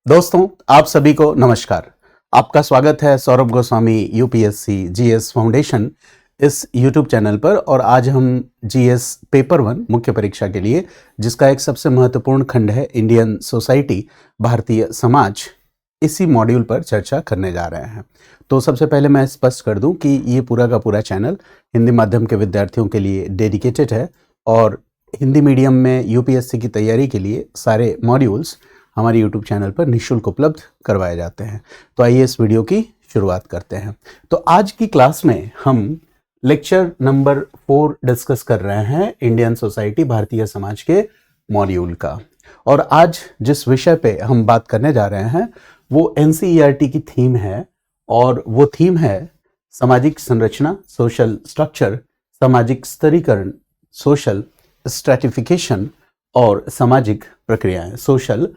दोस्तों, आप सभी को नमस्कार। आपका स्वागत है Saurabh Goswami UPSC GS foundation इस यूट्यूब चैनल पर। और आज हम जीएस पेपर 1 मुख्य परीक्षा के लिए, जिसका एक सबसे महत्वपूर्ण खंड है इंडियन सोसाइटी भारतीय समाज, इसी मॉड्यूल पर चर्चा करने जा रहे हैं। तो सबसे पहले मैं स्पष्ट कर दूं कि ये पूरा का पूरा चैनल हिंदी माध्यम के विद्यार्थियों के लिए डेडिकेटेड है और हिंदी मीडियम में यूपीएससी की तैयारी के लिए सारे मॉड्यूल्स हमारे YouTube चैनल पर निःशुल्क उपलब्ध करवाए जाते हैं। तो आइए इस वीडियो की शुरुआत करते हैं। तो आज की क्लास में हम लेक्चर नंबर 4 डिस्कस कर रहे हैं इंडियन सोसाइटी भारतीय समाज के मॉड्यूल का। और आज जिस विषय पे हम बात करने जा रहे हैं वो NCERT की थीम है, और वो थीम है सामाजिक संरचना, सोशल स्ट्रक्चर, सामाजिक स्तरीकरण, सोशल स्ट्रैटिफिकेशन और सामाजिक प्रक्रियाएं, सोशल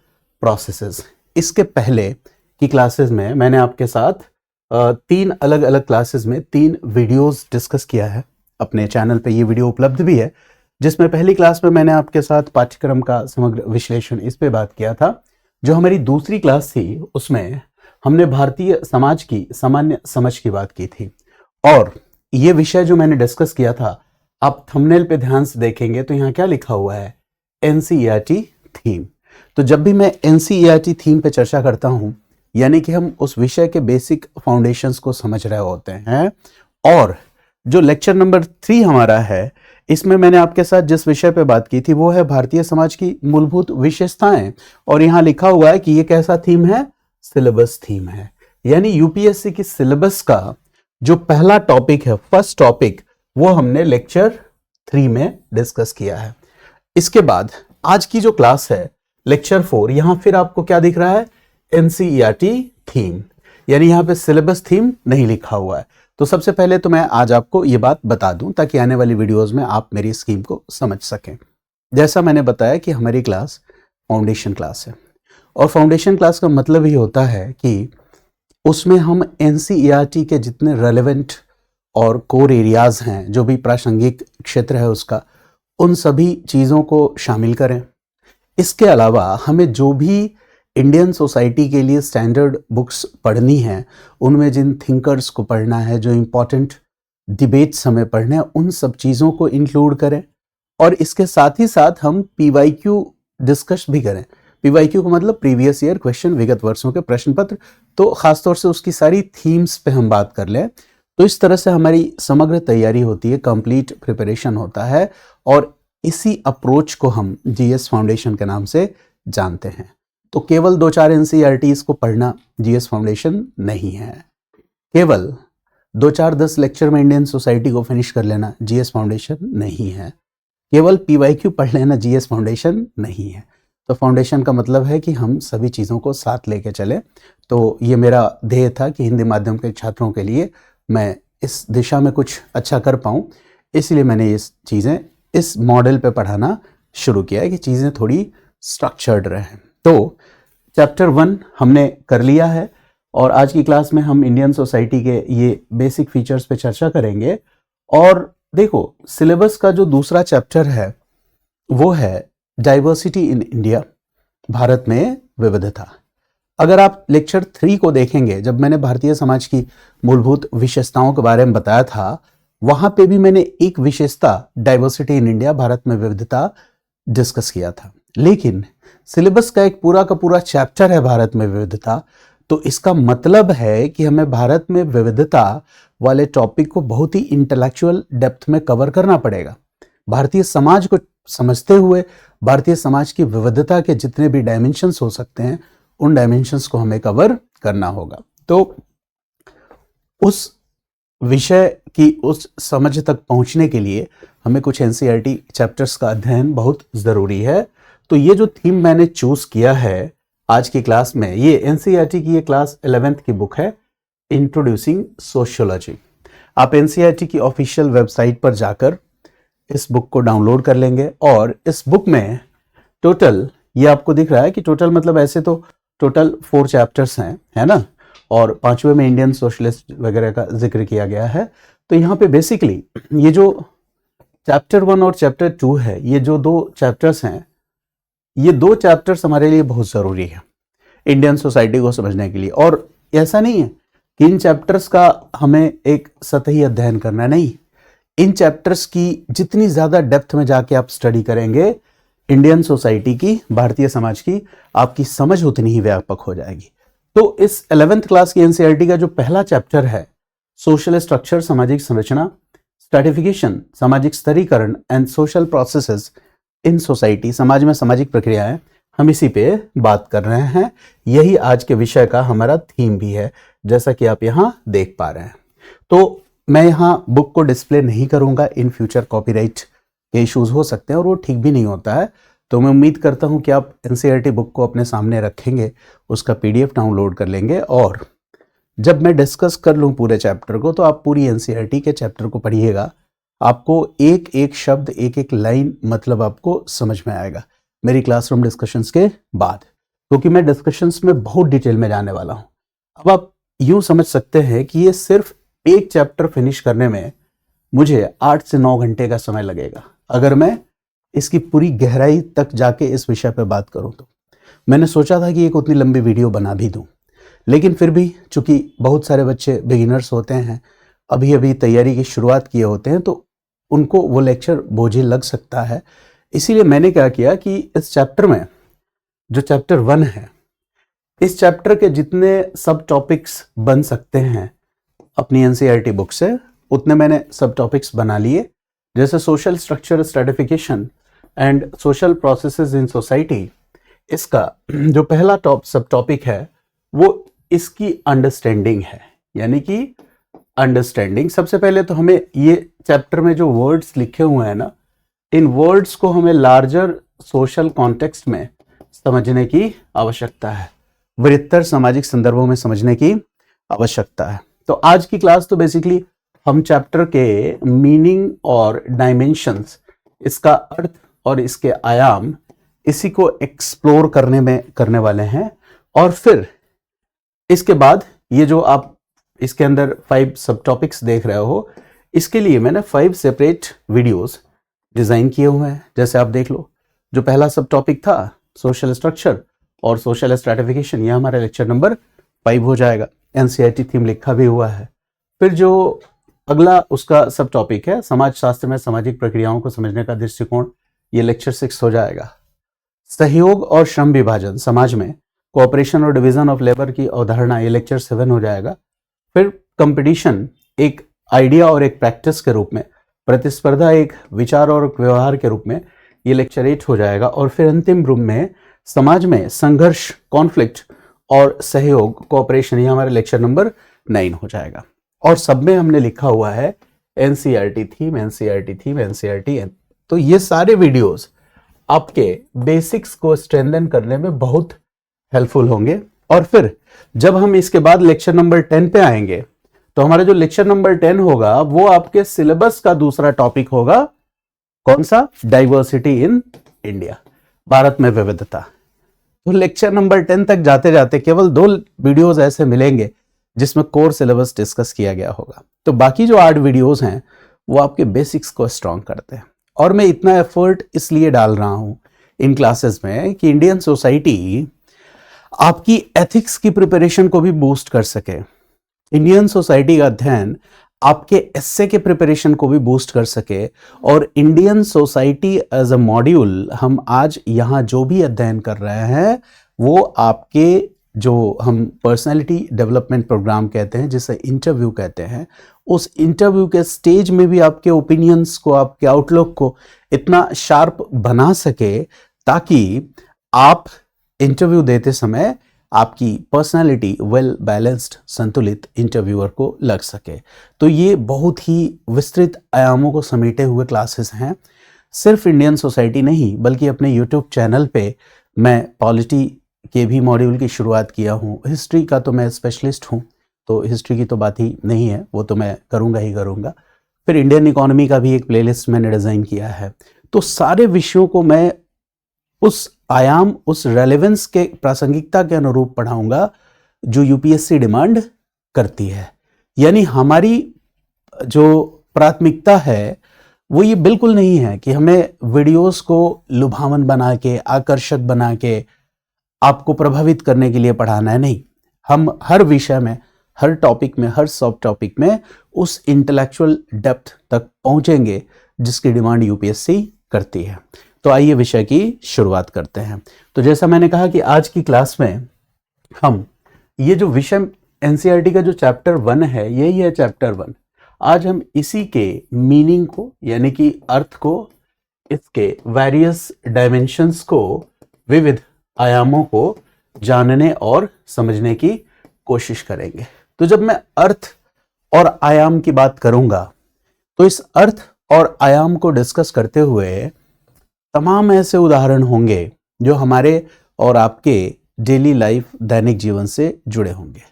प्रोसेसेस। इसके पहले की क्लासेस में मैंने आपके साथ 3 अलग अलग क्लासेस में 3 वीडियोस डिस्कस किया है। अपने चैनल पे ये वीडियो उपलब्ध भी है, जिसमें पहली क्लास में मैंने आपके साथ पाठ्यक्रम का समग्र विश्लेषण इस पे बात किया था। जो हमारी दूसरी क्लास थी उसमें हमने भारतीय समाज की सामान्य समझ की बात की थी। और ये विषय जो मैंने डिस्कस किया था, आप थंबनेल पे ध्यान से देखेंगे तो यहाँ क्या लिखा हुआ है, NCERT थीम। तो जब भी मैं NCERT थीम पे चर्चा करता हूं, यानी कि हम उस विषय के बेसिक फाउंडेशंस को समझ रहे होते हैं। और जो लेक्चर नंबर 3 हमारा है, इसमें मैंने आपके साथ जिस विषय पे बात की थी वो है भारतीय समाज की मूलभूत विशेषताएं। और यहां लिखा हुआ है कि ये कैसा थीम है, सिलेबस थीम है। यानी यूपीएससी की सिलेबस का जो पहला टॉपिक है, फर्स्ट टॉपिक, वो हमने लेक्चर 3 में डिस्कस किया है। इसके बाद आज की जो क्लास है लेक्चर 4, यहां फिर आपको क्या दिख रहा है, NCERT थीम, यानी यहां पे सिलेबस थीम नहीं लिखा हुआ है। तो सबसे पहले तो मैं आज आपको ये बात बता दूं ताकि आने वाली वीडियोस में आप मेरी स्कीम को समझ सकें। जैसा मैंने बताया कि हमारी क्लास फाउंडेशन क्लास है, और फाउंडेशन क्लास का मतलब ही होता है कि उसमें हम NCERT के जितने रेलेवेंट और कोर एरियाज हैं, जो भी प्रासंगिक क्षेत्र है उसका, उन सभी चीज़ों को शामिल करें। इसके अलावा हमें जो भी इंडियन सोसाइटी के लिए स्टैंडर्ड बुक्स पढ़नी है, उनमें जिन थिंकर्स को पढ़ना है, जो इम्पोर्टेंट डिबेट्स हमें पढ़ने हैं, उन सब चीज़ों को इंक्लूड करें। और इसके साथ ही साथ हम PYQ डिस्कस भी करें। PYQ का मतलब प्रीवियस ईयर क्वेश्चन, विगत वर्षों के प्रश्न पत्र। तो खासतौर से उसकी सारी थीम्स पे हम बात कर लें। तो इस तरह से हमारी समग्र तैयारी होती है, कंप्लीट प्रिपरेशन होता है। और इसी अप्रोच को हम जीएस फाउंडेशन के नाम से जानते हैं। तो केवल 2-4 NCERTs को पढ़ना जीएस फाउंडेशन नहीं है, केवल 2-4-10 लेक्चर में इंडियन सोसाइटी को फिनिश कर लेना जीएस फाउंडेशन नहीं है, केवल PYQ पढ़ लेना जीएस फाउंडेशन नहीं है। तो फाउंडेशन का मतलब है कि हम सभी चीज़ों को साथ लेके चले। तो ये मेरा ध्येय था कि हिंदी माध्यम के छात्रों के लिए मैं इस दिशा में कुछ अच्छा कर पाऊँ, इसलिए मैंने ये चीज़ें इस मॉडल पे पढ़ाना शुरू किया है कि चीज़ें थोड़ी स्ट्रक्चर्ड रहें। तो चैप्टर 1 हमने कर लिया है, और आज की क्लास में हम इंडियन सोसाइटी के ये बेसिक फीचर्स पे चर्चा करेंगे। और देखो, सिलेबस का जो दूसरा चैप्टर है वो है डाइवर्सिटी इन इंडिया, भारत में विविधता। अगर आप लेक्चर 3 को देखेंगे, जब मैंने भारतीय समाज की मूलभूत विशेषताओं के बारे में बताया था, वहां पे भी मैंने एक विशेषता डाइवर्सिटी इन इंडिया, भारत में विविधता, डिस्कस किया था। लेकिन सिलेबस का एक पूरा का पूरा चैप्टर है भारत में विविधता। तो इसका मतलब है कि हमें भारत में विविधता वाले टॉपिक को बहुत ही इंटेलेक्चुअल डेप्थ में कवर करना पड़ेगा। भारतीय समाज को समझते हुए भारतीय समाज की विविधता के जितने भी डायमेंशंस हो सकते हैं, उन डायमेंशंस को हमें कवर करना होगा। तो उस विषय की उस समझ तक पहुंचने के लिए हमें कुछ NCERT चैप्टर्स का अध्ययन बहुत ज़रूरी है। तो ये जो थीम मैंने चूज किया है आज की क्लास में, ये NCERT की ये क्लास 11th की बुक है, इंट्रोड्यूसिंग सोशियोलॉजी। आप NCERT की ऑफिशियल वेबसाइट पर जाकर इस बुक को डाउनलोड कर लेंगे। और इस बुक में टोटल, ये आपको दिख रहा है कि टोटल मतलब ऐसे तो टोटल 4 चैप्टर्स हैं, है ना, और 5वें में इंडियन सोशलिस्ट वगैरह का जिक्र किया गया है। तो यहाँ पे बेसिकली ये जो चैप्टर 1 और चैप्टर 2 है, ये जो 2 चैप्टर्स हैं, ये 2 चैप्टर्स हमारे लिए बहुत ज़रूरी है। इंडियन सोसाइटी को समझने के लिए। और ऐसा नहीं है कि इन चैप्टर्स का हमें एक सतही अध्ययन करना, नहीं, इन चैप्टर्स की जितनी ज़्यादा डेप्थ में जाके आप स्टडी करेंगे इंडियन सोसाइटी की, भारतीय समाज की, आपकी समझ उतनी ही व्यापक हो जाएगी। तो इस 11th क्लास की एनसीईआरटी का जो पहला चैप्टर है, सोशल स्ट्रक्चर, सामाजिक संरचना, स्ट्रैटिफिकेशन, सामाजिक स्तरीकरण and social processes in society, समाज में सामाजिक प्रक्रियाएं, हम इसी पे बात कर रहे हैं। यही आज के विषय का हमारा थीम भी है, जैसा कि आप यहाँ देख पा रहे हैं। तो मैं यहाँ बुक को डिस्प्ले नहीं करूंगा, इन फ्यूचर कॉपीराइट के इश्यूज हो सकते हैं और वो ठीक भी नहीं होता है। तो मैं उम्मीद करता हूँ कि आप एनसीईआरटी बुक को अपने सामने रखेंगे, उसका पीडीएफ डाउनलोड कर लेंगे, और जब मैं डिस्कस कर लूँ पूरे चैप्टर को तो आप पूरी एनसीईआरटी के चैप्टर को पढ़िएगा। आपको एक एक शब्द, एक एक लाइन मतलब आपको समझ में आएगा मेरी क्लासरूम डिस्कशंस के बाद, क्योंकि मैं डिस्कशंस में बहुत डिटेल में जाने वाला हूँ। अब आप यूं समझ सकते हैं कि ये सिर्फ एक चैप्टर फिनिश करने में मुझे 8 से 9 घंटे का समय लगेगा, अगर मैं इसकी पूरी गहराई तक जाके इस विषय पर बात करूं तो। मैंने सोचा था कि एक उतनी लंबी वीडियो बना भी दूं, लेकिन फिर भी चूंकि बहुत सारे बच्चे बिगिनर्स होते हैं, अभी अभी तैयारी की शुरुआत किए होते हैं, तो उनको वो लेक्चर बोझिल लग सकता है। इसीलिए मैंने क्या किया कि इस चैप्टर में, जो चैप्टर 1 है, इस चैप्टर के जितने सब टॉपिक्स बन सकते हैं अपनी एनसीईआरटी बुक से, उतने मैंने सब टॉपिक्स बना लिए। जैसे social structure, stratification and social processes in society, इसका जो पहला सब टॉपिक है वो इसकी अंडरस्टैंडिंग है, यानी कि अंडरस्टैंडिंग। सबसे पहले तो हमें ये चैप्टर में जो वर्ड्स लिखे हुए हैं ना, इन वर्ड्स को हमें लार्जर सोशल कॉन्टेक्स्ट में समझने की आवश्यकता है, वृहत्तर सामाजिक संदर्भों में समझने की आवश्यकता है। तो आज की क्लास तो बेसिकली हम चैप्टर के मीनिंग और डायमेंशंस, इसका अर्थ और इसके आयाम, इसी को एक्सप्लोर करने वाले हैं। और फिर इसके बाद ये जो आप इसके अंदर 5 सब टॉपिक्स देख रहे हो, इसके लिए मैंने 5 सेपरेट वीडियोस डिजाइन किए हुए हैं। जैसे आप देख लो, जो पहला सब टॉपिक था सोशल स्ट्रक्चर और सोशल स्ट्रैटिफिकेशन, यह हमारा लेक्चर नंबर 5 हो जाएगा, एनसीईआरटी थीम लिखा भी हुआ है। फिर जो अगला उसका सब टॉपिक है समाज शास्त्र में सामाजिक प्रक्रियाओं को समझने का दृष्टिकोण, ये लेक्चर 6 हो जाएगा। सहयोग और श्रम विभाजन, समाज में कोऑपरेशन और डिवीजन ऑफ लेबर की अवधारणा, ये लेक्चर 7 हो जाएगा। फिर कंपटीशन एक आइडिया और एक प्रैक्टिस के रूप में, प्रतिस्पर्धा एक विचार और व्यवहार के रूप में, ये लेक्चर 8 हो जाएगा। और फिर अंतिम रूप में समाज में संघर्ष, कॉन्फ्लिक्ट और सहयोग, कोऑपरेशन, ये हमारे लेक्चर नंबर 9 हो जाएगा। और सब में हमने लिखा हुआ है NCERT theme, NCERT theme, NCERT. तो ये सारे वीडियोस आपके बेसिक्स को स्ट्रेंथन करने में बहुत हेल्पफुल होंगे। और फिर जब हम इसके बाद लेक्चर नंबर 10 पे आएंगे, तो हमारा जो लेक्चर नंबर 10 होगा वो आपके सिलेबस का दूसरा टॉपिक होगा। कौन सा? डाइवर्सिटी इन इंडिया, भारत में विविधता। तो लेक्चर नंबर 10 तक जाते जाते केवल 2 वीडियोस ऐसे मिलेंगे जिसमें कोर सिलेबस डिस्कस किया गया होगा। तो बाकी जो 8 वीडियोस हैं वो आपके बेसिक्स को स्ट्रॉन्ग करते हैं। और मैं इतना एफर्ट इसलिए डाल रहा हूं इन क्लासेस में कि इंडियन सोसाइटी आपकी एथिक्स की प्रिपरेशन को भी बूस्ट कर सके। इंडियन सोसाइटी का अध्ययन आपके एस्से के प्रिपरेशन को भी बूस्ट कर सके। और Indian society as a module, हम आज यहाँ जो भी अध्ययन कर रहे हैं वो आपके जो हम पर्सनालिटी डेवलपमेंट प्रोग्राम कहते हैं, जिसे इंटरव्यू कहते हैं, उस इंटरव्यू के स्टेज में भी आपके ओपिनियंस को, आपके आउटलुक को इतना शार्प बना सके ताकि आप इंटरव्यू देते समय आपकी पर्सनालिटी वेल बैलेंस्ड, संतुलित इंटरव्यूअर को लग सके। तो ये बहुत ही विस्तृत आयामों को समेटे हुए क्लासेस हैं। सिर्फ इंडियन सोसाइटी नहीं, बल्कि अपने यूट्यूब चैनल पे मैं पॉलिटी के भी मॉड्यूल की शुरुआत किया हूँ। हिस्ट्री का तो मैं स्पेशलिस्ट हूँ, तो हिस्ट्री की तो बात ही नहीं है, वो तो मैं करूँगा ही करूँगा। फिर इंडियन इकोनॉमी का भी एक प्लेलिस्ट मैंने डिज़ाइन किया है। तो सारे विषयों को मैं उस आयाम, उस रेलेवेंस के, प्रासंगिकता के अनुरूप पढ़ाऊंगा जो यूपीएससी डिमांड करती है। यानी हमारी जो प्राथमिकता है वो ये बिल्कुल नहीं है कि हमें वीडियोस को लुभावन बना के, आकर्षक बना के आपको प्रभावित करने के लिए पढ़ाना है, नहीं। हम हर विषय में, हर टॉपिक में, हर सब टॉपिक में उस इंटेलेक्चुअल डेप्थ तक पहुंचेंगे जिसकी डिमांड यूपीएससी करती है। तो आइए विषय की शुरुआत करते हैं। तो जैसा मैंने कहा कि आज की क्लास में हम ये जो विषय एनसीईआरटी का जो चैप्टर 1 है, यही है चैप्टर 1। आज हम इसी के मीनिंग को, यानी कि अर्थ को, इसके वेरियस डायमेंशंस को, विविध आयामों को जानने और समझने की कोशिश करेंगे। तो जब मैं अर्थ और आयाम की बात करूंगा तो इस अर्थ और आयाम को डिस्कस करते हुए तमाम ऐसे उदाहरण होंगे जो हमारे और आपके डेली लाइफ, दैनिक जीवन से जुड़े होंगे,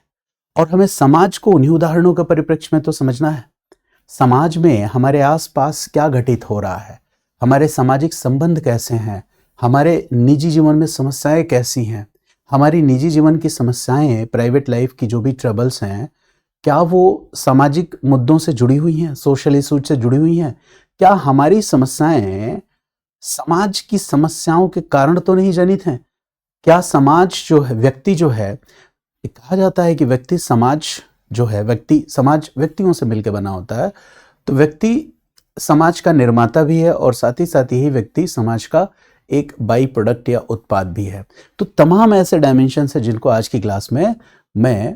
और हमें समाज को उन्हीं उदाहरणों के परिप्रेक्ष्य में तो समझना है। समाज में हमारे आसपास क्या घटित हो रहा है, हमारे सामाजिक संबंध कैसे हैं, हमारे निजी जीवन में समस्याएं कैसी हैं, हमारी निजी जीवन की समस्याएं, प्राइवेट लाइफ की जो भी ट्रबल्स हैं, क्या वो सामाजिक मुद्दों से जुड़ी हुई हैं, सोशल इशूज से जुड़ी हुई हैं? क्या हमारी समस्याएं समाज की समस्याओं के कारण तो नहीं जनित हैं? क्या समाज जो है, व्यक्ति जो है, कहा जाता है कि व्यक्ति समाज जो है, व्यक्ति समाज व्यक्तियों से मिलकर बना होता है, तो व्यक्ति समाज का निर्माता भी है और साथ ही व्यक्ति समाज का एक बाई प्रोडक्ट या उत्पाद भी है। तो तमाम ऐसे डायमेंशन है जिनको आज की क्लास में मैं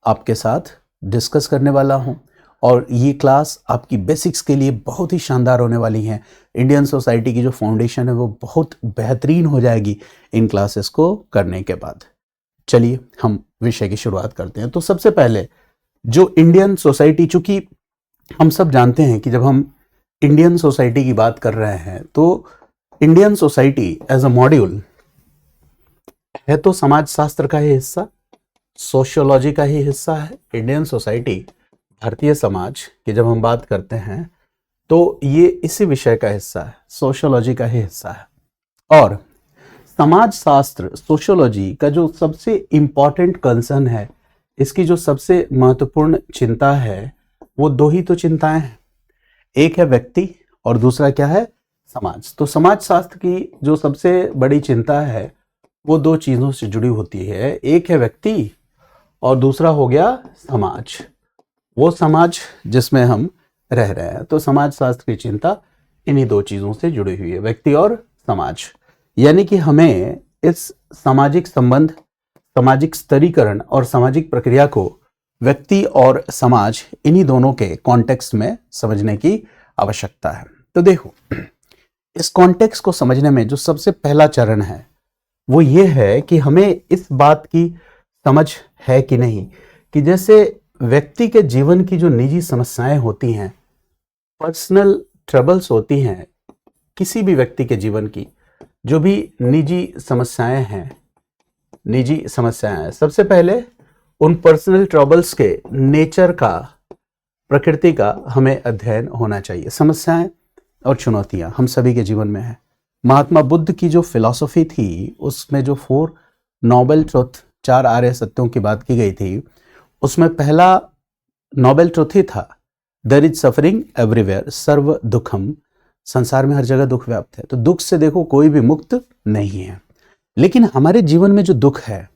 आपके साथ डिस्कस करने वाला हूं, और ये क्लास आपकी बेसिक्स के लिए बहुत ही शानदार होने वाली है। इंडियन सोसाइटी की जो फाउंडेशन है वो बहुत बेहतरीन हो जाएगी इन क्लासेस को करने के बाद। चलिए हम विषय की शुरुआत करते हैं। तो सबसे पहले जो इंडियन सोसाइटी, चूंकि हम सब जानते हैं कि जब हम इंडियन सोसाइटी की बात कर रहे हैं तो Indian society as a module है तो समाज शास्त्र का ही हिस्सा, सोशियोलॉजी का ही हिस्सा है। इंडियन सोसाइटी, भारतीय समाज की जब हम बात करते हैं तो ये इसी विषय का हिस्सा है, सोशियोलॉजी का ही हिस्सा है। और समाज शास्त्र, सोशियोलॉजी का जो सबसे इंपॉर्टेंट कंसर्न है, इसकी जो सबसे महत्वपूर्ण चिंता है, वो दो ही तो चिंताएं हैं। एक है व्यक्ति और दूसरा क्या है? समाज। तो समाज शास्त्र की जो सबसे बड़ी चिंता है वो दो चीजों से जुड़ी होती है। एक है व्यक्ति और दूसरा हो गया समाज, वो समाज जिसमें हम रह रहे हैं। तो समाज शास्त्र की चिंता इन्हीं दो चीजों से जुड़ी हुई है, व्यक्ति और समाज। यानी कि हमें इस सामाजिक संबंध, सामाजिक स्तरीकरण और सामाजिक प्रक्रिया को व्यक्ति और समाज, इन्हीं दोनों के कॉन्टेक्स्ट में समझने की आवश्यकता है। तो देखो, इस कॉन्टेक्स्ट को समझने में जो सबसे पहला चरण है वो ये है कि हमें इस बात की समझ है कि नहीं कि जैसे व्यक्ति के जीवन की जो निजी समस्याएं होती हैं, पर्सनल ट्रबल्स होती हैं, किसी भी व्यक्ति के जीवन की जो भी निजी समस्याएं हैं, सबसे पहले उन पर्सनल ट्रबल्स के नेचर का, प्रकृति का हमें अध्ययन होना चाहिए। समस्याएं और चुनौतियां हम सभी के जीवन में है। महात्मा बुद्ध की जो फिलॉसफी थी उसमें जो 4 नोबल ट्रुथ, 4 आर्य सत्यों की बात की गई थी, उसमें पहला नोबल ट्रुथ ही था, देयर इज सफरिंग एवरीवेयर, सर्व दुखम, संसार में हर जगह दुख व्याप्त है। तो दुख से देखो कोई भी मुक्त नहीं है। लेकिन हमारे जीवन में जो दुख है,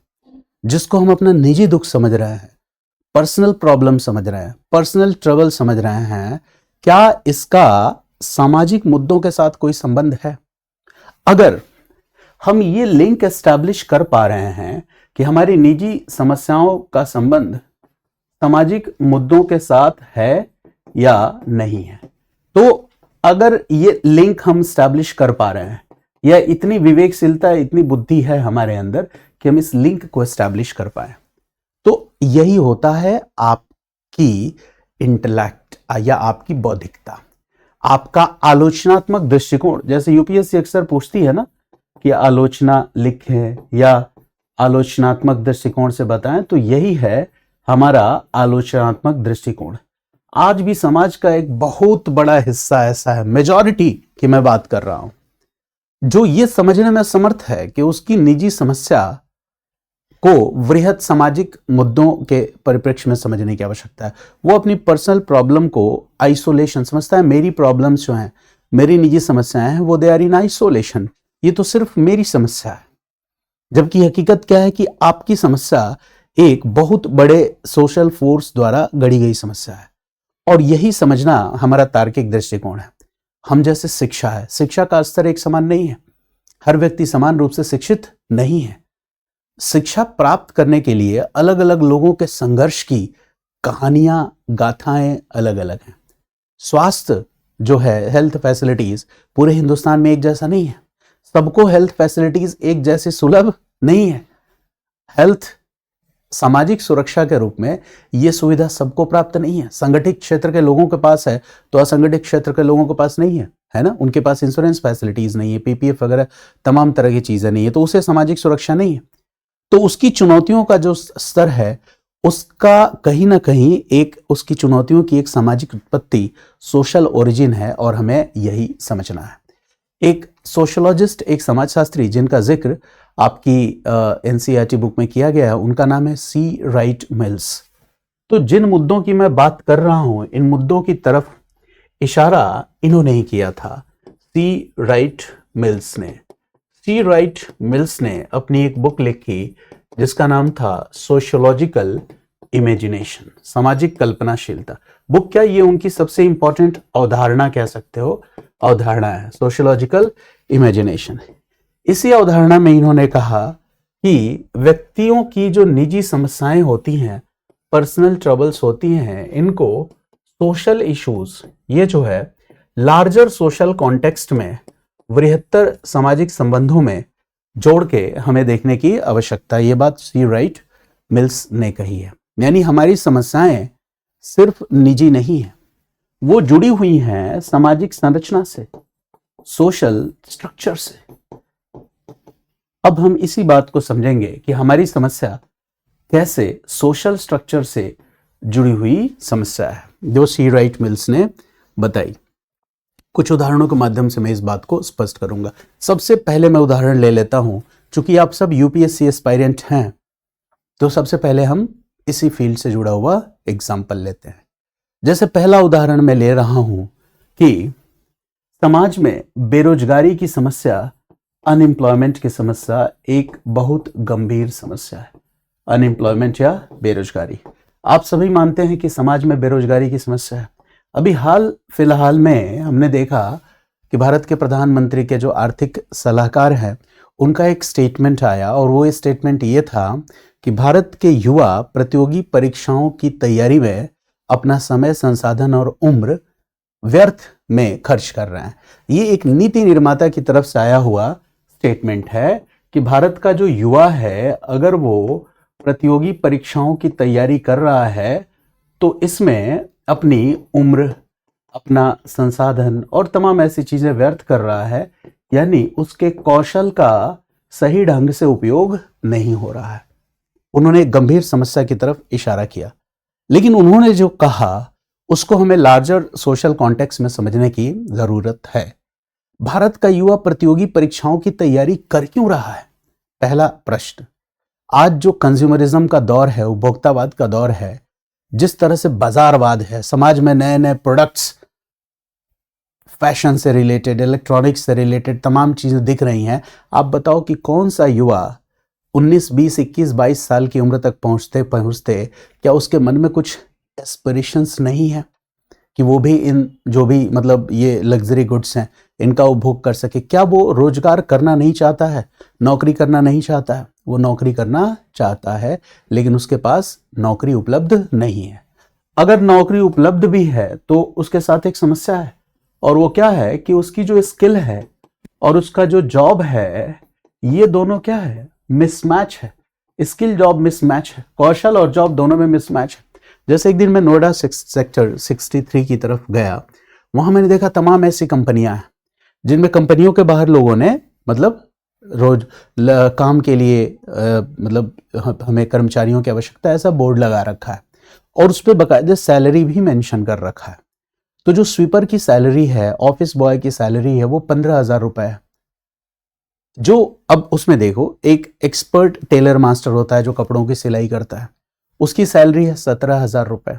जिसको हम अपना निजी दुख समझ रहे हैं, पर्सनल प्रॉब्लम समझ रहे हैं, पर्सनल ट्रबल समझ रहे हैं, क्या इसका सामाजिक मुद्दों के साथ कोई संबंध है? अगर हम ये लिंक एस्टैब्लिश कर पा रहे हैं कि हमारी निजी समस्याओं का संबंध सामाजिक मुद्दों के साथ है या नहीं है, तो अगर ये लिंक हम एस्टैब्लिश कर पा रहे हैं, या इतनी विवेकशीलता, इतनी बुद्धि है हमारे अंदर कि हम इस लिंक को एस्टैब्लिश कर पाए, तो यही होता है आपकी इंटेलेक्ट या आपकी बौद्धिकता, आपका आलोचनात्मक दृष्टिकोण। जैसे यूपीएससी अक्सर पूछती है ना कि आलोचना लिखें या आलोचनात्मक दृष्टिकोण से बताएं, तो यही है हमारा आलोचनात्मक दृष्टिकोण। आज भी समाज का एक बहुत बड़ा हिस्सा ऐसा है, मेजॉरिटी की मैं बात कर रहा हूं, जो ये समझने में समर्थ है कि उसकी निजी समस्या को वृहत सामाजिक मुद्दों के परिप्रेक्ष्य में समझने की आवश्यकता है। वो अपनी पर्सनल प्रॉब्लम को आइसोलेशन समझता है। मेरी प्रॉब्लम्स जो हैं, मेरी निजी समस्याएं हैं, वो दे आर इन आइसोलेशन, ये तो सिर्फ मेरी समस्या है। जबकि हकीकत क्या है कि आपकी समस्या एक बहुत बड़े सोशल फोर्स द्वारा गढ़ी गई समस्या है। और यही समझना हमारा तार्किक दृष्टिकोण है। हम जैसे शिक्षा है, शिक्षा का स्तर एक समान नहीं है, हर व्यक्ति समान रूप से शिक्षित नहीं है। शिक्षा प्राप्त करने के लिए अलग अलग लोगों के संघर्ष की कहानियां, गाथाएं अलग अलग हैं। स्वास्थ्य जो है, हेल्थ फैसिलिटीज पूरे हिंदुस्तान में एक जैसा नहीं है। सबको हेल्थ फैसिलिटीज एक जैसे सुलभ नहीं है। हेल्थ सामाजिक सुरक्षा के रूप में यह सुविधा सबको प्राप्त नहीं है। संगठित क्षेत्र के लोगों के पास है तो असंगठित क्षेत्र के लोगों के पास नहीं है ना। उनके पास इंश्योरेंस फैसिलिटीज नहीं है, पीपीएफ वगैरह तमाम तरह की चीजें नहीं है, तो उसे सामाजिक सुरक्षा नहीं है। तो उसकी चुनौतियों का जो स्तर है, उसका कहीं ना कहीं एक उसकी चुनौतियों की एक सामाजिक उत्पत्ति, सोशल ओरिजिन है, और हमें यही समझना है। एक सोशोलॉजिस्ट, एक समाजशास्त्री जिनका जिक्र आपकी एनसीईआरटी बुक में किया गया है, उनका नाम है सी राइट मिल्स। तो जिन मुद्दों की मैं बात कर रहा हूं, इन मुद्दों की तरफ इशारा इन्होंने ही किया था, सी राइट मिल्स ने। सी राइट मिल्स ने अपनी एक बुक लिखी जिसका नाम था सोशियोलॉजिकल इमेजिनेशन, सामाजिक कल्पनाशीलता। बुक क्या, ये उनकी सबसे इंपॉर्टेंट अवधारणा कह सकते हो, अवधारणा है सोशियोलॉजिकल इमेजिनेशन। इसी अवधारणा में इन्होंने कहा कि व्यक्तियों की जो निजी समस्याएं होती हैं, पर्सनल ट्रबल्स होती हैं, इनको सोशल इश्यूज, ये जो है लार्जर सोशल कॉन्टेक्स्ट में, वृहत्तर सामाजिक संबंधों में जोड़ के हमें देखने की आवश्यकता है। ये बात सी राइट मिल्स ने कही है। यानी हमारी समस्याएं सिर्फ निजी नहीं है, वो जुड़ी हुई हैं सामाजिक संरचना से, सोशल स्ट्रक्चर से। अब हम इसी बात को समझेंगे कि हमारी समस्या कैसे सोशल स्ट्रक्चर से जुड़ी हुई समस्या है, जो सी राइट मिल्स ने बताई। कुछ उदाहरणों के माध्यम से मैं इस बात को स्पष्ट करूंगा। सबसे पहले मैं उदाहरण ले लेता हूं, चूंकि आप सब यूपीएससी एस्पायरेंट हैं, तो सबसे पहले हम इसी फील्ड से जुड़ा हुआ एग्जाम्पल लेते हैं। जैसे पहला उदाहरण मैं ले रहा हूं कि समाज में बेरोजगारी की समस्या, अनएम्प्लॉयमेंट की समस्या एक बहुत गंभीर समस्या है। अनएम्प्लॉयमेंट या बेरोजगारी, आप सभी मानते हैं कि समाज में बेरोजगारी की समस्या है। अभी हाल फिलहाल में हमने देखा कि भारत के प्रधानमंत्री के जो आर्थिक सलाहकार हैं, उनका एक स्टेटमेंट आया, और वो स्टेटमेंट ये था कि भारत के युवा प्रतियोगी परीक्षाओं की तैयारी में अपना समय, संसाधन और उम्र व्यर्थ में खर्च कर रहे हैं। ये एक नीति निर्माता की तरफ से आया हुआ स्टेटमेंट है कि भारत का जो युवा है, अगर वो प्रतियोगी परीक्षाओं की तैयारी कर रहा है तो इसमें अपनी उम्र, अपना संसाधन और तमाम ऐसी चीजें व्यर्थ कर रहा है, यानी उसके कौशल का सही ढंग से उपयोग नहीं हो रहा है। उन्होंने एक गंभीर समस्या की तरफ इशारा किया, लेकिन उन्होंने जो कहा उसको हमें लार्जर सोशल कॉन्टेक्स्ट में समझने की जरूरत है। भारत का युवा प्रतियोगी परीक्षाओं की तैयारी कर क्यों रहा है? पहला प्रश्न, आज जो कंज्यूमरिज्म का दौर है, उपभोक्तावाद का दौर है, जिस तरह से बाजारवाद है, समाज में नए नए प्रोडक्ट्स, फैशन से रिलेटेड, इलेक्ट्रॉनिक्स से रिलेटेड तमाम चीजें दिख रही हैं। आप बताओ कि कौन सा युवा 19, 20, 21, 22 साल की उम्र तक पहुंचते क्या उसके मन में कुछ एस्पिरेशंस नहीं है कि वो भी इन जो भी मतलब ये लग्जरी गुड्स हैं, इनका उपभोग कर सके? क्या वो रोजगार करना नहीं चाहता है, नौकरी करना नहीं चाहता है? वो नौकरी करना चाहता है, लेकिन उसके पास नौकरी उपलब्ध नहीं है। अगर नौकरी उपलब्ध भी है तो उसके साथ एक समस्या है, और वो क्या है कि उसकी जो स्किल है और उसका जो जॉब है, ये दोनों क्या है? मिसमैच है। स्किल जॉब मिसमैच है, कौशल और जॉब दोनों में मिसमैच है। जैसे एक दिन मैं नोएडा सेक्टर 63 की तरफ गया, वहां मैंने देखा तमाम ऐसी कंपनियां हैं जिनमें कंपनियों के बाहर लोगों ने मतलब रोज काम के लिए मतलब हमें कर्मचारियों की आवश्यकता, ऐसा बोर्ड लगा रखा है, और उस पर बाकायदे सैलरी भी मेंशन कर रखा है। तो जो स्वीपर की सैलरी है, ऑफिस बॉय की सैलरी है, वो 15,000 रुपए है। जो अब उसमें देखो, एक एक्सपर्ट टेलर मास्टर होता है जो कपड़ों की सिलाई करता है, उसकी सैलरी है 17,000 रुपए।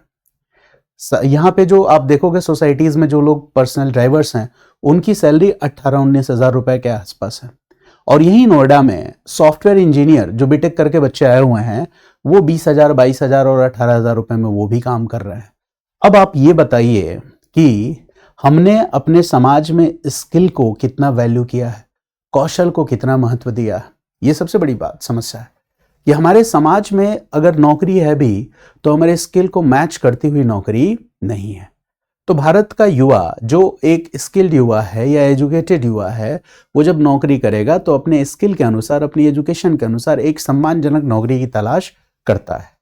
यहाँ पे जो आप देखोगे सोसाइटीज में जो लोग पर्सनल ड्राइवर्स हैं, उनकी सैलरी 18-19 हजार रुपए के आसपास है। और यही नोएडा में सॉफ्टवेयर इंजीनियर जो बीटेक करके बच्चे आए हुए हैं वो 20,000, 22,000 और 18,000 रुपए में वो भी काम कर रहे हैं। अब आप ये बताइए कि हमने अपने समाज में स्किल को कितना वैल्यू किया है, कौशल को कितना महत्व दिया है। ये सबसे बड़ी बात समस्या है कि हमारे समाज में अगर नौकरी है भी तो हमारे स्किल को मैच करती हुई नौकरी नहीं है। तो भारत का युवा जो एक स्किल्ड युवा है या एजुकेटेड युवा है, वो जब नौकरी करेगा तो अपने स्किल के अनुसार, अपनी एजुकेशन के अनुसार एक सम्मानजनक नौकरी की तलाश करता है।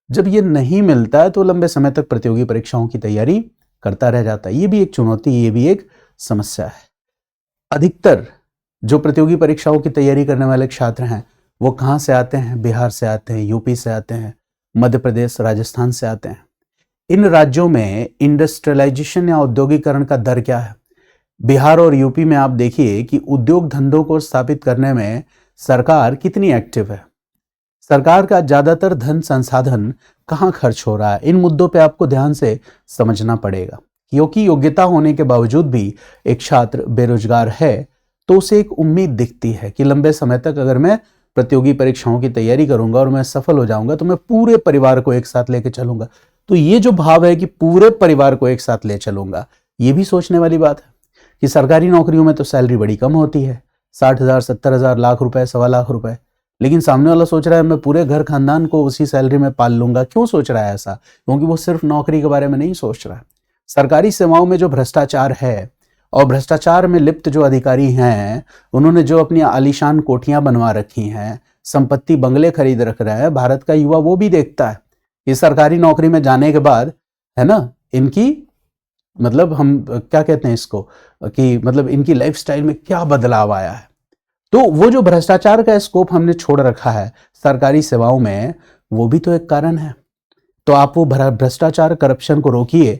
जब ये नहीं मिलता है तो लंबे समय तक प्रतियोगी परीक्षाओं की तैयारी करता रह जाता है। ये भी एक चुनौती, ये भी एक समस्या है। अधिकतर जो प्रतियोगी परीक्षाओं की तैयारी करने वाले छात्र हैं वो कहाँ से आते हैं? बिहार से आते हैं, यूपी से आते हैं, मध्य प्रदेश, राजस्थान से आते हैं। इन राज्यों में इंडस्ट्रियलाइजेशन या औद्योगिकरण का दर क्या है? बिहार और यूपी में आप देखिए कि उद्योग धंधों को स्थापित करने में सरकार कितनी एक्टिव है। सरकार का ज्यादातर धन संसाधन कहाँ खर्च हो रहा है? इन मुद्दों पे आपको ध्यान से समझना पड़ेगा, क्योंकि योग्यता होने के बावजूद भी एक छात्र बेरोजगार है तो उसे एक उम्मीद दिखती है कि लंबे समय तक अगर मैं प्रतियोगी परीक्षाओं की तैयारी करूंगा और मैं सफल हो जाऊंगा तो मैं पूरे परिवार को एक साथ लेके चलूंगा। तो ये जो भाव है कि पूरे परिवार को एक साथ ले चलूंगा, ये भी सोचने वाली बात है कि सरकारी नौकरियों में तो सैलरी बड़ी कम होती है, 60,000, 70,000, लाख रुपए, 1.25 लाख रुपए। लेकिन सामने वाला सोच रहा है मैं पूरे घर खानदान को उसी सैलरी में पाल लूंगा। क्यों सोच रहा है ऐसा? क्योंकि वो सिर्फ नौकरी के बारे में नहीं सोच रहा है। सरकारी सेवाओं में जो भ्रष्टाचार है और भ्रष्टाचार में लिप्त जो अधिकारी हैं, उन्होंने जो अपनी आलीशान कोठियां बनवा रखी हैं, संपत्ति बंगले खरीद रख रहे हैं, भारत का युवा वो भी देखता है कि सरकारी नौकरी में जाने के बाद, है ना, इनकी मतलब हम क्या कहते हैं इसको कि मतलब इनकी लाइफस्टाइल में क्या बदलाव आया है। तो वो जो भ्रष्टाचार का स्कोप हमने छोड़ रखा है सरकारी सेवाओं में, वो भी तो एक कारण है। तो आप वो भ्रष्टाचार, करप्शन को रोकिए,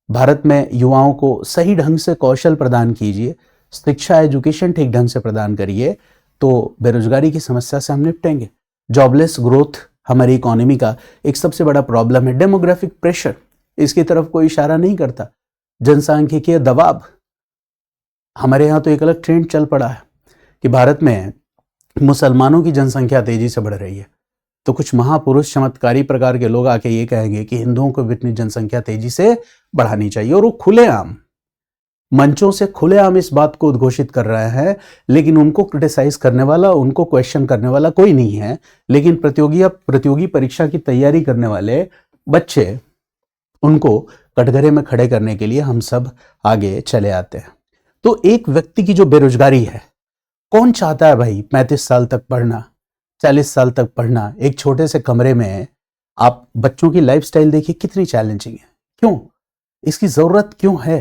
भारत में युवाओं को सही ढंग से कौशल प्रदान कीजिए, शिक्षा, एजुकेशन ठीक ढंग से प्रदान करिए, तो बेरोजगारी की समस्या से हम निपटेंगे। जॉबलेस ग्रोथ हमारी इकोनॉमी का एक सबसे बड़ा प्रॉब्लम है। डेमोग्राफिक प्रेशर, इसकी तरफ कोई इशारा नहीं करता। जनसांख्यिकीय दबाव, हमारे यहाँ तो एक अलग ट्रेंड चल पड़ा है कि भारत में मुसलमानों की जनसंख्या तेजी से बढ़ रही है, तो कुछ महापुरुष, चमत्कारी प्रकार के लोग आके ये कहेंगे कि हिंदुओं को भी इतनी जनसंख्या तेजी से बढ़ानी चाहिए, और वो खुलेआम मंचों से खुलेआम इस बात को उद्घोषित कर रहे हैं। लेकिन उनको क्रिटिसाइज करने वाला, उनको क्वेश्चन करने वाला कोई नहीं है। लेकिन प्रतियोगी परीक्षा की तैयारी करने वाले बच्चे, उनको कटघरे में खड़े करने के लिए हम सब आगे चले आते हैं। तो एक व्यक्ति की जो बेरोजगारी है, कौन चाहता है भाई 35 साल तक पढ़ना, 40 साल तक पढ़ना? एक छोटे से कमरे में आप बच्चों की लाइफस्टाइल देखिए कितनी चैलेंजिंग है। क्यों? इसकी जरूरत क्यों है?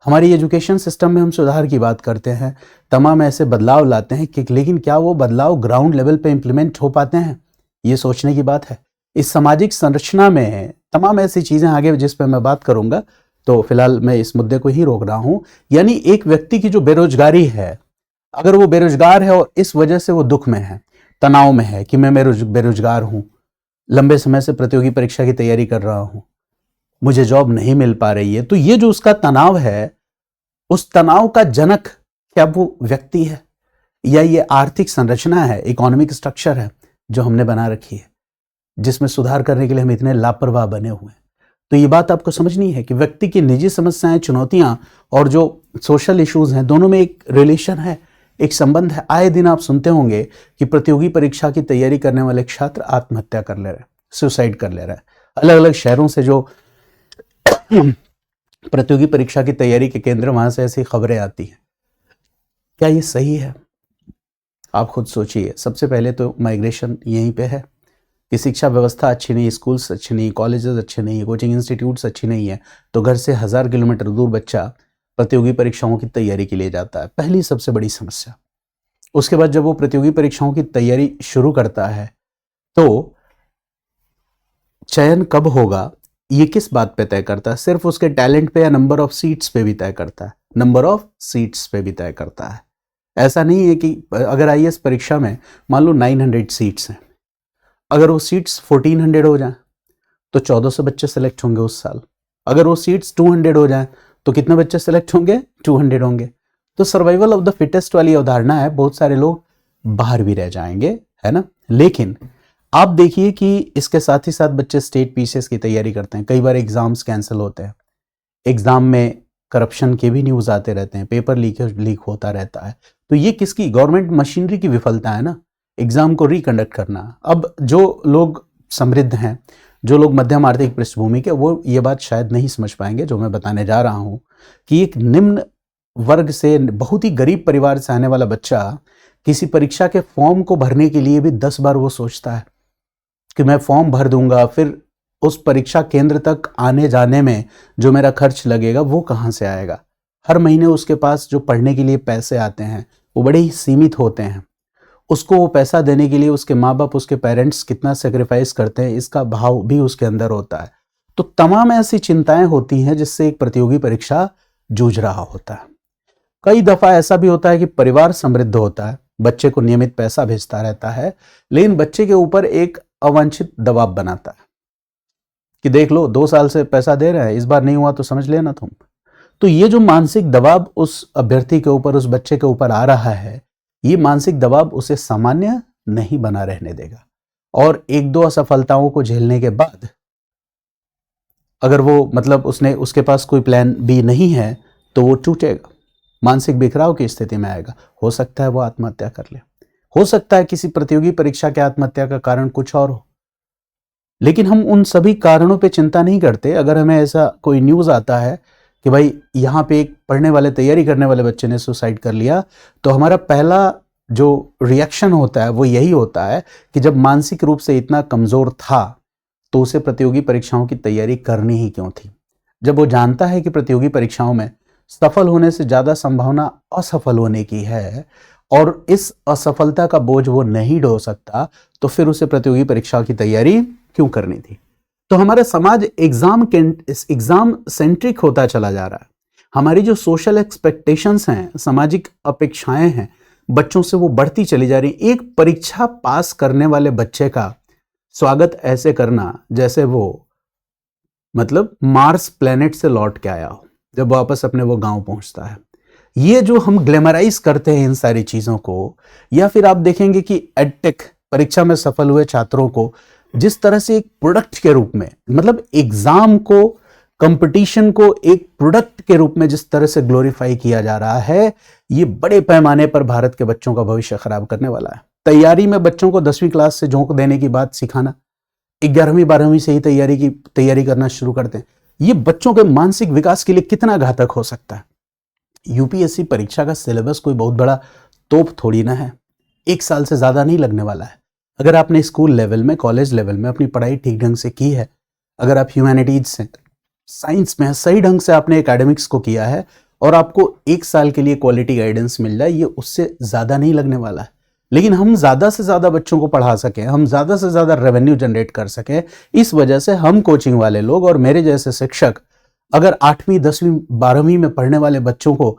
हमारी एजुकेशन सिस्टम में हम सुधार की बात करते हैं, तमाम ऐसे बदलाव लाते हैं कि लेकिन क्या वो बदलाव ग्राउंड लेवल पे इंप्लीमेंट हो पाते हैं? ये सोचने की बात है। इस सामाजिक संरचना में तमाम ऐसी चीजें आगे जिस पे मैं बात करूंगा, तो फिलहाल मैं इस मुद्दे को ही रोक रहा हूं। यानी एक व्यक्ति की जो बेरोजगारी है, अगर वो बेरोजगार है और इस वजह से वो दुख में है, तनाव में है कि मैं बेरोजगार हूं, लंबे समय से प्रतियोगी परीक्षा की तैयारी कर रहा हूं, मुझे जॉब नहीं मिल पा रही है, तो ये जो उसका तनाव है, उस तनाव का जनक क्या वो व्यक्ति है या ये आर्थिक संरचना है, इकोनॉमिक स्ट्रक्चर है जो हमने बना रखी है, जिसमें सुधार करने के लिए हम इतने लापरवाह बने हुए हैं? तो ये बात आपको समझनी है कि व्यक्ति की निजी समस्याएं, चुनौतियां और जो सोशल इश्यूज हैं, दोनों में एक रिलेशन है, एक संबंध है। आए दिन आप सुनते होंगे कि प्रतियोगी परीक्षा की तैयारी करने वाले छात्र आत्महत्या कर ले रहे हैं, सुसाइड कर ले रहे हैं। अलग अलग शहरों से जो प्रतियोगी परीक्षा की तैयारी के केंद्र, वहां से ऐसी खबरें आती हैं। क्या ये सही है? आप खुद सोचिए। सबसे पहले तो माइग्रेशन यहीं पे है कि शिक्षा व्यवस्था अच्छी नहीं, स्कूल्स अच्छे नहीं, कॉलेजेस अच्छे नहीं, कोचिंग इंस्टीट्यूट्स अच्छी नहीं है, तो घर से 1000 किलोमीटर दूर बच्चा प्रतियोगी परीक्षाओं की तैयारी के लिए जाता है। पहली सबसे बड़ी समस्या। उसके बाद जब वो प्रतियोगी परीक्षाओं की तैयारी शुरू करता है तो चयन कब होगा ये किस बात पे तय करता है? सिर्फ उसके टैलेंट पे या नंबर ऑफ सीट्स पे भी तय करता है? नंबर ऑफ सीट्स पे भी तय करता है। ऐसा नहीं है कि अगर आईएएस परीक्षा में मान लो 900 सीट्स हैं, अगर वो सीट्स 1400 हो जाए तो 1400 बच्चे सेलेक्ट होंगे उस साल। अगर वो सीट्स 200 हो जाए तो कितने बच्चे सेलेक्ट होंगे? 200 होंगे। तो सर्वाइवल ऑफ द फिटेस्ट वाली अवधारणा है, बहुत सारे लोग बाहर भी रह जाएंगे, है ना। लेकिन आप देखिए कि इसके साथ ही साथ बच्चे स्टेट पीसीएस की तैयारी करते हैं, कई बार एग्जाम्स कैंसिल होते हैं, एग्जाम में करप्शन के भी न्यूज आते रहते हैं, पेपर लीक होता रहता है। तो ये किसकी, गवर्नमेंट मशीनरी की विफलता है ना, एग्जाम को रिकंडक्ट करना। अब जो लोग समृद्ध हैं, जो लोग मध्यम आर्थिक पृष्ठभूमि के, वो ये बात शायद नहीं समझ पाएंगे जो मैं बताने जा रहा हूं कि एक निम्न वर्ग से, बहुत ही गरीब परिवार से आने वाला बच्चा किसी परीक्षा के फॉर्म को भरने के लिए भी 10 बार वो सोचता है कि मैं फॉर्म भर दूंगा, फिर उस परीक्षा केंद्र तक आने जाने में जो मेरा खर्च लगेगा वो कहाँ से आएगा। हर महीने उसके पास जो पढ़ने के लिए पैसे आते हैं वो बड़े ही सीमित होते हैं। उसको वो पैसा देने के लिए उसके माँ बाप, उसके पेरेंट्स कितना सेक्रीफाइस करते हैं, इसका भाव भी उसके अंदर होता है। तो तमाम ऐसी चिंताएं होती हैं जिससे एक प्रतियोगी परीक्षा जूझ रहा होता है। कई दफा ऐसा भी होता है कि परिवार समृद्ध होता है, बच्चे को नियमित पैसा भेजता रहता है, लेकिन बच्चे के ऊपर एक अवांछित दबाव बनाता है कि देख लो 2 साल से पैसा दे रहे हैं, इस बार नहीं हुआ तो समझ लेना तुम। तो ये जो मानसिक दबाव उस अभ्यर्थी के ऊपर, उस बच्चे के ऊपर आ रहा है, ये मानसिक दबाव उसे सामान्य नहीं बना रहने देगा। और 1-2 असफलताओं को झेलने के बाद अगर वो, मतलब उसके पास कोई प्लान बी नहीं है, तो वो टूटेगा, मानसिक बिखराव की स्थिति में आएगा। हो सकता है वो आत्महत्या कर ले, हो सकता है किसी प्रतियोगी परीक्षा के आत्महत्या का कारण कुछ और हो। लेकिन हम उन सभी कारणों पे चिंता नहीं करते। अगर हमें ऐसा कोई न्यूज़ आता है कि भाई यहाँ पे एक पढ़ने वाले, तैयारी करने वाले बच्चे ने सुसाइड कर लिया, तो हमारा पहला जो रिएक्शन होता है वो यही होता है कि जब मानसिक रूप से इतना कमज़ोर था तो उसे प्रतियोगी परीक्षाओं की तैयारी करनी ही क्यों थी। जब वो जानता है कि प्रतियोगी परीक्षाओं में सफल होने से ज़्यादा संभावना असफल होने की है और इस असफलता का बोझ वो नहीं ढो सकता, तो फिर उसे प्रतियोगी परीक्षा की तैयारी क्यों करनी थी। तो हमारा समाज एग्जाम सेंट्रिक होता चला जा रहा है। हमारी जो सोशल एक्सपेक्टेशंस हैं, सामाजिक अपेक्षाएं हैं, बच्चों से वो बढ़ती चली जा रही। एक परीक्षा पास करने वाले बच्चे का स्वागत ऐसे करना जैसे वो, मतलब मार्स प्लेनेट से लौट के आया हो जब वापस अपने वो गांव पहुंचता है। ये जो हम ग्लैमराइज करते हैं इन सारी चीजों को, या फिर आप देखेंगे कि एडटेक परीक्षा में सफल हुए छात्रों को जिस तरह से एक प्रोडक्ट के रूप में, मतलब एग्जाम को, कंपटीशन को एक प्रोडक्ट के रूप में जिस तरह से ग्लोरीफाई किया जा रहा है, ये बड़े पैमाने पर भारत के बच्चों का भविष्य खराब करने वाला है। तैयारी में बच्चों को 10वीं क्लास से झोंक देने की बात सिखाना, 11वीं 12वीं से ही तैयारी करना शुरू करते हैं, ये बच्चों के मानसिक विकास के लिए कितना घातक हो सकता है। यूपीएससी परीक्षा का सिलेबस कोई बहुत बड़ा तोप थोड़ी ना है, 1 साल से ज्यादा नहीं लगने वाला है। अगर आपने स्कूल लेवल में, कॉलेज लेवल में अपनी पढ़ाई ठीक ढंग से की है, अगर आप ह्यूमैनिटीज से, साइंस में सही ढंग से आपने एकेडमिक्स को किया है और आपको 1 साल के लिए क्वालिटी गाइडेंस मिल जाए, ये उससे ज्यादा नहीं लगने वाला है। लेकिन हम ज्यादा से ज्यादा बच्चों को पढ़ा सकें, हम ज्यादा से ज्यादा रेवेन्यू जनरेट कर सकें, इस वजह से हम कोचिंग वाले लोग और मेरे जैसे शिक्षक अगर 8वीं 10वीं 12वीं में पढ़ने वाले बच्चों को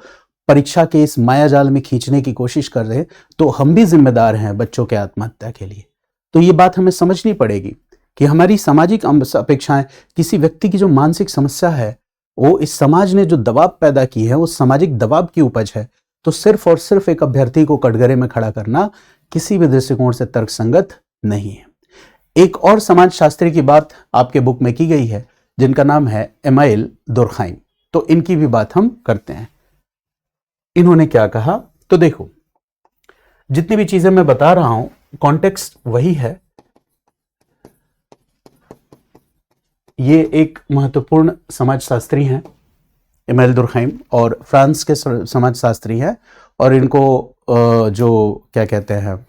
परीक्षा के इस मायाजाल में खींचने की कोशिश कर रहे हैं, तो हम भी जिम्मेदार हैं बच्चों के आत्महत्या के लिए। तो ये बात हमें समझनी पड़ेगी कि हमारी सामाजिक अपेक्षाएं, किसी व्यक्ति की जो मानसिक समस्या है, वो इस समाज ने जो दबाव पैदा की है, वो सामाजिक दबाव की उपज है। तो सिर्फ और सिर्फ एक अभ्यर्थी को कटघरे में खड़ा करना किसी भी दृष्टिकोण से तर्कसंगत नहीं है। एक और समाजशास्त्री की बात आपके बुक में की गई है जिनका नाम है एमाइल दुर्खाइम, तो इनकी भी बात हम करते हैं। इन्होंने क्या कहा, तो देखो, जितनी भी चीजें मैं बता रहा हूं कॉन्टेक्स्ट वही है। ये एक महत्वपूर्ण समाजशास्त्री हैं एमाइल दुर्खाइम, और फ्रांस के समाजशास्त्री हैं, और इनको जो क्या कहते हैं,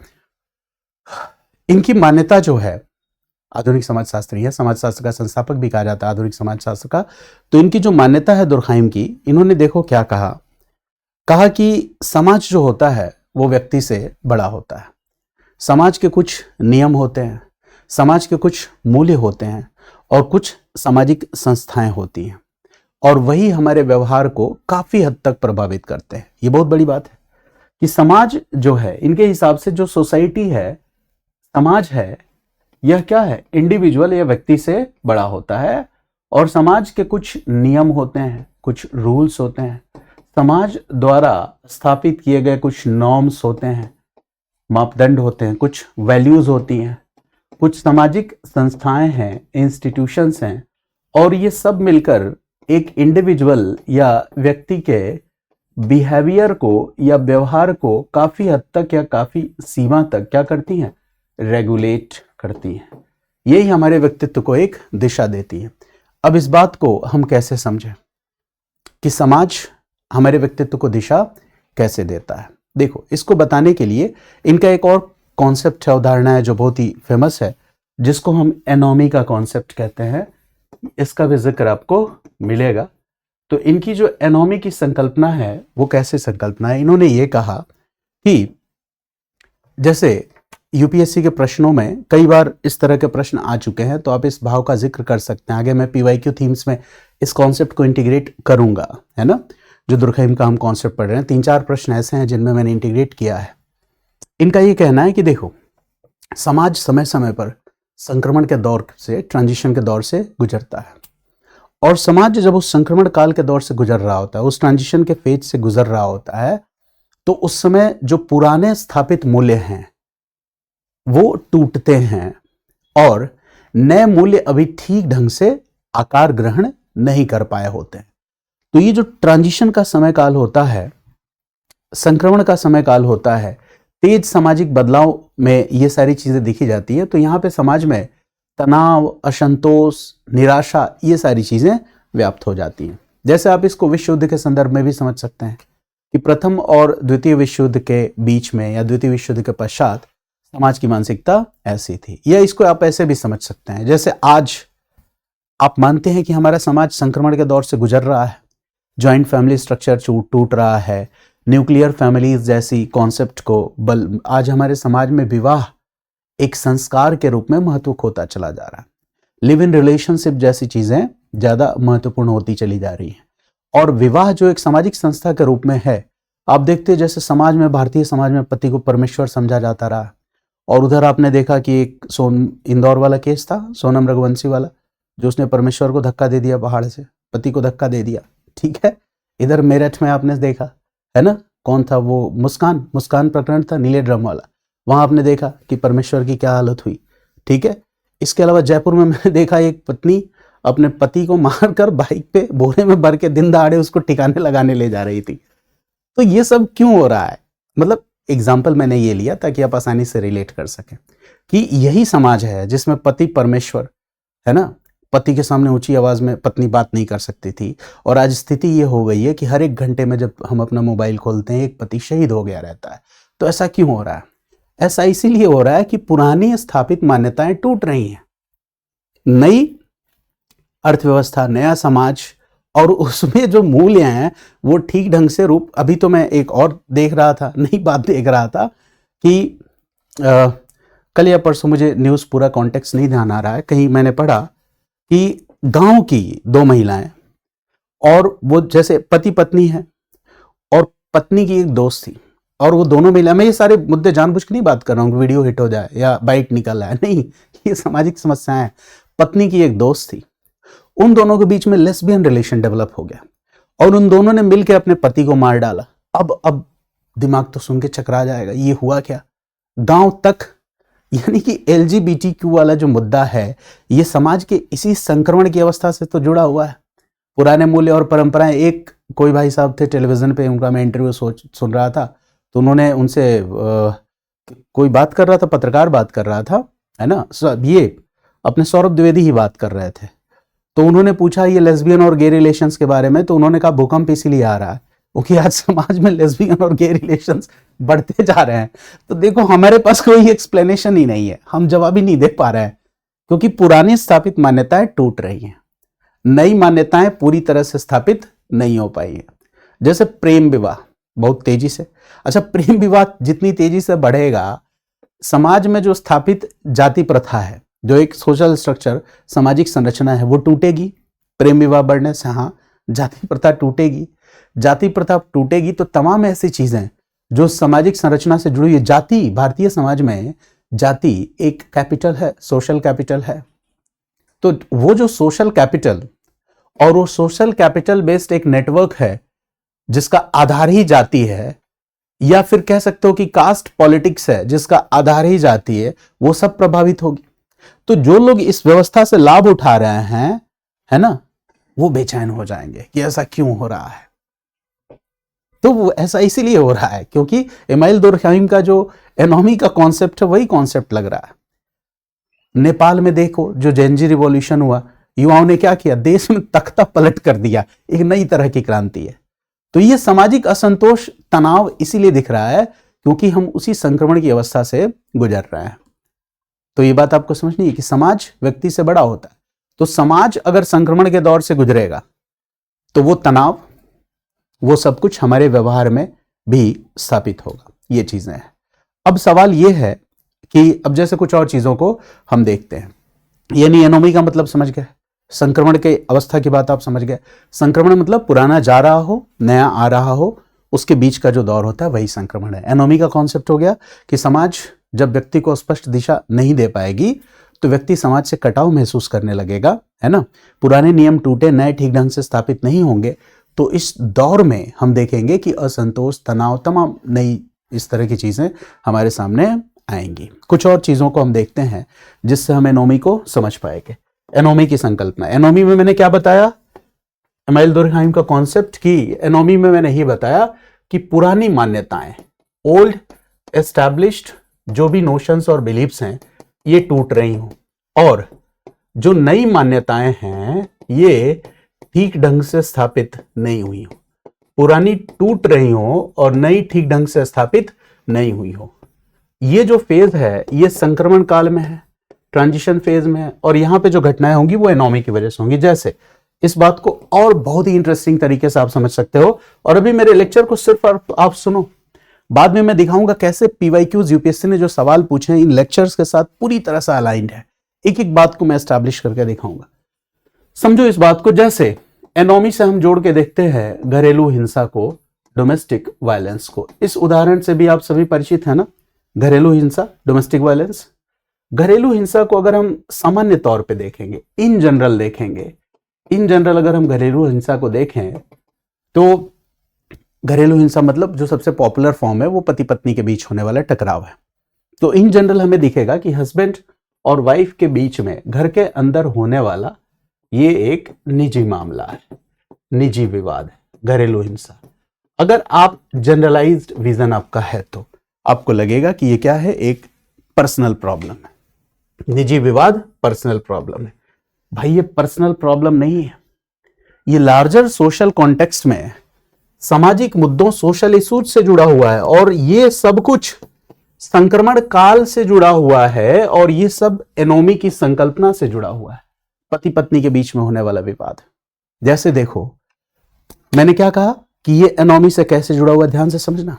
इनकी मान्यता जो है, आधुनिक समाजशास्त्री है, समाजशास्त्र का संस्थापक भी कहा जाता है आधुनिक समाजशास्त्र का। तो इनकी जो मान्यता है दुर्खाइम की, इन्होंने देखो क्या कहा कि समाज जो होता है वो व्यक्ति से बड़ा होता है। समाज के कुछ नियम होते हैं, समाज के कुछ मूल्य होते हैं, और कुछ सामाजिक संस्थाएं होती हैं, और वही हमारे व्यवहार को काफी हद तक प्रभावित करते हैं। ये बहुत बड़ी बात है कि समाज जो है, इनके हिसाब से जो सोसाइटी है, समाज है, यह क्या है, इंडिविजुअल या व्यक्ति से बड़ा होता है, और समाज के कुछ नियम होते हैं, कुछ रूल्स होते हैं, समाज द्वारा स्थापित किए गए कुछ नॉर्म्स होते हैं, मापदंड होते हैं, कुछ वैल्यूज होती हैं, कुछ सामाजिक संस्थाएं हैं, इंस्टीट्यूशंस हैं, और ये सब मिलकर एक इंडिविजुअल या व्यक्ति के बिहेवियर को या व्यवहार को काफी हद तक या काफी सीमा तक क्या करती हैं, रेगुलेट करती हैं। यही हमारे व्यक्तित्व को एक दिशा देती है। अब इस बात को हम कैसे समझें कि समाज हमारे व्यक्तित्व को दिशा कैसे देता है। देखो, इसको बताने के लिए इनका एक और कॉन्सेप्ट है, उदाहरण है जो बहुत ही फेमस है, जिसको हम एनोमी का कॉन्सेप्ट कहते हैं। इसका भी जिक्र आपको मिलेगा। तो इनकी जो एनोमी की संकल्पना है वो कैसे संकल्पना है, इन्होंने ये कहा कि जैसे यूपीएससी के प्रश्नों में कई बार इस तरह के प्रश्न आ चुके हैं, तो आप इस भाव का जिक्र कर सकते हैं। आगे मैं पीवाईक्यू थीम्स में इस कॉन्सेप्ट को इंटीग्रेट करूंगा, है ना। जो दुर्कheim का हम कॉन्सेप्ट पढ़ रहे हैं, 3-4 प्रश्न ऐसे हैं जिनमें मैंने इंटीग्रेट किया है। इनका ये कहना है कि देखो, समाज समय समय पर संक्रमण के दौर से, ट्रांजिशन के दौर से गुजरता है, और समाज जब उस संक्रमण काल के दौर से गुजर रहा होता है, उस ट्रांजिशन के फेज से गुजर रहा होता है, तो उस समय जो पुराने स्थापित मूल्य हैं वो टूटते हैं और नए मूल्य अभी ठीक ढंग से आकार ग्रहण नहीं कर पाए होते हैं। तो ये जो ट्रांजिशन का समय काल होता है, संक्रमण का समय काल होता है, तेज सामाजिक बदलाव में ये सारी चीजें दिखी जाती है। तो यहाँ पे समाज में तनाव, असंतोष, निराशा, ये सारी चीजें व्याप्त हो जाती हैं। जैसे आप इसको विश्व युद्ध के संदर्भ में भी समझ सकते हैं कि प्रथम और द्वितीय विश्व युद्ध के बीच में या द्वितीय विश्व युद्ध के पश्चात समाज की मानसिकता ऐसी थी। या इसको आप ऐसे भी समझ सकते हैं, जैसे आज आप मानते हैं कि हमारा समाज संक्रमण के दौर से गुजर रहा है, जॉइंट फैमिली स्ट्रक्चर टूट रहा है, न्यूक्लियर फैमिलीज जैसी कॉन्सेप्ट को आज हमारे समाज में विवाह एक संस्कार के रूप में महत्व खोता चला जा रहा है। लिव इन रिलेशनशिप जैसी चीजें ज्यादा महत्वपूर्ण होती चली जा रही हैं, और विवाह जो एक सामाजिक संस्था के रूप में है, आप देखते हैं जैसे समाज में, भारतीय समाज में पति को परमेश्वर समझा जाता रहा, और उधर आपने देखा कि एक इंदौर वाला केस था, सोनम रघुवंशी वाला, जो उसने परमेश्वर को धक्का दे दिया, पहाड़ से पति को धक्का दे दिया, ठीक है। इधर मेरठ में आपने देखा है ना, कौन था वो, मुस्कान प्रकरण था, नीले ड्रम वाला, वहां आपने देखा कि परमेश्वर की क्या हालत हुई, ठीक है। इसके अलावा जयपुर में मैंने देखा एक पत्नी अपने पति को मारकर बाइक पे बोरे में भर के दिन दहाड़े उसको ठिकाने लगाने ले जा रही थी। तो ये सब क्यों हो रहा है, मतलब एग्जाम्पल मैंने ये लिया ताकि आप आसानी से रिलेट कर सकें कि यही समाज है जिसमें पति परमेश्वर है ना, पति के सामने ऊंची आवाज में पत्नी बात नहीं कर सकती थी, और आज स्थिति ये हो गई है कि हर एक घंटे में जब हम अपना मोबाइल खोलते हैं एक पति शहीद हो गया रहता है। तो ऐसा क्यों हो रहा है? ऐसा इसीलिए हो रहा है कि पुरानी स्थापित मान्यताएं टूट रही हैं। नई अर्थव्यवस्था, नया समाज, और उसमें जो मूल्य हैं वो ठीक ढंग से रूप, अभी तो मैं एक और देख रहा था, नई बात देख रहा था कि कल या परसों, मुझे न्यूज़ पूरा कॉन्टेक्स्ट नहीं ध्यान आ रहा है, कहीं मैंने पढ़ा कि गांव की 2 महिलाएं, और वो जैसे पति पत्नी है, और पत्नी की एक दोस्त थी, और वो दोनों महिला, मैं ये सारे मुद्दे जानबूझ के नहीं बात कर रहा हूँ कि वीडियो हिट हो जाए या बाइट निकल आए, नहीं, ये सामाजिक समस्याएं हैं। पत्नी की एक दोस्त थी, उन दोनों के बीच में लेस्बियन रिलेशन डेवलप हो गया, और उन दोनों ने मिलकर अपने पति को मार डाला। अब दिमाग तो सुन के चकरा जाएगा, ये हुआ क्या? गांव तक, यानी कि LGBTQ वाला जो मुद्दा है, ये समाज के इसी संक्रमण की अवस्था से तो जुड़ा हुआ है। पुराने मूल्य और परंपराएं, एक कोई भाई साहब थे टेलीविजन पे, उनका मैं इंटरव्यू सुन रहा था, तो उन्होंने उनसे कोई बात कर रहा था, पत्रकार बात कर रहा था, है ना, ये अपने सौरभ द्विवेदी ही बात कर रहे थे। तो उन्होंने पूछा ये लेस्बियन और गे रिलेशंस के बारे में, तो उन्होंने कहा भूकंप इसीलिए आ रहा है क्योंकि आज समाज में लेस्बियन और गे रिलेशंस बढ़ते जा रहे हैं। तो देखो, हमारे पास कोई एक्सप्लेनेशन ही नहीं है, हम जवाब ही नहीं दे पा रहे हैं, क्योंकि पुरानी स्थापित मान्यताएं टूट रही हैं, नई मान्यताएं पूरी तरह से स्थापित नहीं हो पाई है। जैसे प्रेम विवाह बहुत तेजी से, अच्छा, प्रेम विवाह जितनी तेजी से बढ़ेगा, समाज में जो स्थापित जाति प्रथा है, जो एक सोशल स्ट्रक्चर, सामाजिक संरचना है, वो टूटेगी प्रेम विवाह बढ़ने से। हाँ, जाति प्रथा टूटेगी, जाति प्रथा टूटेगी तो तमाम ऐसी चीजें जो सामाजिक संरचना से जुड़ी है। जाति, भारतीय समाज में जाति एक कैपिटल है, सोशल कैपिटल है। तो वो जो सोशल कैपिटल और वो सोशल कैपिटल बेस्ड एक नेटवर्क है, जिसका आधार ही जाति है, या फिर कह सकते हो कि कास्ट पॉलिटिक्स है जिसका आधार ही जाति है, वो सब प्रभावित होगी। तो जो लोग इस व्यवस्था से लाभ उठा रहे हैं, है ना, वो बेचैन हो जाएंगे कि ऐसा क्यों हो रहा है। तो वो ऐसा इसीलिए हो रहा है क्योंकि इमाइल दुर्कheim का जो एनोमी का कॉन्सेप्ट है वही कॉन्सेप्ट लग रहा है। नेपाल में देखो जो जेनजी रिवॉल्यूशन हुआ, युवाओं ने क्या किया, देश में तख्ता पलट कर दिया, एक नई तरह की क्रांति है। तो ये सामाजिक असंतोष, तनाव इसीलिए दिख रहा है क्योंकि हम उसी संक्रमण की अवस्था से गुजर रहे हैं। तो ये बात आपको समझनी है कि समाज व्यक्ति से बड़ा होता है। तो समाज अगर संक्रमण के दौर से गुजरेगा तो वो तनाव, वो सब कुछ हमारे व्यवहार में भी स्थापित होगा। ये चीजें हैं। अब सवाल ये है कि अब जैसे कुछ और चीजों को हम देखते हैं, यानी एनोमी का मतलब समझ गए, संक्रमण के अवस्था की बात आप समझ गए। संक्रमण मतलब पुराना जा रहा हो, नया आ रहा हो, उसके बीच का जो दौर होता है वही संक्रमण है। एनोमी का कॉन्सेप्ट हो गया कि समाज जब व्यक्ति को स्पष्ट दिशा नहीं दे पाएगी तो व्यक्ति समाज से कटाव महसूस करने लगेगा, है ना। पुराने नियम टूटे, नए ठीक ढंग से स्थापित नहीं होंगे, तो इस दौर में हम देखेंगे कि असंतोष, तनाव, तमाम नई इस तरह की चीजें हमारे सामने आएंगी। कुछ और चीजों को हम देखते हैं जिससे हम एनोमी को समझ पाएंगे। एनोमी की संकल्पना, एनोमी में मैंने क्या बताया, इमाइल दुर्कheim का कॉन्सेप्ट की एनोमी में मैंने ही बताया कि पुरानी मान्यताएं, ओल्ड एस्टैब्लिश्ड जो भी नोशंस और बिलीव्स हैं, ये टूट रही हों, और जो नई मान्यताएं हैं ये ठीक ढंग से स्थापित नहीं हुई हो। पुरानी टूट रही हो और नई ठीक ढंग से स्थापित नहीं हुई हो। ये जो फेज है ये संक्रमण काल में है, ट्रांजिशन फेज में है, और यहां पे जो घटनाएं होंगी वो एनोमी की वजह से होंगी। जैसे इस बात को और बहुत ही इंटरेस्टिंग तरीके से आप समझ सकते हो, और अभी मेरे लेक्चर को सिर्फ आप सुनो, बाद में मैं दिखाऊंगा कैसे पीवाईक्यूज यूपीएससी ने जो सवाल पूछे हैं इन लेक्चर्स के साथ पूरी तरह से अलाइंड है। एक एक बात को मैं एस्टैब्लिश करके दिखाऊंगा। समझो इस बात को, जैसे एनोमी से हम जोड़ के देखते हैं घरेलू हिंसा को, डोमेस्टिक वायलेंस को। इस उदाहरण से भी आप सभी परिचित है ना, घरेलू हिंसा, डोमेस्टिक वायलेंस। घरेलू हिंसा को अगर हम सामान्य तौर पे देखेंगे, इन जनरल देखेंगे, इन जनरल अगर हम घरेलू हिंसा को देखें तो घरेलू हिंसा मतलब जो सबसे पॉपुलर फॉर्म है वो पति पत्नी के बीच होने वाला टकराव है। तो इन जनरल हमें दिखेगा कि हस्बैंड और वाइफ के बीच में घर के अंदर होने वाला ये एक निजी मामला है, निजी विवाद है, घरेलू हिंसा। अगर आप जनरलाइज्ड विजन आपका है तो आपको लगेगा कि ये क्या है, एक पर्सनल प्रॉब्लम है। निजी विवाद पर्सनल प्रॉब्लम है। भाई ये पर्सनल प्रॉब्लम नहीं है, ये लार्जर सोशल कॉन्टेक्स्ट में सामाजिक मुद्दों, सोशल इश्यूज से जुड़ा हुआ है, और ये सब कुछ संक्रमण काल से जुड़ा हुआ है, और ये सब एनोमी की संकल्पना से जुड़ा हुआ है, पति पत्नी के बीच में होने वाला विवाद। जैसे देखो मैंने क्या कहा कि ये एनोमी से कैसे जुड़ा हुआ है, ध्यान से समझना।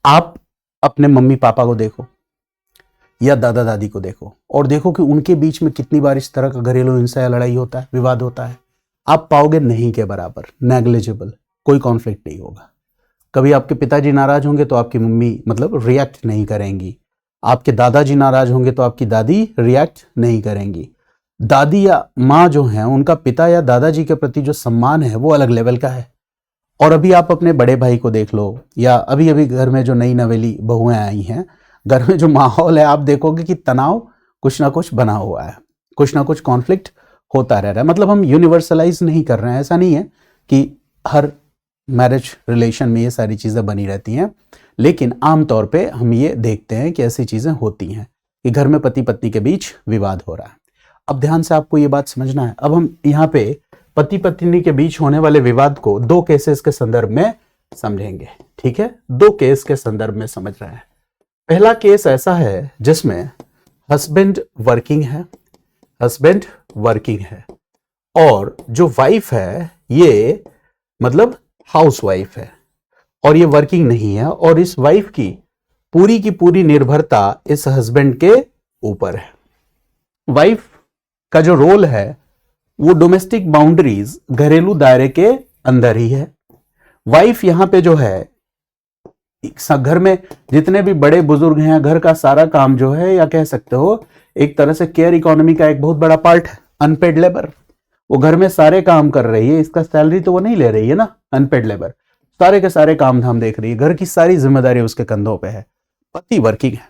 आप अपने मम्मी पापा को देखो या दादा दादी को देखो और देखो कि उनके बीच में कितनी बार इस तरह का घरेलू हिंसा या लड़ाई होता है, विवाद होता है। आप पाओगे नहीं के बराबर, नेग्लिजिबल, कोई कॉन्फ्लिक्ट नहीं होगा। कभी आपके पिताजी नाराज होंगे तो आपकी मम्मी मतलब रिएक्ट नहीं करेंगी, आपके दादाजी नाराज होंगे तो आपकी दादी रिएक्ट नहीं करेंगी। दादी या माँ जो हैं उनका पिता या दादाजी के प्रति जो सम्मान है वो अलग लेवल का है। और अभी आप अपने बड़े भाई को देख लो, या अभी अभी घर में जो नई नवेली बहुएं आई हैं, घर में जो माहौल है आप देखोगे कि तनाव कुछ ना कुछ बना हुआ है, कुछ ना कुछ कॉन्फ्लिक्ट होता रह रहा है। मतलब हम यूनिवर्सलाइज नहीं कर रहे हैं, ऐसा नहीं है कि हर मैरिज रिलेशन में ये सारी चीज़ें बनी रहती हैं, लेकिन आमतौर पे हम ये देखते हैं कि ऐसी चीज़ें होती हैं कि घर में पति पत्नी के बीच विवाद हो रहा है। अब ध्यान से आपको ये बात समझना है। अब हम यहाँ पे पति पत्नी के बीच होने वाले विवाद को दो केसेस के संदर्भ में समझेंगे, ठीक है। दो केस के संदर्भ में समझ रहे हैं। पहला केस ऐसा है जिसमें हस्बैंड वर्किंग है, हस्बैंड वर्किंग है, और जो वाइफ है ये मतलब हाउस वाइफ है, और ये वर्किंग नहीं है, और इस वाइफ की पूरी निर्भरता इस हस्बैंड के ऊपर है। वाइफ का जो रोल है वो डोमेस्टिक बाउंड्रीज, घरेलू दायरे के अंदर ही है। वाइफ यहां पे जो है घर में जितने भी बड़े बुजुर्ग हैं, घर का सारा काम जो है, या कह सकते हो एक तरह से केयर इकोनॉमी का एक बहुत बड़ा पार्ट है, अनपेड लेबर। वो घर में सारे काम कर रही है, इसका सैलरी तो वो नहीं ले रही है ना, अनपेड लेबर। सारे के सारे काम धाम देख रही है, घर की सारी जिम्मेदारी उसके कंधों पे है, पति वर्किंग है,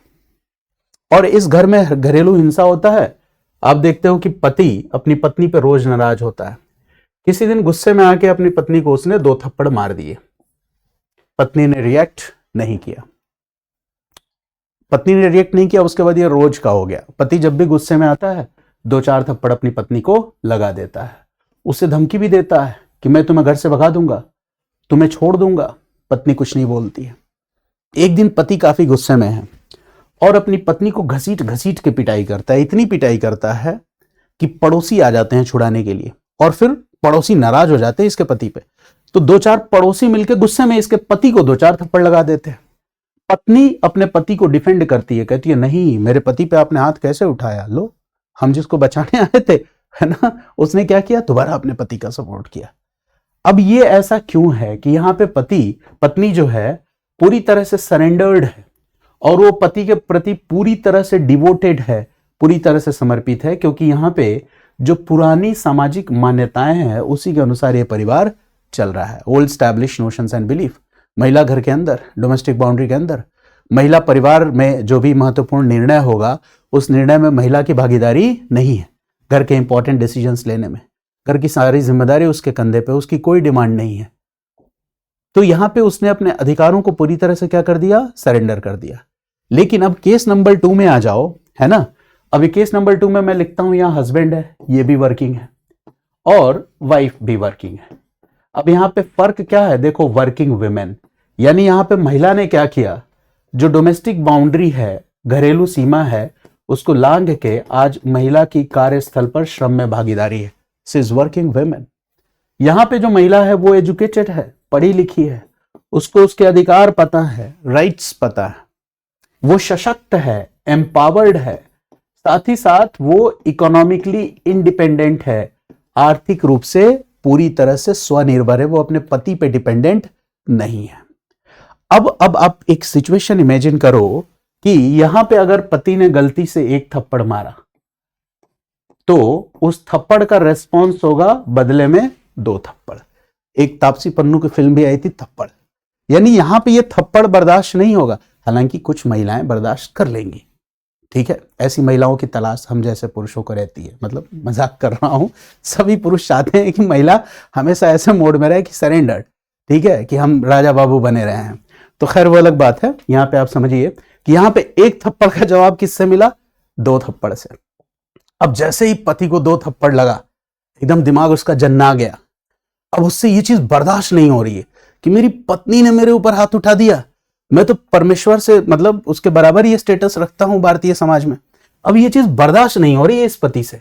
और इस घर में घरेलू हिंसा होता है। आप देखते हो कि पति अपनी पत्नी पे रोज नाराज होता है। किसी दिन गुस्से में आके अपनी पत्नी को उसने 2 थप्पड़ मार दिए, पत्नी ने रिएक्ट नहीं किया, उसके बाद ये रोज का हो गया। पति जब भी गुस्से में आता है 2-4 थप्पड़ अपनी पत्नी को लगा देता है, उसे धमकी भी देता है कि मैं तुम्हें घर से भगा दूंगा, तुम्हें छोड़ दूंगा। पत्नी कुछ नहीं बोलती है। एक दिन पति काफी गुस्से में है और अपनी पत्नी को घसीट घसीट के पिटाई करता है, इतनी पिटाई करता है कि पड़ोसी आ जाते हैं छुड़ाने के लिए, और फिर पड़ोसी नाराज हो जाते हैं इसके पति पे, तो 2-4 पड़ोसी मिलकर गुस्से में इसके पति को 2-4 थप्पड़ लगा देते हैं। पत्नी अपने पति को डिफेंड करती है, कहती है नहीं, मेरे पति पे आपने हाथ कैसे उठाया, लो हम जिसको बचाने आए थे, है ना, उसने क्या किया, दोबारा अपने पति का सपोर्ट किया। अब ये ऐसा क्यों है कि यहाँ पे पत्नी जो है पूरी तरह से सरेंडर्ड है और वो पति के प्रति पूरी तरह से डिवोटेड है, पूरी तरह से समर्पित है, क्योंकि यहाँ पे जो पुरानी सामाजिक मान्यताएं हैं उसी के अनुसार ये परिवार चल रहा है। Old establish notions and belief. महिला घर के अंदर, डोमेस्टिक बाउंड्री के अंदर, महिला परिवार में जो भी महत्वपूर्ण निर्णय होगा उस निर्णय में महिला की भागीदारी नहीं है। घर के इंपॉर्टेंट डिसीजंस लेने में घर की सारी जिम्मेदारी उसके कंधे पे, उसकी कोई डिमांड नहीं है। तो यहां पे उसने अपने अधिकारों को पूरी तरह से क्या कर दिया, सरेंडर कर दिया। लेकिन अब केस नंबर 2 में आ जाओ, है ना। अभी केस नंबर 2 में मैं लिखता हूं यहां हस्बैंड है, ये भी वर्किंग है और वाइफ भी वर्किंग है। अब यहां पे फर्क क्या है, देखो, वर्किंग वुमेन, यानी यहां पे महिला ने क्या किया, जो डोमेस्टिक बाउंड्री है, घरेलू सीमा है, उसको लांघ के आज महिला की कार्यस्थल पर श्रम में भागीदारी है। She is working women. यहां पे जो महिला है वो एजुकेटेड है, पढ़ी लिखी है, उसको उसके अधिकार पता है, राइट्स पता है, वो सशक्त है, एम्पावर्ड है, साथ ही साथ वो इकोनॉमिकली इंडिपेंडेंट है, आर्थिक रूप से पूरी तरह से स्वनिर्भर है, वो अपने पति पे डिपेंडेंट नहीं है। अब आप एक सिचुएशन इमेजिन करो कि यहां पे अगर पति ने गलती से 1 थप्पड़ मारा तो उस थप्पड़ का रेस्पॉन्स होगा बदले में 2 थप्पड़। एक तापसी पन्नू की फिल्म भी आई थी थप्पड़, यानी यहां पे ये थप्पड़ बर्दाश्त नहीं होगा। हालांकि कुछ महिलाएं बर्दाश्त कर लेंगी, ठीक है, ऐसी महिलाओं की तलाश हम जैसे पुरुषों को रहती है, मतलब मजाक कर रहा हूं, सभी पुरुष चाहते हैं कि महिला हमेशा ऐसे मोड में रहे कि सरेंडर, ठीक है, कि हम राजा बाबू बने रहे हैं। तो खैर वो अलग बात है। यहां पे आप समझिए कि यहां पे 1 थप्पड़ का जवाब किससे मिला, 2 थप्पड़ से। अब जैसे ही पति को 2 थप्पड़ लगा, एकदम दिमाग उसका जन्ना गया। अब उससे ये चीज बर्दाश्त नहीं हो रही है कि मेरी पत्नी ने मेरे ऊपर हाथ उठा दिया, मैं तो परमेश्वर से मतलब उसके बराबर ये स्टेटस रखता हूं भारतीय समाज में। अब ये चीज बर्दाश्त नहीं हो रही है इस पति से।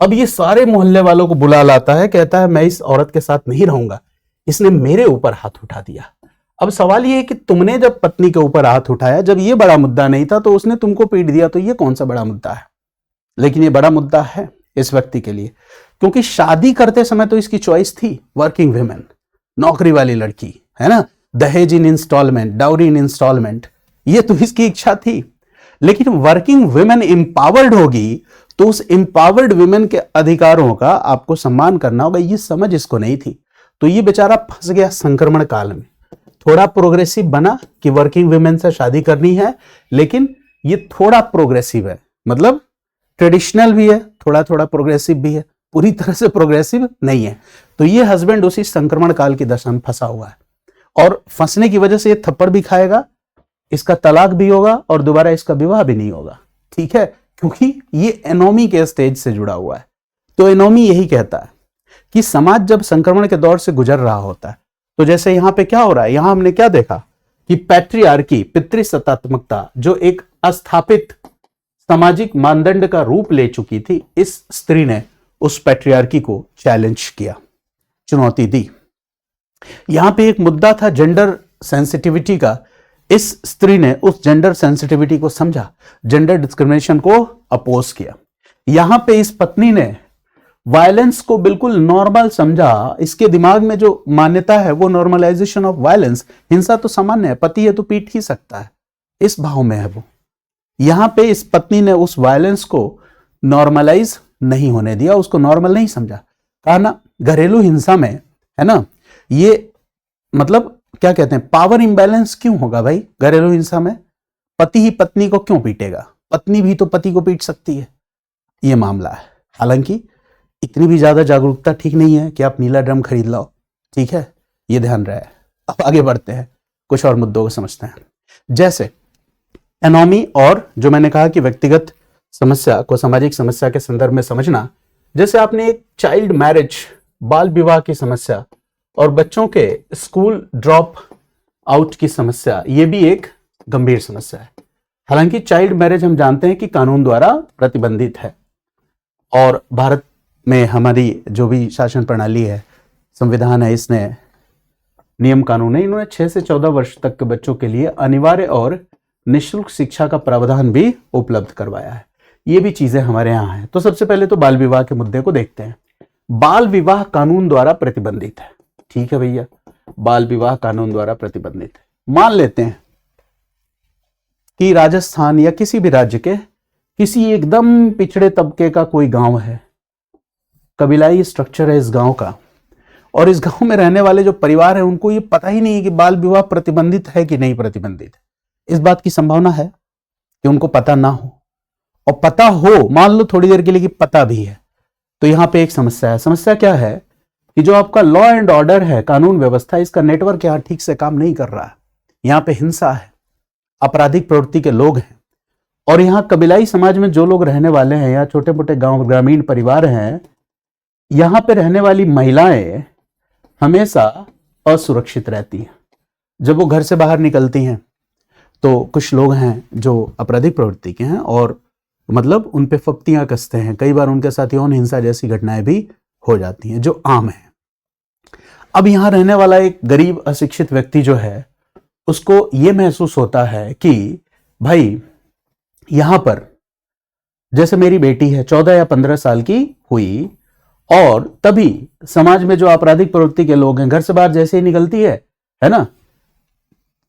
अब ये सारे मोहल्ले वालों को बुला लाता है, कहता है मैं इस औरत के साथ नहीं रहूंगा, इसने मेरे ऊपर हाथ उठा दिया। अब सवाल ये है कि तुमने जब पत्नी के ऊपर हाथ उठाया, जब ये बड़ा मुद्दा नहीं था, तो उसने तुमको पीट दिया, तो ये कौन सा बड़ा मुद्दा है। लेकिन ये बड़ा मुद्दा है इस व्यक्ति के लिए, क्योंकि शादी करते समय तो इसकी चॉइस थी वर्किंग वुमेन, नौकरी वाली लड़की, है ना, दहेज इन इंस्टॉलमेंट, डाउरी इन इंस्टॉलमेंट, ये तो इसकी इच्छा थी। लेकिन वर्किंग वुमेन इंपावर्ड होगी तो उस इंपावर्ड वुमेन के अधिकारों का आपको सम्मान करना होगा, ये समझ इसको नहीं थी। तो ये बेचारा फंस गया संक्रमण काल में। थोड़ा प्रोग्रेसिव बना कि वर्किंग वुमेन से शादी करनी है, लेकिन ये थोड़ा प्रोग्रेसिव है, मतलब ट्रेडिशनल भी है, थोड़ा थोड़ा प्रोग्रेसिव भी है, पूरी तरह से प्रोग्रेसिव नहीं है। तो ये हस्बैंड उसी संक्रमण काल की दशा में फंसा हुआ है, और फंसने की वजह से ये थप्पड़ भी खाएगा, इसका तलाक भी होगा और दोबारा इसका विवाह भी नहीं होगा, ठीक है, क्योंकि ये एनोमी के स्टेज से जुड़ा हुआ है। तो एनोमी यही कहता है कि समाज जब संक्रमण के दौर से गुजर रहा होता है, तो जैसे यहां पे क्या हो रहा है, यहां हमने क्या देखा कि पैट्रियार्की, पितृसत्तात्मकता, जो एक अस्थापित सामाजिक मानदंड का रूप ले चुकी थी, इस स्त्री ने उस पैट्रियार्की को चैलेंज किया, चुनौती दी। यहां पे एक मुद्दा था जेंडर सेंसिटिविटी का, इस स्त्री ने उस जेंडर सेंसिटिविटी को समझा, जेंडर डिस्क्रिमिनेशन को अपोज किया। यहां पे इस पत्नी ने वायलेंस को बिल्कुल नॉर्मल समझा। इसके दिमाग में जो मान्यता है वो नॉर्मलाइजेशन ऑफ वायलेंस, हिंसा तो सामान्य है, पति है तो पीट ही सकता है, इस भाव में है वो। यहां पे इस पत्नी ने उस वायलेंस को नॉर्मलाइज नहीं होने दिया, उसको नॉर्मल नहीं समझा। कहा ना, घरेलू हिंसा में, है ना, ये मतलब क्या कहते हैं, पावर इंबैलेंस क्यों होगा भाई घरेलू हिंसा में? पति ही पत्नी को क्यों पीटेगा? पत्नी भी तो पति को पीट सकती है। ये मामला है। हालांकि इतनी भी ज्यादा जागरूकता ठीक नहीं है कि आप नीला ड्रम खरीद लाओ, ठीक है, ये ध्यान रहे। अब आगे बढ़ते हैं, कुछ और मुद्दों को समझते हैं। जैसे एनोमी, और जो मैंने कहा कि व्यक्तिगत समस्या को सामाजिक समस्या के संदर्भ में समझना। जैसे आपने एक चाइल्ड मैरिज, बाल विवाह की समस्या, और बच्चों के स्कूल ड्रॉप आउट की समस्या, ये भी एक गंभीर समस्या है। हालांकि चाइल्ड मैरिज हम जानते हैं कि कानून द्वारा प्रतिबंधित है, और भारत में हमारी जो भी शासन प्रणाली है, संविधान है, इसने नियम कानून है, इन्होंने 6 से 14 वर्ष तक के बच्चों के लिए अनिवार्य और निःशुल्क शिक्षा का प्रावधान भी उपलब्ध करवाया है। ये भी चीजें हमारे यहाँ हैं। तो सबसे पहले तो बाल विवाह के मुद्दे को देखते हैं। बाल विवाह कानून द्वारा प्रतिबंधित है, ठीक है भैया, बाल विवाह कानून द्वारा प्रतिबंधित है। मान लेते हैं कि राजस्थान या किसी भी राज्य के किसी एकदम पिछड़े तबके का कोई गांव है, कबीलाई स्ट्रक्चर है इस गांव का, और इस गांव में रहने वाले जो परिवार है उनको ये पता ही नहीं है कि बाल विवाह प्रतिबंधित है कि नहीं प्रतिबंधित है। इस बात की संभावना है कि उनको पता ना हो, और पता हो, मान लो थोड़ी देर के लिए कि पता भी है, तो यहां पे एक समस्या है। समस्या क्या है कि जो आपका लॉ एंड ऑर्डर है, कानून व्यवस्था, इसका नेटवर्क यहां ठीक से काम नहीं कर रहा है। यहां पे हिंसा है, आपराधिक प्रवृत्ति के लोग हैं, और यहां कबीलाई समाज में जो लोग रहने वाले हैं या छोटे मोटे गांव ग्रामीण परिवार हैं, यहां पे रहने वाली महिलाएं हमेशा असुरक्षित रहती हैं। जब वो घर से बाहर निकलती हैं तो कुछ लोग हैं जो आपराधिक प्रवृत्ति के हैं, और मतलब उन पे फप्तियां कसते हैं। कई बार उनके साथ यौन हिंसा जैसी घटनाएं भी हो जाती हैं, जो आम है। अब यहां रहने वाला एक गरीब अशिक्षित व्यक्ति जो है, उसको यह महसूस होता है कि भाई यहां पर जैसे मेरी बेटी है 14 या 15 साल की हुई, और तभी समाज में जो आपराधिक प्रवृत्ति के लोग हैं, घर से बाहर जैसे ही निकलती है ना,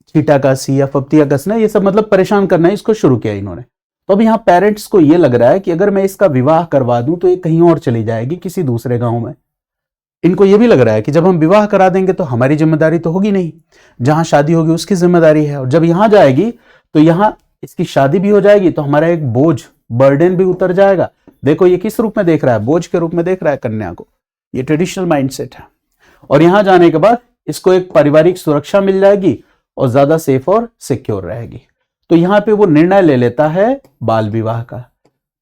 छीटा कासी या फप्तियां कसना, ये सब मतलब परेशान करना, इसको शुरू किया इन्होंने। तो अब यहाँ पेरेंट्स को ये लग रहा है कि अगर मैं इसका विवाह करवा दूं तो ये कहीं और चली जाएगी, किसी दूसरे गांव में। इनको ये भी लग रहा है कि जब हम विवाह करा देंगे तो हमारी जिम्मेदारी तो होगी नहीं, जहां शादी होगी उसकी जिम्मेदारी है, और जब यहां जाएगी तो यहां इसकी शादी भी हो जाएगी, तो हमारा एक बोझ, बर्डन भी उतर जाएगा। देखो ये किस रूप में देख रहा है, बोझ के रूप में देख रहा है कन्या को। ये ट्रेडिशनल माइंडसेट है। और यहां जाने के बाद इसको एक पारिवारिक सुरक्षा मिल जाएगी और ज्यादा सेफ और सिक्योर रहेगी। तो यहां पे वो निर्णय ले लेता है बाल विवाह का,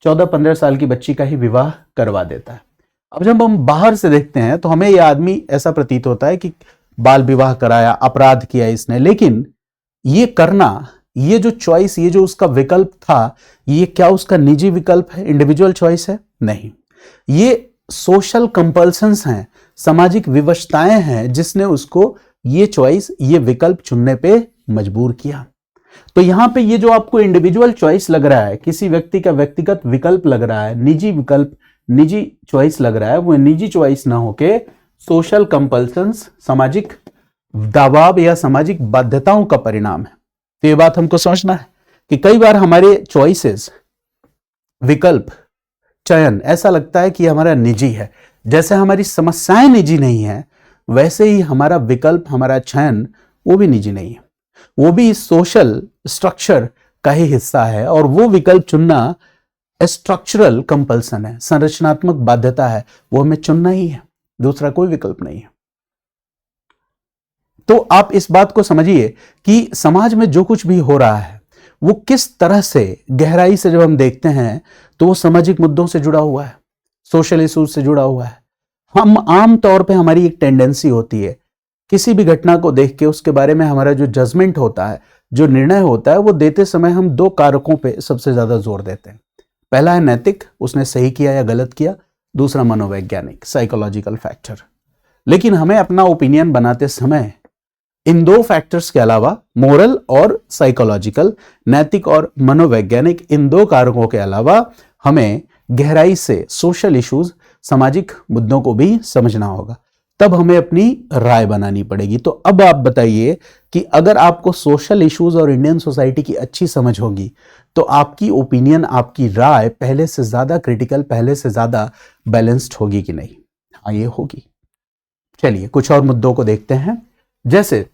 14-15 साल की बच्ची का ही विवाह करवा देता है। अब जब हम बाहर से देखते हैं तो हमें यह आदमी ऐसा प्रतीत होता है कि बाल विवाह कराया, अपराध किया इसने, लेकिन ये करना, ये जो चॉइस, ये जो उसका विकल्प था, ये क्या उसका निजी विकल्प है, इंडिविजुअल चॉइस है? नहीं, ये सोशल कंपल्सन्स हैं, सामाजिक विवशताएं हैं, जिसने उसको ये चॉइस, ये विकल्प चुनने पे मजबूर किया। तो यहां पे ये जो आपको इंडिविजुअल चॉइस लग रहा है, किसी व्यक्ति का व्यक्तिगत विकल्प लग रहा है, निजी विकल्प, निजी चॉइस लग रहा है, वो निजी चॉइस ना होके सोशल कंपल्सन्स, सामाजिक दबाव या सामाजिक बाध्यताओं का परिणाम है। तो ये बात हमको समझना है कि कई बार हमारे चॉइसेस, विकल्प, चयन ऐसा लगता है कि हमारा निजी है। जैसे हमारी समस्याएं निजी नहीं है, वैसे ही हमारा विकल्प, हमारा चयन, वो भी निजी नहीं है, वो भी सोशल स्ट्रक्चर का ही हिस्सा है। और वो विकल्प चुनना स्ट्रक्चरल कंपल्सन है, संरचनात्मक बाध्यता है, वो हमें चुनना ही है, दूसरा कोई विकल्प नहीं है। तो आप इस बात को समझिए कि समाज में जो कुछ भी हो रहा है वो किस तरह से गहराई से जब हम देखते हैं तो वो सामाजिक मुद्दों से जुड़ा हुआ है, सोशल इश्यूज से जुड़ा हुआ है। हम आम तौर पे, हमारी एक टेंडेंसी होती है किसी भी घटना को देख के उसके बारे में हमारा जो जजमेंट होता है, जो निर्णय होता है, वो देते समय हम 2 कारकों पे सबसे ज्यादा जोर देते हैं। पहला है नैतिक, उसने सही किया या गलत किया। दूसरा मनोवैज्ञानिक, साइकोलॉजिकल फैक्टर। लेकिन हमें अपना ओपिनियन बनाते समय इन 2 फैक्टर्स के अलावा, मोरल और साइकोलॉजिकल, नैतिक और मनोवैज्ञानिक, इन 2 कारकों के अलावा हमें गहराई से सोशल इश्यूज, सामाजिक मुद्दों को भी समझना होगा, तब हमें अपनी राय बनानी पड़ेगी। तो अब आप बताइए कि अगर आपको सोशल इश्यूज और इंडियन सोसाइटी की अच्छी समझ होगी तो आपकी ओपिनियन, आपकी राय पहले से ज्यादा क्रिटिकल, पहले से ज्यादा बैलेंस्ड होगी कि नहीं? हाँ, ये होगी। चलिए कुछ और मुद्दों को देखते हैं। जैसे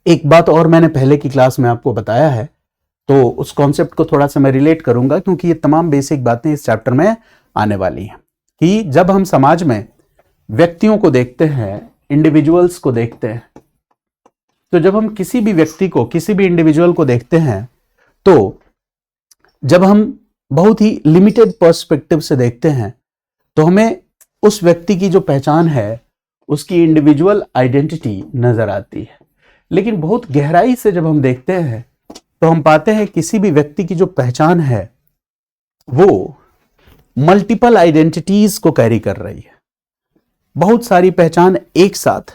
एक बात और मैंने पहले की क्लास में आपको बताया है, तो उस कॉन्सेप्ट को थोड़ा सा मैं रिलेट करूंगा, क्योंकि ये तमाम बेसिक बातें इस चैप्टर में आने वाली हैं कि जब हम समाज में व्यक्तियों को देखते हैं, इंडिविजुअल्स को देखते हैं, तो जब हम किसी भी व्यक्ति को, किसी भी इंडिविजुअल को देखते हैं, तो जब हम बहुत ही लिमिटेड पर्सपेक्टिव से देखते हैं, तो हमें उस व्यक्ति की जो पहचान है, उसकी इंडिविजुअल आइडेंटिटी नजर आती है। लेकिन बहुत गहराई से जब हम देखते हैं, तो हम पाते हैं किसी भी व्यक्ति की जो पहचान है वो मल्टीपल आइडेंटिटीज को कैरी कर रही है। बहुत सारी पहचान एक साथ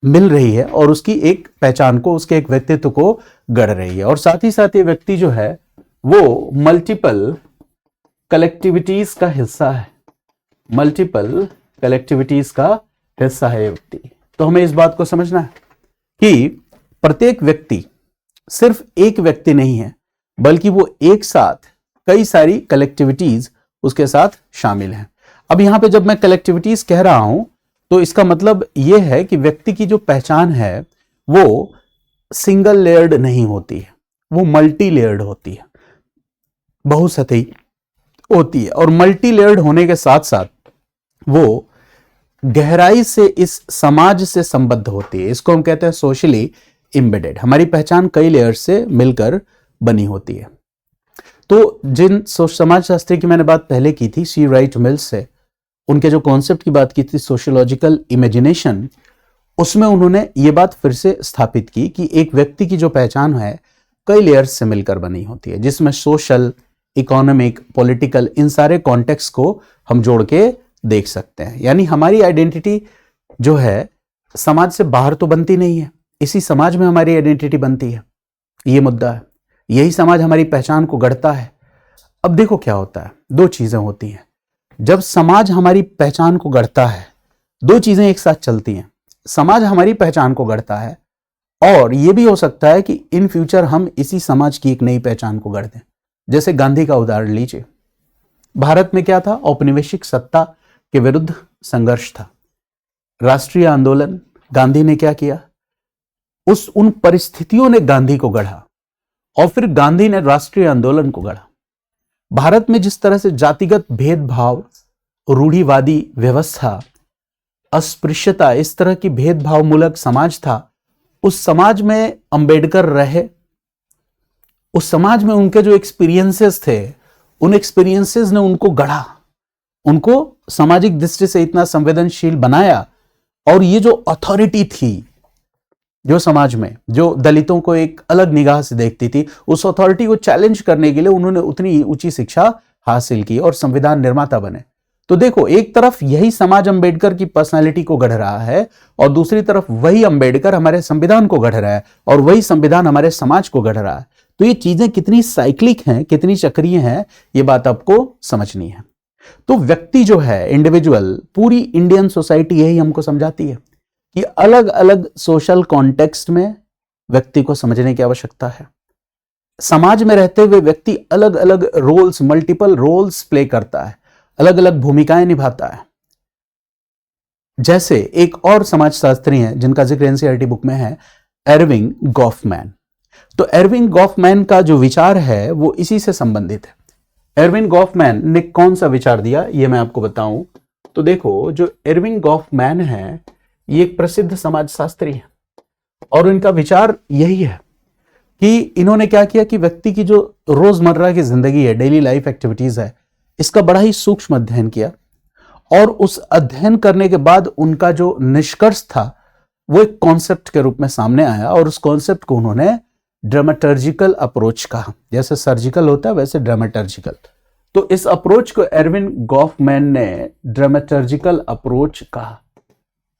मिल रही है और उसकी एक पहचान को, उसके एक व्यक्तित्व को गढ़ रही है। और साथ ही साथ ये व्यक्ति जो है वो मल्टीपल कलेक्टिविटीज का हिस्सा है, मल्टीपल कलेक्टिविटीज का हिस्सा है ये व्यक्ति। तो हमें इस बात को समझना है कि प्रत्येक व्यक्ति सिर्फ एक व्यक्ति नहीं है, बल्कि वो एक साथ कई सारी कलेक्टिविटीज उसके साथ शामिल हैं। अब यहां पे जब मैं कलेक्टिविटीज कह रहा हूं, तो इसका मतलब यह है कि व्यक्ति की जो पहचान है वो सिंगल लेयर्ड नहीं होती है, वो मल्टी लेयर्ड होती है, बहुसतही होती है। और मल्टी लेयर्ड होने के साथ साथ वो गहराई से इस समाज से संबद्ध होती है। इसको हम कहते हैं सोशली एम्बेडेड। हमारी पहचान कई लेयर्स से मिलकर बनी होती है। तो जिन समाजशास्त्री की मैंने बात पहले की थी, सी राइट मिल्स से, उनके जो कॉन्सेप्ट की बात की थी सोशियोलॉजिकल इमेजिनेशन, उसमें उन्होंने ये बात फिर से स्थापित की कि एक व्यक्ति की जो पहचान है कई लेयर्स से मिलकर बनी होती है, जिसमें सोशल, इकोनॉमिक, पॉलिटिकल, इन सारे कॉन्टेक्स्ट को हम जोड़ के देख सकते हैं। यानी हमारी आइडेंटिटी जो है समाज से बाहर तो बनती नहीं है, इसी समाज में हमारी आइडेंटिटी बनती है। ये मुद्दा है, यही समाज हमारी पहचान को गढ़ता है। अब देखो क्या होता है, दो चीजें होती हैं जब समाज हमारी पहचान को गढ़ता है। दो चीजें एक साथ चलती हैं, समाज हमारी पहचान को गढ़ता है और यह भी हो सकता है कि इन फ्यूचर हम इसी समाज की एक नई पहचान को गढ़ दें। जैसे गांधी का उदाहरण लीजिए। भारत में क्या था, औपनिवेशिक सत्ता के विरुद्ध संघर्ष था, राष्ट्रीय आंदोलन। गांधी ने क्या किया, उन परिस्थितियों ने गांधी को गढ़ा और फिर गांधी ने राष्ट्रीय आंदोलन को गढ़ा। भारत में जिस तरह से जातिगत भेदभाव, रूढ़िवादी व्यवस्था, अस्पृश्यता, इस तरह की भेदभाव मूलक समाज था, उस समाज में अंबेडकर रहे। उस समाज में उनके जो एक्सपीरियंसेस थे, उन एक्सपीरियंसेस ने उनको गढ़ा, उनको सामाजिक दृष्टि से इतना संवेदनशील बनाया। और ये जो अथॉरिटी थी जो समाज में, जो दलितों को एक अलग निगाह से देखती थी, उस अथॉरिटी को चैलेंज करने के लिए उन्होंने उतनी ऊंची शिक्षा हासिल की और संविधान निर्माता बने। तो देखो, एक तरफ यही समाज अंबेडकर की पर्सनालिटी को गढ़ रहा है और दूसरी तरफ वही अंबेडकर हमारे संविधान को गढ़ रहा है और वही संविधान हमारे समाज को गढ़ रहा है। तो ये चीजें कितनी साइक्लिक हैं, कितनी चक्रीय हैं, ये बात आपको समझनी है। तो व्यक्ति जो है, इंडिविजुअल, पूरी इंडियन सोसाइटी यही हमको समझाती है कि अलग अलग सोशल कॉन्टेक्स्ट में व्यक्ति को समझने की आवश्यकता है। समाज में रहते हुए व्यक्ति अलग अलग रोल्स, मल्टीपल रोल्स प्ले करता है, अलग अलग भूमिकाएं निभाता है। जैसे एक और समाजशास्त्री हैं जिनका जिक्र एनसीईआरटी बुक में है, एर्विंग गॉफमैन। तो एर्विंग गॉफमैन का जो विचार है वो इसी से संबंधित है। एर्विंग गॉफमैन ने कौन सा विचार दिया, ये मैं आपको बताऊं। तो देखो, जो एर्विंग गॉफमैन है ये एक प्रसिद्ध समाजशास्त्री है और इनका विचार यही है कि इन्होंने क्या किया कि व्यक्ति की जो रोजमर्रा की जिंदगी है, डेली लाइफ एक्टिविटीज है, इसका बड़ा ही सूक्ष्म अध्ययन किया और उस अध्ययन करने के बाद उनका जो निष्कर्ष था वो एक कॉन्सेप्ट के रूप में सामने आया और उस कॉन्सेप्ट को उन्होंने ड्रामेटर्जिकल अप्रोच कहा। जैसे सर्जिकल होता है वैसे ड्रामेटर्जिकल। तो इस अप्रोच को एर्विन गॉफमैन ने ड्रामेटर्जिकल अप्रोच कहा।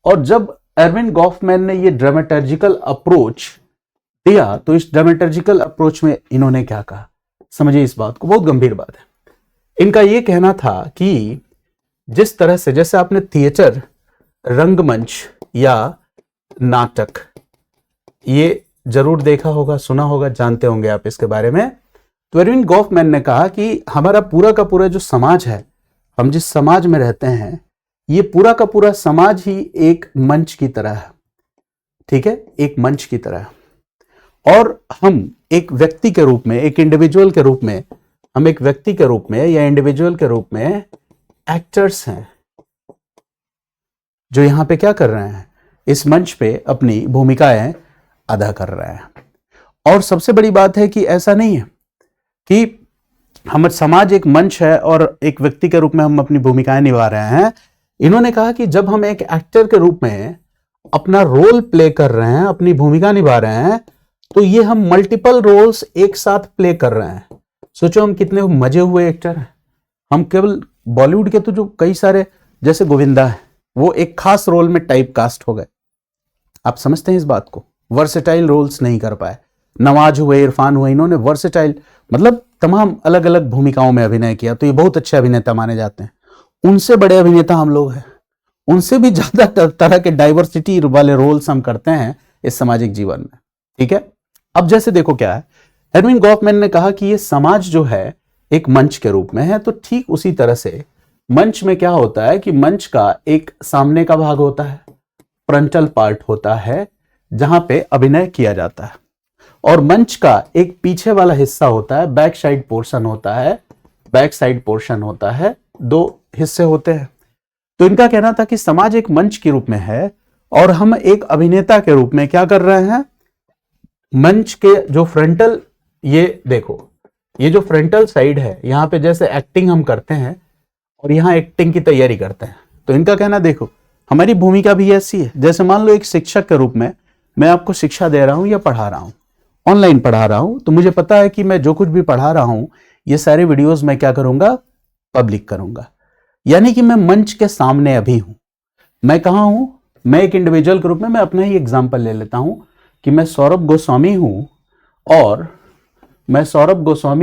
और जब एर्विन गॉफमैन ने ये ड्रामेटर्जिकल अप्रोच दिया, तो इस ड्रामेटर्जिकल अप्रोच में इन्होंने क्या कहा, समझिए इस बात को, बहुत गंभीर बात है। इनका यह कहना था कि जिस तरह से, जैसे आपने थिएटर, रंगमंच या नाटक ये जरूर देखा होगा, सुना होगा, जानते होंगे आप इसके बारे में। तो एर्विन गॉफमैन ने कहा कि हमारा पूरा का पूरा जो समाज है, हम जिस समाज में रहते हैं, ये पूरा का पूरा समाज ही एक मंच की तरह है। ठीक है, एक मंच की तरह। और हम एक व्यक्ति के रूप में, एक इंडिविजुअल के रूप में, हम एक व्यक्ति के रूप में या इंडिविजुअल के रूप में एक्टर्स हैं, जो यहां पे क्या कर रहे हैं, इस मंच पे अपनी भूमिकाएं अदा कर रहे हैं। और सबसे बड़ी बात है कि ऐसा नहीं है कि हम समाज एक मंच है और एक व्यक्ति के रूप में हम अपनी भूमिकाएं निभा रहे हैं। इन्होंने कहा कि जब हम एक एक्टर के रूप में अपना रोल प्ले कर रहे हैं, अपनी भूमिका निभा रहे हैं, तो ये हम मल्टीपल रोल्स एक साथ प्ले कर रहे हैं। सोचो हम कितने मजे हुए एक्टर हैं। हम केवल बॉलीवुड के तो जो कई सारे, जैसे गोविंदा है, वो एक खास रोल में टाइप कास्ट हो गए। आप समझते हैं इस बात को, वर्सेटाइल रोल्स नहीं कर पाए। नवाज हुए, इरफान हुए, इन्होंने वर्सेटाइल मतलब तमाम अलग अलग भूमिकाओं में अभिनय किया, तो ये बहुत अच्छे अभिनेता माने जाते हैं। उनसे बड़े अभिनेता हम लोग हैं, उनसे भी ज्यादा तरह के डाइवर्सिटी वाले रोल्स हम करते हैं इस सामाजिक जीवन में। ठीक है, अब जैसे देखो क्या है, एरविन गॉफमैन ने कहा कि ये समाज जो है एक मंच के रूप में है, तो ठीक उसी तरह से मंच में क्या होता है कि मंच का एक सामने का भाग होता है, फ्रंटल पार्ट होता है जहां पे अभिनय किया जाता है, और मंच का एक पीछे वाला हिस्सा होता है, बैक साइड पोर्शन होता है, बैक साइड पोर्शन होता है, दो हिस्से होते हैं। तो इनका कहना था कि समाज एक मंच के रूप में है और हम एक अभिनेता के रूप में क्या कर रहे हैं, मंच के जो फ्रंटल, ये देखो, ये जो फ्रंटल साइड है, यहां पे जैसे एक्टिंग हम करते हैं और यहां एक्टिंग की तैयारी करते हैं। तो इनका कहना देखो, हमारी भूमिका भी ऐसी है, जैसे मान लो एक शिक्षक के रूप में मैं आपको शिक्षा दे रहा हूं या पढ़ा रहा हूं, ऑनलाइन पढ़ा रहा हूं, तो मुझे पता है कि मैं जो कुछ भी पढ़ा रहा हूं ये सारे वीडियोस मैं क्या करूंगा, पब्लिक करूंगा। यानी कि मैं मंच के सामने अभी हूं। मैं कहां हूं, मैं एक इंडिविजुअल के रूप में, मैं अपना ही एग्जांपल ले लेता हूं कि मैं सौरभ गोस्वामी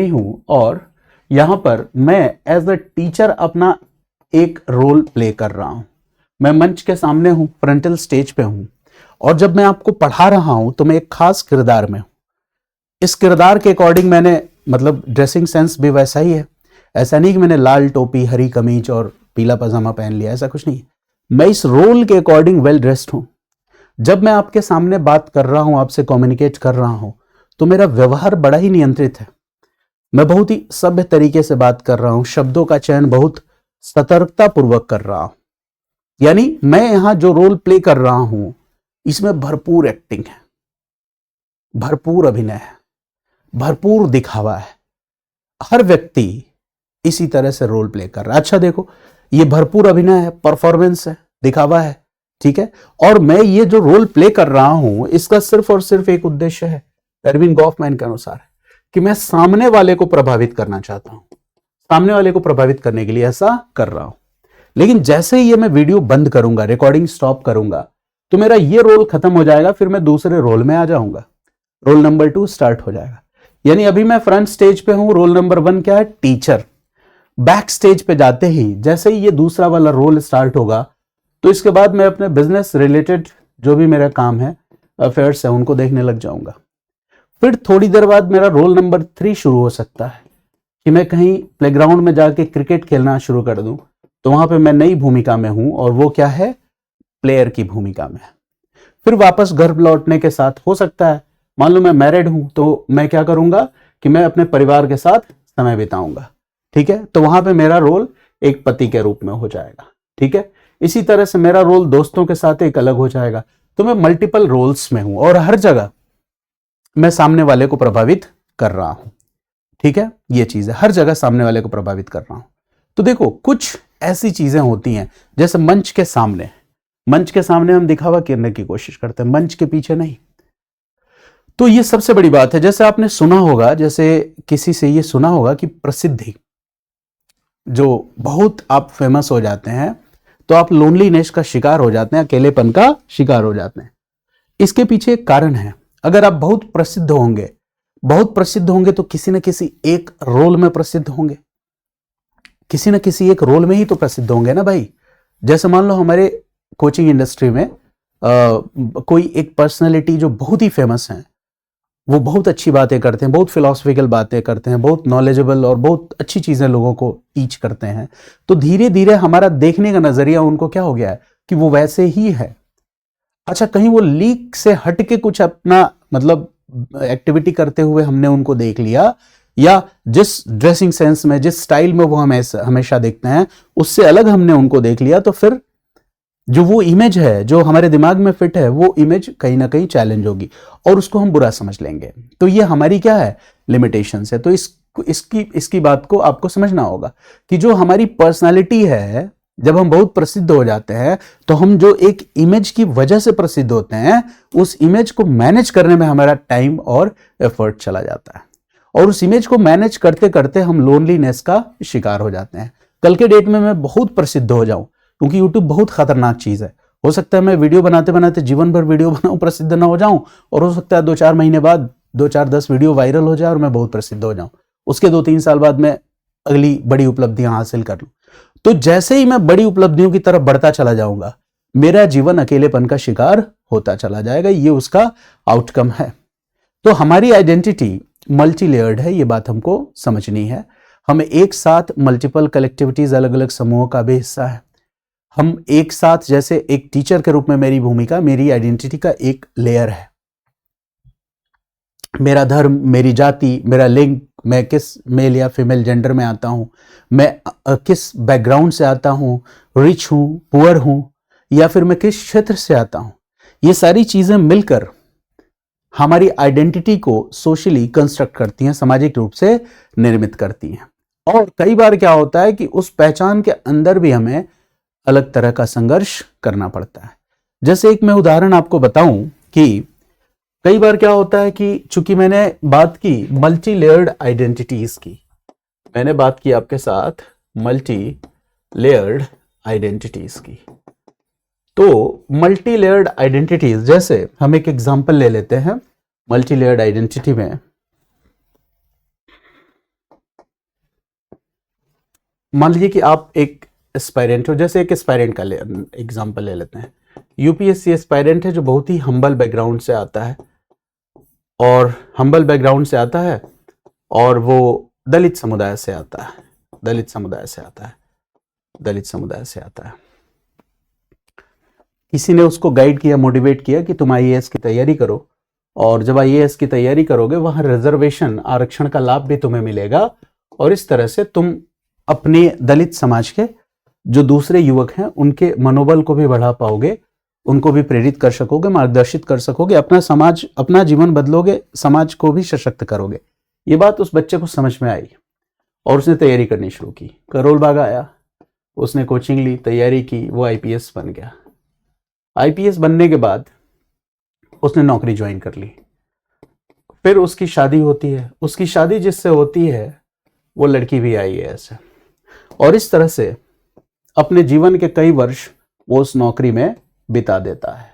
हूं और यहां पर मैं एज अ टीचर अपना एक रोल प्ले कर रहा हूं। मैं मंच के सामने हूं, फ्रंटल स्टेज पे हूं, और जब मैं आपको पढ़ा रहा हूं तो मैं एक खास किरदार में हूं। इस किरदार के अकॉर्डिंग मैंने, मतलब ड्रेसिंग सेंस भी वैसा ही है। ऐसा नहीं कि मैंने लाल टोपी, हरी कमीज और पीला पजामा पहन लिया, ऐसा कुछ नहीं। मैं इस रोल के अकॉर्डिंग वेल ड्रेस्ड हूं। जब मैं आपके सामने बात कर रहा हूं, आपसे कम्युनिकेट कर रहा हूं, तो मेरा व्यवहार बड़ा ही नियंत्रित है। मैं बहुत ही सभ्य तरीके से बात कर रहा हूं, शब्दों का चयन बहुत सतर्कता पूर्वक कर रहा हूं। यानी मैं यहां जो रोल प्ले कर रहा हूं, इसमें भरपूर एक्टिंग है, भरपूर अभिनय है, भरपूर दिखावा है। हर व्यक्ति इसी तरह से रोल प्ले कर रहा है। अच्छा देखो, ये भरपूर अभिनय है, परफॉर्मेंस है, दिखावा है, ठीक है। और मैं ये जो रोल प्ले कर रहा हूं, इसका सिर्फ और सिर्फ एक उद्देश्य है, एरविन गॉफमैन के अनुसार, कि मैं सामने वाले को प्रभावित करना चाहता हूं। सामने वाले को प्रभावित करने के लिए ऐसा कर रहा हूं। लेकिन जैसे ही ये मैं वीडियो बंद करूंगा, रिकॉर्डिंग स्टॉप करूंगा, तो मेरा ये रोल खत्म हो जाएगा, फिर मैं दूसरे रोल में आ जाऊंगा, रोल नंबर 2 स्टार्ट हो जाएगा। यानी अभी मैं फ्रंट स्टेज पे हूं, रोल नंबर 1 क्या है, टीचर। बैक स्टेज पे जाते ही, जैसे ही ये दूसरा वाला रोल स्टार्ट होगा, तो इसके बाद मैं अपने बिजनेस रिलेटेड जो भी मेरा काम है, अफेयर्स है, उनको देखने लग जाऊंगा। फिर थोड़ी देर बाद मेरा रोल नंबर 3 शुरू हो सकता है कि मैं कहीं प्लेग्राउंड में जाके क्रिकेट खेलना शुरू कर दूं, तो वहां पे मैं नई भूमिका में हूं, और वो क्या है, प्लेयर की भूमिका में। फिर वापस घर लौटने के साथ हो सकता है, मान लो मैं मैरिड हूं, तो मैं क्या करूंगा कि मैं अपने परिवार के साथ समय बिताऊंगा, ठीक है। तो वहां पे मेरा रोल एक पति के रूप में हो जाएगा, ठीक है। इसी तरह से मेरा रोल दोस्तों के साथ एक अलग हो जाएगा। तो मैं मल्टीपल रोल्स में हूं और हर जगह मैं सामने वाले को प्रभावित कर रहा हूं, ठीक है। ये चीज है, हर जगह सामने वाले को प्रभावित कर रहा हूं। तो देखो, कुछ ऐसी चीजें होती हैं, जैसे मंच के सामने हम दिखावा करने की कोशिश करते हैं, मंच के पीछे नहीं। तो ये सबसे बड़ी बात है। जैसे आपने सुना होगा, जैसे किसी से ये सुना होगा कि प्रसिद्धि, जो बहुत आप फेमस हो जाते हैं तो आप लोनलीनेस का शिकार हो जाते हैं, अकेलेपन का शिकार हो जाते हैं। इसके पीछे एक कारण है। अगर आप बहुत प्रसिद्ध होंगे तो किसी न किसी एक रोल में प्रसिद्ध होंगे, किसी न किसी एक रोल में ही तो प्रसिद्ध होंगे ना भाई। जैसे मान लो हमारे कोचिंग इंडस्ट्री में कोई एक पर्सनैलिटी जो बहुत ही फेमस है, वो बहुत अच्छी बातें करते हैं, बहुत फिलोसफिकल बातें करते हैं, बहुत नॉलेजेबल और बहुत अच्छी चीजें लोगों को टीच करते हैं, तो धीरे धीरे हमारा देखने का नजरिया उनको क्या हो गया है कि वो वैसे ही है। अच्छा, कहीं वो लीक से हट के कुछ अपना मतलब एक्टिविटी करते हुए हमने उनको देख लिया, या जिस ड्रेसिंग सेंस में, जिस स्टाइल में वो हमेशा देखते हैं, उससे अलग हमने उनको देख लिया, तो फिर जो वो इमेज है जो हमारे दिमाग में फिट है, वो इमेज कहीं ना कहीं चैलेंज होगी और उसको हम बुरा समझ लेंगे। तो ये हमारी क्या है, लिमिटेशन है। तो इसकी बात को आपको समझना होगा कि जो हमारी पर्सनालिटी है, जब हम बहुत प्रसिद्ध हो जाते हैं तो हम जो एक इमेज की वजह से प्रसिद्ध होते हैं, उस इमेज को मैनेज करने में हमारा टाइम और एफर्ट चला जाता है, और उस इमेज को मैनेज करते करते हम लोनलीनेस का शिकार हो जाते हैं। कल के डेट में मैं बहुत प्रसिद्ध हो जाऊं, क्योंकि यूट्यूब बहुत खतरनाक चीज है। हो सकता है मैं वीडियो बनाते बनाते जीवन भर वीडियो बनाऊं, प्रसिद्ध ना हो जाऊं, और हो सकता है 2-4 महीने बाद 2-4-10 वीडियो वायरल हो जाए और मैं बहुत प्रसिद्ध हो जाऊं। उसके 2-3 साल बाद मैं अगली बड़ी उपलब्धियां हासिल कर लूं। तो जैसे ही मैं बड़ी उपलब्धियों की तरफ बढ़ता चला जाऊंगा, मेरा जीवन अकेलेपन का शिकार होता चला जाएगा। ये उसका आउटकम है। तो हमारी आइडेंटिटी मल्टी लेयर्ड है, ये बात हमको समझनी है। हम एक साथ मल्टीपल कलेक्टिविटीज, अलग अलग समूहों का भी हिस्सा है। हम एक साथ, जैसे एक टीचर के रूप में मेरी भूमिका, मेरी आइडेंटिटी का एक लेयर है। मेरा धर्म, मेरी जाति, मेरा लिंग, मैं किस मेल या फीमेल जेंडर में आता हूं, मैं किस बैकग्राउंड से आता हूं, रिच हूं, पुअर हूं, या फिर मैं किस क्षेत्र से आता हूं, ये सारी चीजें मिलकर हमारी आइडेंटिटी को सोशली कंस्ट्रक्ट करती हैं, सामाजिक रूप से निर्मित करती हैं। और कई बार क्या होता है कि उस पहचान के अंदर भी हमें अलग तरह का संघर्ष करना पड़ता है। जैसे एक मैं उदाहरण आपको बताऊं कि कई बार क्या होता है कि चूंकि मैंने बात की मल्टी लेयर्ड आइडेंटिटीज की, मैंने बात की आपके साथ मल्टी लेयर्ड आइडेंटिटीज की। तो मल्टी लेयर्ड आइडेंटिटीज, जैसे हम एक एग्जांपल ले लेते हैं मल्टी लेयर्ड आइडेंटिटी में। मान लीजिए कि आप एक एस्पायरेंट हो, जैसे एक एस्पायरेंट का एग्जांपल ले लेते हैं। यूपीएससी एस्पायरेंट है जो बहुत ही हम्बल बैकग्राउंड से आता है, और हम्बल बैकग्राउंड से आता है, और वो दलित समुदाय से आता है, दलित समुदाय से आता है, दलित समुदाय से आता है। किसी ने उसको गाइड किया, मोटिवेट किया कि तुम आईएएस की तैयारी करो, और जब आईएएस की तैयारी करोगे वहां रिजर्वेशन, आरक्षण का लाभ भी तुम्हें मिलेगा, और इस तरह से तुम अपने दलित समाज के जो दूसरे युवक हैं उनके मनोबल को भी बढ़ा पाओगे, उनको भी प्रेरित कर सकोगे, मार्गदर्शित कर सकोगे, अपना समाज, अपना जीवन बदलोगे, समाज को भी सशक्त करोगे। ये बात उस बच्चे को समझ में आई और उसने तैयारी करनी शुरू की। करोल बाग आया, उसने कोचिंग ली, तैयारी की, वो आईपीएस बन गया। आईपीएस बनने के बाद उसने नौकरी ज्वाइन कर ली। फिर उसकी शादी होती है, उसकी शादी जिससे होती है वो लड़की भी आईएएस है, और इस तरह से अपने जीवन के कई वर्ष वो उस नौकरी में बिता देता है।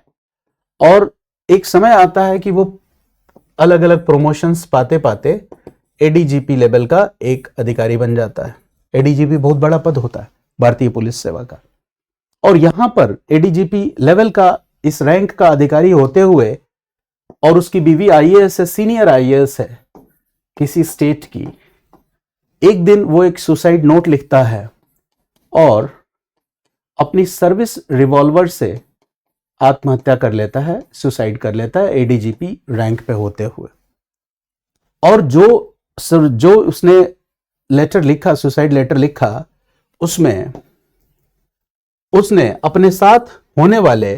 और एक समय आता है कि वो अलग अलग प्रमोशंस पाते पाते एडीजीपी लेवल का एक अधिकारी बन जाता है। एडीजीपी बहुत बड़ा पद होता है भारतीय पुलिस सेवा का, और यहां पर एडीजीपी लेवल का इस रैंक का अधिकारी होते हुए, और उसकी बीवी आईएएस है, सीनियर आईएएस है किसी स्टेट की। एक दिन वो एक सुसाइड नोट लिखता है और अपनी सर्विस रिवॉल्वर से आत्महत्या कर लेता है, सुसाइड कर लेता है एडीजीपी रैंक पे होते हुए। और जो उसने लेटर लिखा, सुसाइड लेटर लिखा, उसमें उसने अपने साथ होने वाले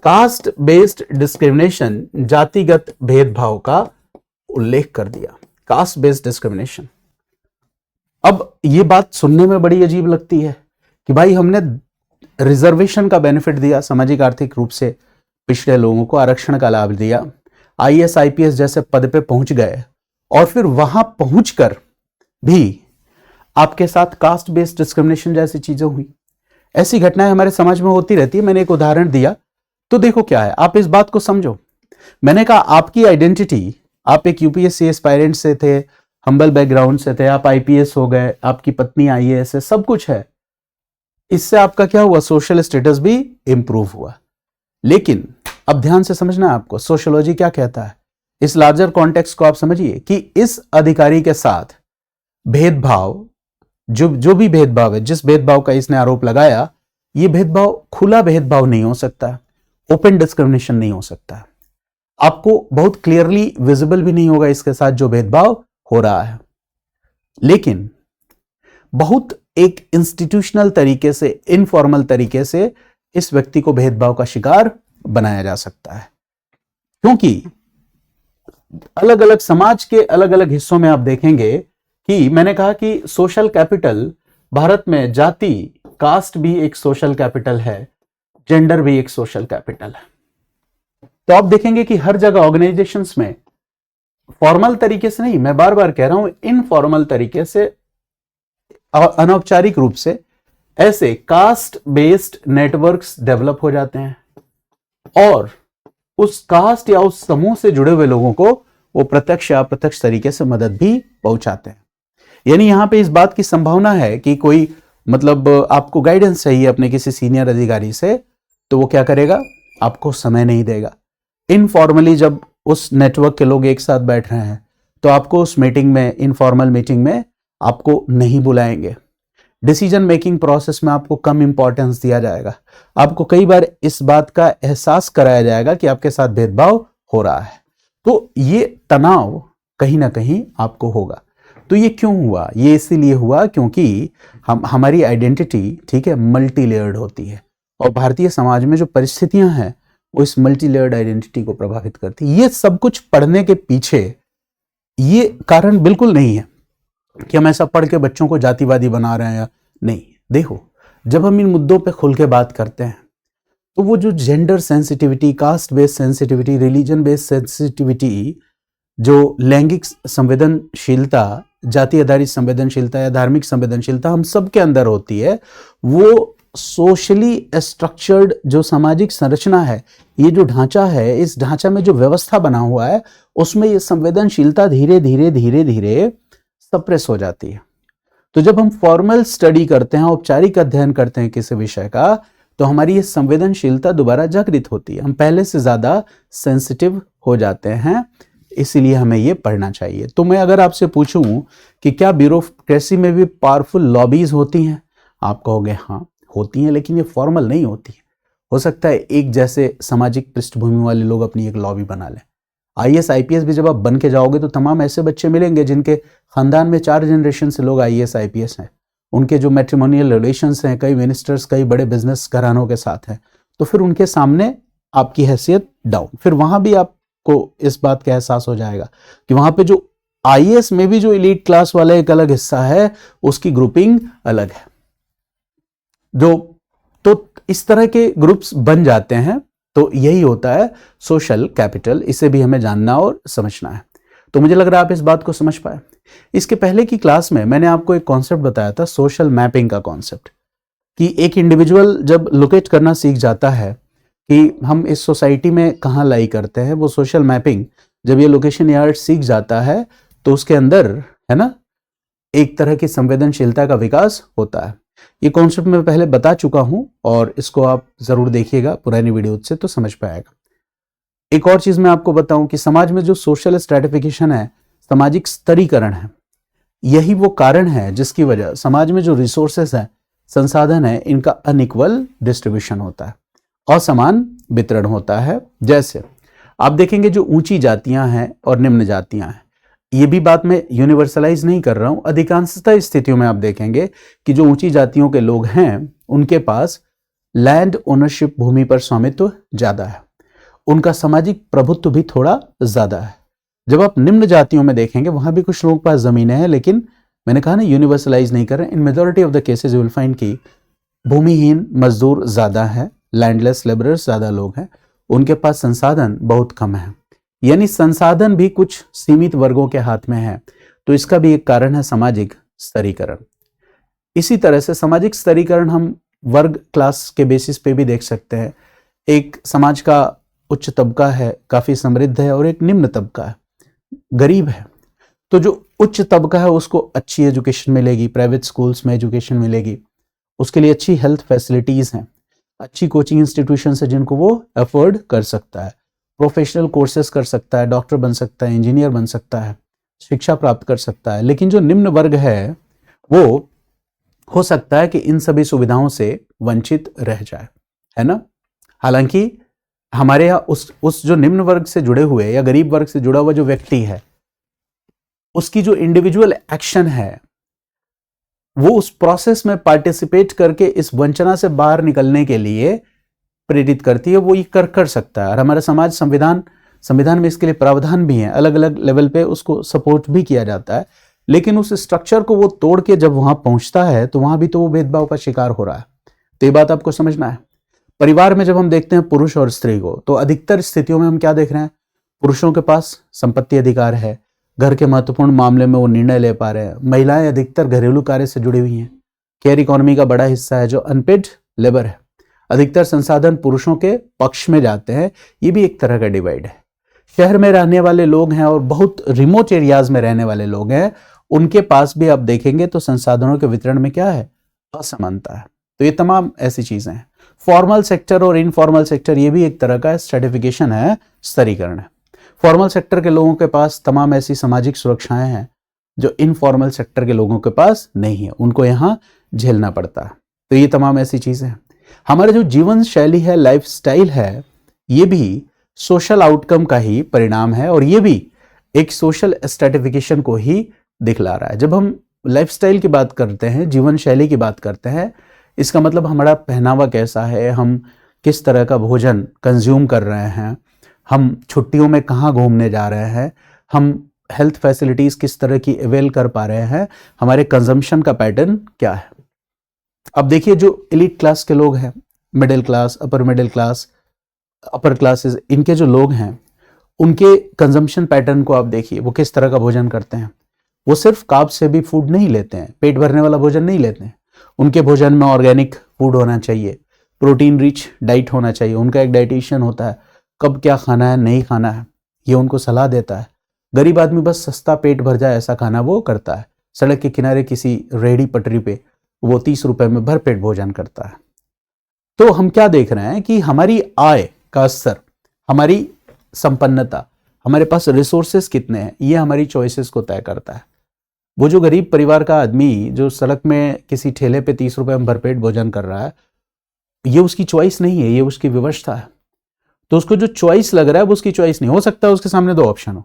कास्ट बेस्ड डिस्क्रिमिनेशन, जातिगत भेदभाव का उल्लेख कर दिया। Caste based discrimination. अब ये बात सुनने में बड़ी अजीब लगती है कि भाई हमने रिजर्वेशन का बेनिफिट दिया, सामाजिक आर्थिक रूप से पिछड़े लोगों को आरक्षण का लाभ दिया, आईएएस आईपीएस जैसे पद पे पहुंच गए, और फिर वहां पहुंचकर भी आपके साथ कास्ट बेस्ड डिस्क्रिमिनेशन जैसी चीजें हुई। ऐसी घटनाएं हमारे समाज में होती रहती है। मैंने एक उदाहरण दिया, तो देखो क्या है, आप इस बात को समझो। मैंने कहा आपकी आइडेंटिटी, आप एक यूपीएससी एस्पायरेंट से थे, हम्बल बैकग्राउंड से थे, आप आईपीएस हो गए, आपकी पत्नी आईएएस है, सब कुछ है। इससे आपका क्या हुआ, सोशल स्टेटस भी इंप्रूव हुआ। लेकिन अब ध्यान से समझना है आपको, सोशियोलॉजी क्या कहता है, इस लार्जर कॉन्टेक्स्ट को आप समझिए कि इस अधिकारी के साथ भेदभाव, जो भी भेदभाव है, जिस भेदभाव का इसने आरोप लगाया, ये भेदभाव खुला भेदभाव नहीं हो सकता, ओपन डिस्क्रिमिनेशन नहीं हो सकता है, आपको बहुत क्लियरली विजिबल भी नहीं होगा इसके साथ जो भेदभाव हो रहा है, लेकिन बहुत एक इंस्टीट्यूशनल तरीके से, इनफॉर्मल तरीके से इस व्यक्ति को भेदभाव का शिकार बनाया जा सकता है। क्योंकि अलग अलग समाज के अलग अलग हिस्सों में आप देखेंगे कि मैंने कहा कि सोशल कैपिटल भारत में जाति, कास्ट भी एक सोशल कैपिटल है, जेंडर भी एक सोशल कैपिटल है। तो आप देखेंगे कि हर जगह ऑर्गेनाइजेशंस में फॉर्मल तरीके से नहीं, मैं बार बार कह रहा हूं, इनफॉर्मल तरीके से, अनौपचारिक रूप से ऐसे कास्ट बेस्ड नेटवर्क्स डेवलप हो जाते हैं और उस कास्ट या उस समूह से जुड़े हुए लोगों को वो प्रत्यक्ष या अप्रत्यक्ष तरीके से मदद भी पहुंचाते हैं। यानी यहां पे इस बात की संभावना है कि कोई मतलब आपको गाइडेंस चाहिए अपने किसी सीनियर अधिकारी से, तो वो क्या करेगा, आपको समय नहीं देगा। इनफॉर्मली जब उस नेटवर्क के लोग एक साथ बैठ रहे हैं तो आपको उस मीटिंग में, इनफॉर्मल मीटिंग में आपको नहीं बुलाएंगे। डिसीजन मेकिंग प्रोसेस में आपको कम इंपॉर्टेंस दिया जाएगा। आपको कई बार इस बात का एहसास कराया जाएगा कि आपके साथ भेदभाव हो रहा है। तो ये तनाव कहीं ना कहीं आपको होगा। तो ये क्यों हुआ? ये इसीलिए हुआ क्योंकि हमारी आइडेंटिटी, ठीक है, मल्टी लेयर्ड होती है और भारतीय समाज में जो परिस्थितियां हैं वो इस मल्टी लेयर्ड आइडेंटिटी को प्रभावित करती है। ये सब कुछ पढ़ने के पीछे ये कारण बिल्कुल नहीं है कि हम ऐसा पढ़ के बच्चों को जातिवादी बना रहे हैं या नहीं। देखो, जब हम इन मुद्दों पे खुल के बात करते हैं तो वो जो gender sensitivity, caste based sensitivity, religion based sensitivity, जो लैंगिक संवेदनशीलता, जाति आधारित संवेदनशीलता या धार्मिक संवेदनशीलता हम सबके अंदर होती है, वो सोशली स्ट्रक्चर्ड जो सामाजिक संरचना है, ये जो ढांचा है, इस ढांचा में जो व्यवस्था बना हुआ है उसमें ये संवेदनशीलता धीरे धीरे धीरे धीरे सप्रेस हो जाती है। तो जब हम फॉर्मल स्टडी करते हैं, औपचारिक अध्ययन करते हैं किसी विषय का, तो हमारी ये संवेदनशीलता दोबारा जागृत होती है, हम पहले से ज्यादा सेंसिटिव हो जाते हैं। इसीलिए हमें ये पढ़ना चाहिए। तो मैं अगर आपसे पूछूं कि क्या ब्यूरोक्रेसी में भी पावरफुल लॉबीज होती हैं, आप कहोगे हाँ होती हैं, लेकिन ये फॉर्मल नहीं होती है। हो सकता है एक जैसे सामाजिक पृष्ठभूमि वाले लोग अपनी एक लॉबी बना लें। आईएएस आईपीएस भी जब आप बन के जाओगे तो तमाम ऐसे बच्चे मिलेंगे जिनके खानदान में 4 जनरेशन से लोग आईएएस आईपीएस हैं, उनके जो मैट्रिमोनियल रिलेशंस हैं, कई मिनिस्टर्स, कई बड़े बिजनेस घरानों के साथ हैं, तो फिर उनके सामने आपकी हैसियत डाउन। फिर वहां भी आपको इस बात का एहसास हो जाएगा कि वहां पे जो आईएएस में भी जो एलीट क्लास वाला एक अलग हिस्सा है, उसकी ग्रुपिंग अलग है। तो इस तरह के ग्रुप्स बन जाते हैं। तो यही होता है सोशल कैपिटल, इसे भी हमें जानना और समझना है। तो मुझे लग रहा है आप इस बात को समझ पाए। इसके पहले की क्लास में मैंने आपको एक कॉन्सेप्ट बताया था, सोशल मैपिंग का कॉन्सेप्ट, कि एक इंडिविजुअल जब लोकेट करना सीख जाता है कि हम इस सोसाइटी में कहाँ लाई करते हैं, वो सोशल मैपिंग जब ये लोकेशन यार्ड सीख जाता है तो उसके अंदर, है ना, एक तरह की संवेदनशीलता का विकास होता है। ये कॉन्सेप्ट मैं पहले बता चुका हूं और इसको आप जरूर देखिएगा पुरानी वीडियो से, तो समझ पाएगा। एक और चीज मैं आपको बताऊं कि समाज में जो सोशल स्ट्रैटिफिकेशन है, सामाजिक स्तरीकरण है, यही वो कारण है जिसकी वजह समाज में जो रिसोर्सेस है, संसाधन है, इनका अनइक्वल डिस्ट्रीब्यूशन होता है, असमान वितरण होता है। जैसे आप देखेंगे जो ऊंची जातियां हैं और निम्न जातियां हैं, ये भी बात मैं यूनिवर्सलाइज नहीं कर रहा हूं, अधिकांशतः स्थितियों में आप देखेंगे कि जो ऊंची जातियों के लोग हैं उनके पास लैंड ओनरशिप, भूमि पर स्वामित्व ज्यादा है, उनका सामाजिक प्रभुत्व भी थोड़ा ज्यादा है। जब आप निम्न जातियों में देखेंगे वहां भी कुछ लोगों के पास जमीनें हैं, लेकिन मैंने कहा ना यूनिवर्सलाइज नहीं कर रहे, इन majority of the cases you will find कि भूमिहीन मजदूर ज्यादा है, लैंडलेस लेबरर्स ज्यादा लोग हैं, उनके पास संसाधन बहुत कम है, यानी संसाधन भी कुछ सीमित वर्गों के हाथ में है। तो इसका भी एक कारण है सामाजिक स्तरीकरण। इसी तरह से सामाजिक स्तरीकरण हम वर्ग, क्लास के बेसिस पे भी देख सकते हैं। एक समाज का उच्च तबका है, काफी समृद्ध है, और एक निम्न तबका है, गरीब है। तो जो उच्च तबका है उसको अच्छी एजुकेशन मिलेगी, प्राइवेट स्कूल्स में एजुकेशन मिलेगी, उसके लिए अच्छी हेल्थ फैसिलिटीज हैं, अच्छी कोचिंग इंस्टीट्यूशन है जिनको वो अफोर्ड कर सकता है, प्रोफेशनल कोर्सेज कर सकता है, डॉक्टर बन सकता है, इंजीनियर बन सकता है, शिक्षा प्राप्त कर सकता है। लेकिन जो निम्न वर्ग है वो हो सकता है कि इन सभी सुविधाओं से वंचित रह जाए, है ना। हालांकि हमारे यहाँ उस जो निम्न वर्ग से जुड़े हुए या गरीब वर्ग से जुड़ा हुआ जो व्यक्ति है, उसकी जो इंडिविजुअल एक्शन है वो उस प्रोसेस में पार्टिसिपेट करके इस वंचना से बाहर निकलने के लिए प्रेरित करती है। वो ये कर सकता है। और हमारा समाज संविधान में इसके लिए प्रावधान भी है, अलग अलग लेवल पे उसको सपोर्ट भी किया जाता है। लेकिन उस स्ट्रक्चर को वो तोड़ के जब वहां पहुंचता है तो वहां भी तो वो भेदभाव का शिकार हो रहा है। तो ये बात आपको समझना है। परिवार में जब हम देखते हैं पुरुष और स्त्री को, तो अधिकतर स्थितियों में हम क्या देख रहे हैं? पुरुषों के पास संपत्ति अधिकार है, घर के महत्वपूर्ण मामले में वो निर्णय ले पा रहे हैं। महिलाएं अधिकतर घरेलू कार्य से जुड़ी हुई हैं, केयर इकोनॉमी का बड़ा हिस्सा है जो अनपेड लेबर है। अधिकतर संसाधन पुरुषों के पक्ष में जाते हैं। ये भी एक तरह का डिवाइड है। शहर में रहने वाले लोग हैं और बहुत रिमोट एरियाज में रहने वाले लोग हैं, उनके पास भी आप देखेंगे तो संसाधनों के वितरण में क्या है? असमानता है। तो ये तमाम ऐसी चीजें हैं। फॉर्मल सेक्टर और इनफॉर्मल सेक्टर, ये भी एक तरह का स्ट्रेटिफिकेशन है, स्तरीकरण है। फॉर्मल सेक्टर के लोगों के पास तमाम ऐसी सामाजिक सुरक्षाएं हैं जो इनफॉर्मल सेक्टर के लोगों के पास नहीं है, उनको यहां झेलना पड़ता है। तो ये तमाम ऐसी चीजें हैं। हमारा जो जीवन शैली है, लाइफस्टाइल है, ये भी सोशल आउटकम का ही परिणाम है और ये भी एक सोशल स्ट्रेटिफिकेशन को ही दिखला रहा है। जब हम लाइफस्टाइल की बात करते हैं, जीवन शैली की बात करते हैं, इसका मतलब हमारा पहनावा कैसा है, हम किस तरह का भोजन कंज्यूम कर रहे हैं, हम छुट्टियों में कहाँ घूमने जा रहे हैं, हम हेल्थ फैसिलिटीज किस तरह की अवेल कर पा रहे हैं, हमारे कंजम्पशन का पैटर्न क्या है। अब देखिए, जो एलिट क्लास के लोग हैं, middle class, upper middle class, upper classes, इनके जो लोग हैं, उनके कंजम्पशन पैटर्न को आप देखिए, वो किस तरह का भोजन करते हैं। वो सिर्फ कार्ब से भी फूड नहीं लेते हैं, पेट भरने वाला भोजन नहीं लेते हैं। उनके भोजन में ऑर्गेनिक फूड होना चाहिए, प्रोटीन रिच डाइट होना चाहिए। उनका एक डाइटिशियन होता है, कब क्या खाना है, नहीं खाना है, ये उनको सलाह देता है। गरीब आदमी बस सस्ता पेट भर जाए ऐसा खाना वो करता है। सड़क के किनारे किसी रेहड़ी पटरी पे वो 30 रुपए में भरपेट भोजन करता है। तो हम क्या देख रहे हैं कि हमारी आय का स्तर, हमारी संपन्नता, हमारे पास रिसोर्सेस कितने हैं, ये हमारी चॉइसेस को तय करता है। वो जो गरीब परिवार का आदमी जो सड़क में किसी ठेले पे 30 रुपए में भरपेट भोजन कर रहा है, ये उसकी चॉइस नहीं है, ये उसकी व्यवस्था है। तो उसको जो चॉइस लग रहा है वो उसकी चॉइस नहीं हो सकता। उसके सामने दो ऑप्शन हो,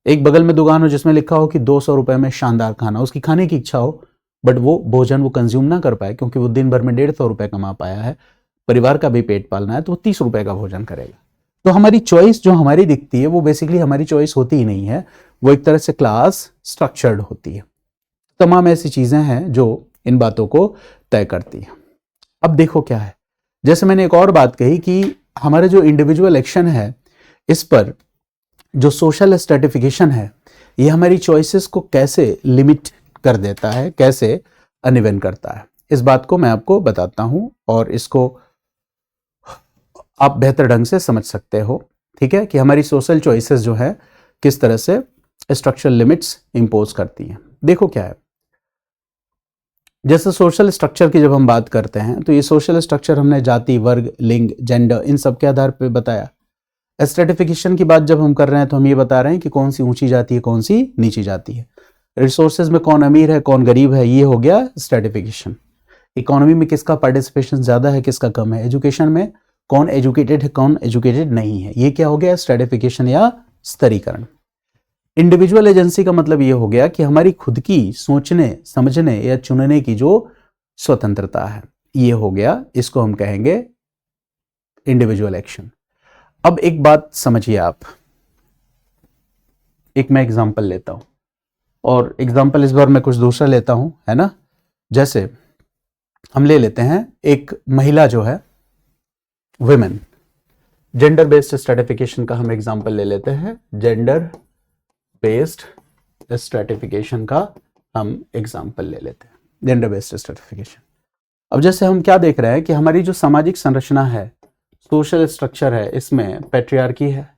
एक बगल में दुकान हो जिसमें लिखा हो कि 200 रुपए में शानदार खाना, उसकी खाने की इच्छा हो, बट वो भोजन वो कंज्यूम ना कर पाए क्योंकि वो दिन भर में 150 रुपए कमा पाया है, परिवार का भी पेट पालना है, तो वो 30 रुपए का भोजन करेगा। तो हमारी चॉइस जो हमारी दिखती है वो बेसिकली हमारी चॉइस होती ही नहीं है, वो एक तरह से क्लास स्ट्रक्चर्ड होती है। तमाम ऐसी चीजें हैं जो इन बातों को तय करती है। अब देखो क्या है, जैसे मैंने एक और बात कही कि हमारे जो इंडिविजुअल एक्शन है, इस पर जो सोशल स्ट्रेटिफिकेशन है, ये हमारी चॉइसेस को कैसे लिमिट कर देता है, कैसे अनइवन करता है, इस बात को मैं आपको बताता हूं और इसको आप बेहतर ढंग से समझ सकते हो। ठीक है, कि हमारी सोशल चॉइसेस जो है किस तरह से स्ट्रक्चरल लिमिट्स इंपोज करती हैं। देखो क्या है, जैसे सोशल स्ट्रक्चर की जब हम बात करते हैं तो ये सोशल स्ट्रक्चर हमने जाति, वर्ग, लिंग, जेंडर, इन सब के आधार पर बताया। स्ट्रेटिफिकेशन की बात जब हम कर रहे हैं तो हम ये बता रहे हैं कि कौन सी ऊंची जाति है, कौन सी नीची जाति है। रिसोर्सेज में कौन अमीर है, कौन गरीब है, ये हो गया स्ट्रेटिफिकेशन। इकोनॉमी में किसका पार्टिसिपेशन ज्यादा है, किसका कम है। एजुकेशन में कौन एजुकेटेड है, कौन एजुकेटेड नहीं है, ये क्या हो गया? स्ट्रेटिफिकेशन या स्तरीकरण। इंडिविजुअल एजेंसी का मतलब ये हो गया कि हमारी खुद की सोचने, समझने या चुनने की जो स्वतंत्रता है, ये हो गया, इसको हम कहेंगे इंडिविजुअल एक्शन। अब एक बात समझिए आप, एक मैं एग्जांपल लेता हूं और एग्जांपल इस बार मैं कुछ दूसरा लेता हूं, है ना। जैसे हम ले लेते हैं एक महिला जो है, वुमेन, जेंडर बेस्ड स्ट्रेटिफिकेशन का हम एग्जांपल ले लेते हैं। जेंडर बेस्ड स्ट्रेटिफिकेशन का हम एग्जांपल ले लेते हैं, जेंडर बेस्ड स्ट्रेटिफिकेशन। अब जैसे हम क्या देख रहे हैं कि हमारी जो सामाजिक संरचना है, सोशल स्ट्रक्चर है, इसमें पैट्रियार्की है,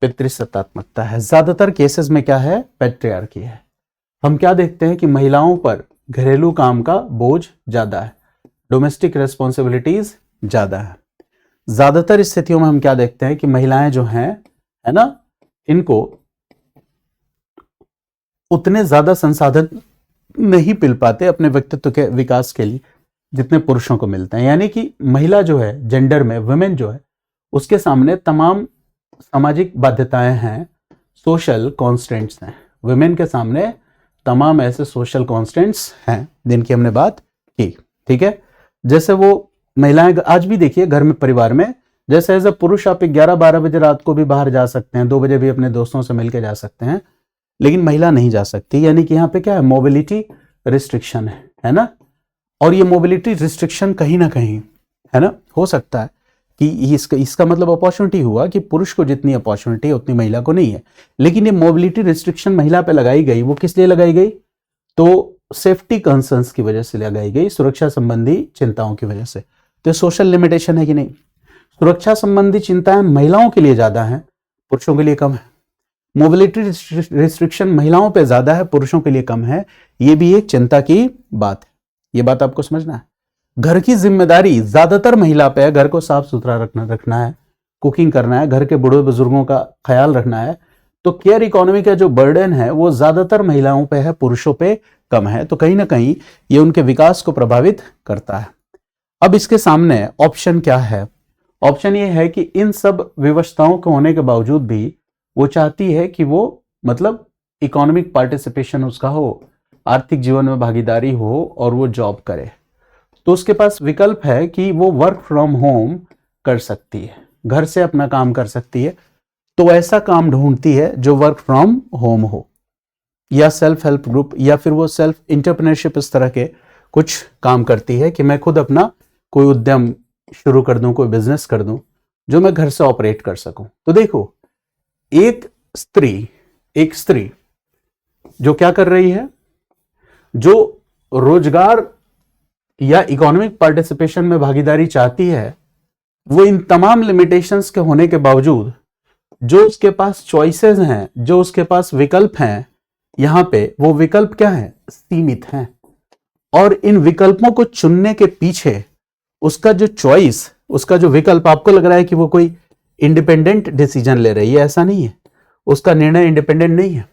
पितृसत्तात्मकता है। ज्यादातर केसेस में क्या है? पैट्रियार्की है। हम क्या देखते हैं कि महिलाओं पर घरेलू काम का बोझ ज्यादा है, डोमेस्टिक रेस्पॉन्सिबिलिटीज ज्यादा है। ज्यादातर स्थितियों में हम क्या देखते हैं कि महिलाएं जो हैं, है ना, इनको उतने ज्यादा संसाधन नहीं मिल पाते अपने व्यक्तित्व के विकास के लिए जितने पुरुषों को मिलते हैं। यानी कि महिला जो है, जेंडर में वुमेन जो है, उसके सामने तमाम सामाजिक बाध्यताएं हैं, सोशल कॉन्स्टेंट्स हैं। वुमेन के सामने तमाम ऐसे सोशल कॉन्स्टेंट्स हैं जिनकी हमने बात की, ठीक है। जैसे वो महिलाएं आज भी देखिए घर में, परिवार में, जैसे एज अ पुरुष आप 11-12 बजे रात को भी बाहर जा सकते हैं, 2 बजे भी अपने दोस्तों से मिलकर जा सकते हैं, लेकिन महिला नहीं जा सकती। यानी कि यहाँ पे क्या है, मोबिलिटी रिस्ट्रिक्शन है ना। और ये मोबिलिटी रिस्ट्रिक्शन कहीं ना कहीं, है ना, हो सकता है कि इसका मतलब अपॉर्चुनिटी हुआ कि पुरुष को जितनी अपॉर्चुनिटी है उतनी महिला को नहीं है। लेकिन ये मोबिलिटी रिस्ट्रिक्शन महिला पे लगाई गई, वो किस लिए लगाई गई? तो सेफ्टी कंसर्न्स की वजह से लगाई गई, सुरक्षा संबंधी चिंताओं की वजह से। तो सोशल लिमिटेशन है कि नहीं? सुरक्षा संबंधी चिंताएं महिलाओं के लिए ज्यादा हैं, पुरुषों के लिए कम है। मोबिलिटी रिस्ट्रिक्शन महिलाओं पे ज्यादा है, पुरुषों के लिए कम है। ये भी एक चिंता की बात है, ये बात आपको समझना है। घर की जिम्मेदारी ज्यादातर महिला पे है, घर को साफ सुथरा रखना है, कुकिंग करना है, घर के बूढ़े बुजुर्गों का ख्याल रखना है। तो केयर इकोनॉमी का जो बर्डन है वो ज्यादातर महिलाओं पे है, पुरुषों पे कम है। तो कहीं ना कहीं ये उनके विकास को प्रभावित करता है। अब इसके सामने ऑप्शन क्या है? ऑप्शन ये है कि इन सब विवशताओं के होने के बावजूद भी वो चाहती है कि वो मतलब इकोनॉमिक पार्टिसिपेशन उसका हो, आर्थिक जीवन में भागीदारी हो और वो जॉब करे। तो उसके पास विकल्प है कि वो वर्क फ्रॉम होम कर सकती है, घर से अपना काम कर सकती है। तो ऐसा काम ढूंढती है जो वर्क फ्रॉम होम हो, या सेल्फ हेल्प ग्रुप, या फिर वो सेल्फ इंटरप्रेन्योरशिप, इस तरह के कुछ काम करती है कि मैं खुद अपना कोई उद्यम शुरू कर दूं, कोई बिजनेस कर दूं जो मैं घर से ऑपरेट कर सकूं। तो देखो, एक स्त्री जो क्या कर रही है, जो रोजगार या इकोनॉमिक पार्टिसिपेशन में भागीदारी चाहती है, वो इन तमाम लिमिटेशंस के होने के बावजूद जो उसके पास चॉइसेस हैं, जो उसके पास विकल्प हैं, यहां पे वो विकल्प क्या है? सीमित हैं। और इन विकल्पों को चुनने के पीछे उसका जो चॉइस, उसका जो विकल्प, आपको लग रहा है कि वो कोई इंडिपेंडेंट डिसीजन ले रही है, ऐसा नहीं है। उसका निर्णय इंडिपेंडेंट नहीं है।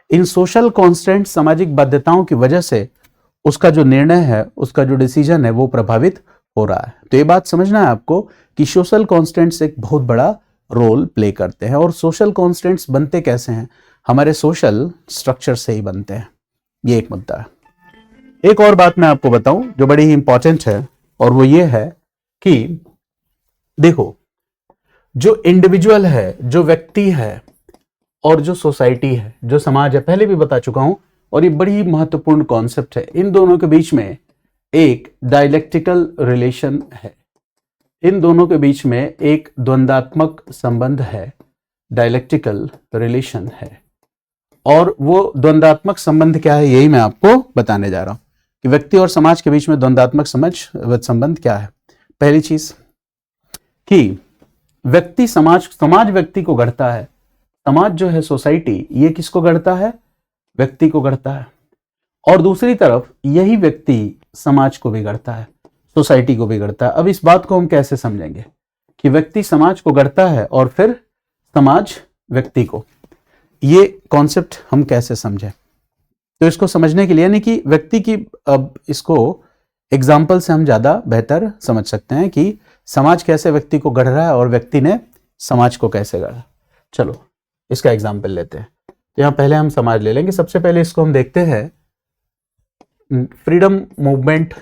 इन सोशल कॉन्स्टेंट, सामाजिक बाध्यताओं की वजह से उसका जो निर्णय है, उसका जो डिसीजन है, वो प्रभावित हो रहा है। तो ये बात समझना है आपको कि सोशल कॉन्स्टेंट्स एक बहुत बड़ा रोल प्ले करते हैं। और सोशल कॉन्स्टेंट्स बनते कैसे हैं? हमारे सोशल स्ट्रक्चर से ही बनते हैं। ये एक मुद्दा है। एक और बात मैं आपको बताऊं जो बड़ी ही इंपॉर्टेंट है, और वो ये है कि देखो, जो इंडिविजुअल है, जो व्यक्ति है, और जो सोसाइटी है, जो समाज है, पहले भी बता चुका हूं, और ये बड़ी महत्वपूर्ण कॉन्सेप्ट है। इन दोनों के बीच में एक डायलेक्टिकल रिलेशन है, इन दोनों के बीच में एक द्वंद्वात्मक संबंध है, डायलेक्टिकल रिलेशन है। और वो द्वंद्वात्मक संबंध क्या है, यही मैं आपको बताने जा रहा हूं कि व्यक्ति और समाज के बीच में द्वंद्वात्मक संबंध क्या है। पहली चीज कि व्यक्ति समाज व्यक्ति को गढ़ता है। समाज जो है, सोसाइटी, ये किसको गढ़ता है? व्यक्ति को गढ़ता है। और दूसरी तरफ यही व्यक्ति समाज को बिगड़ता है, सोसाइटी को बिगड़ता है। अब इस बात को हम कैसे समझेंगे कि व्यक्ति समाज को गढ़ता है और फिर समाज व्यक्ति को, ये कॉन्सेप्ट हम कैसे समझें? तो इसको समझने के लिए, यानी कि व्यक्ति की, अब इसको एग्जाम्पल से हम ज्यादा बेहतर समझ सकते हैं कि समाज कैसे व्यक्ति को गढ़ रहा है और व्यक्ति ने समाज को कैसे गढ़ा। चलो इसका एग्जाम्पल लेते हैं। तो यहां पहले हम समाज ले लेंगे। सबसे पहले इसको हम देखते हैं freedom movement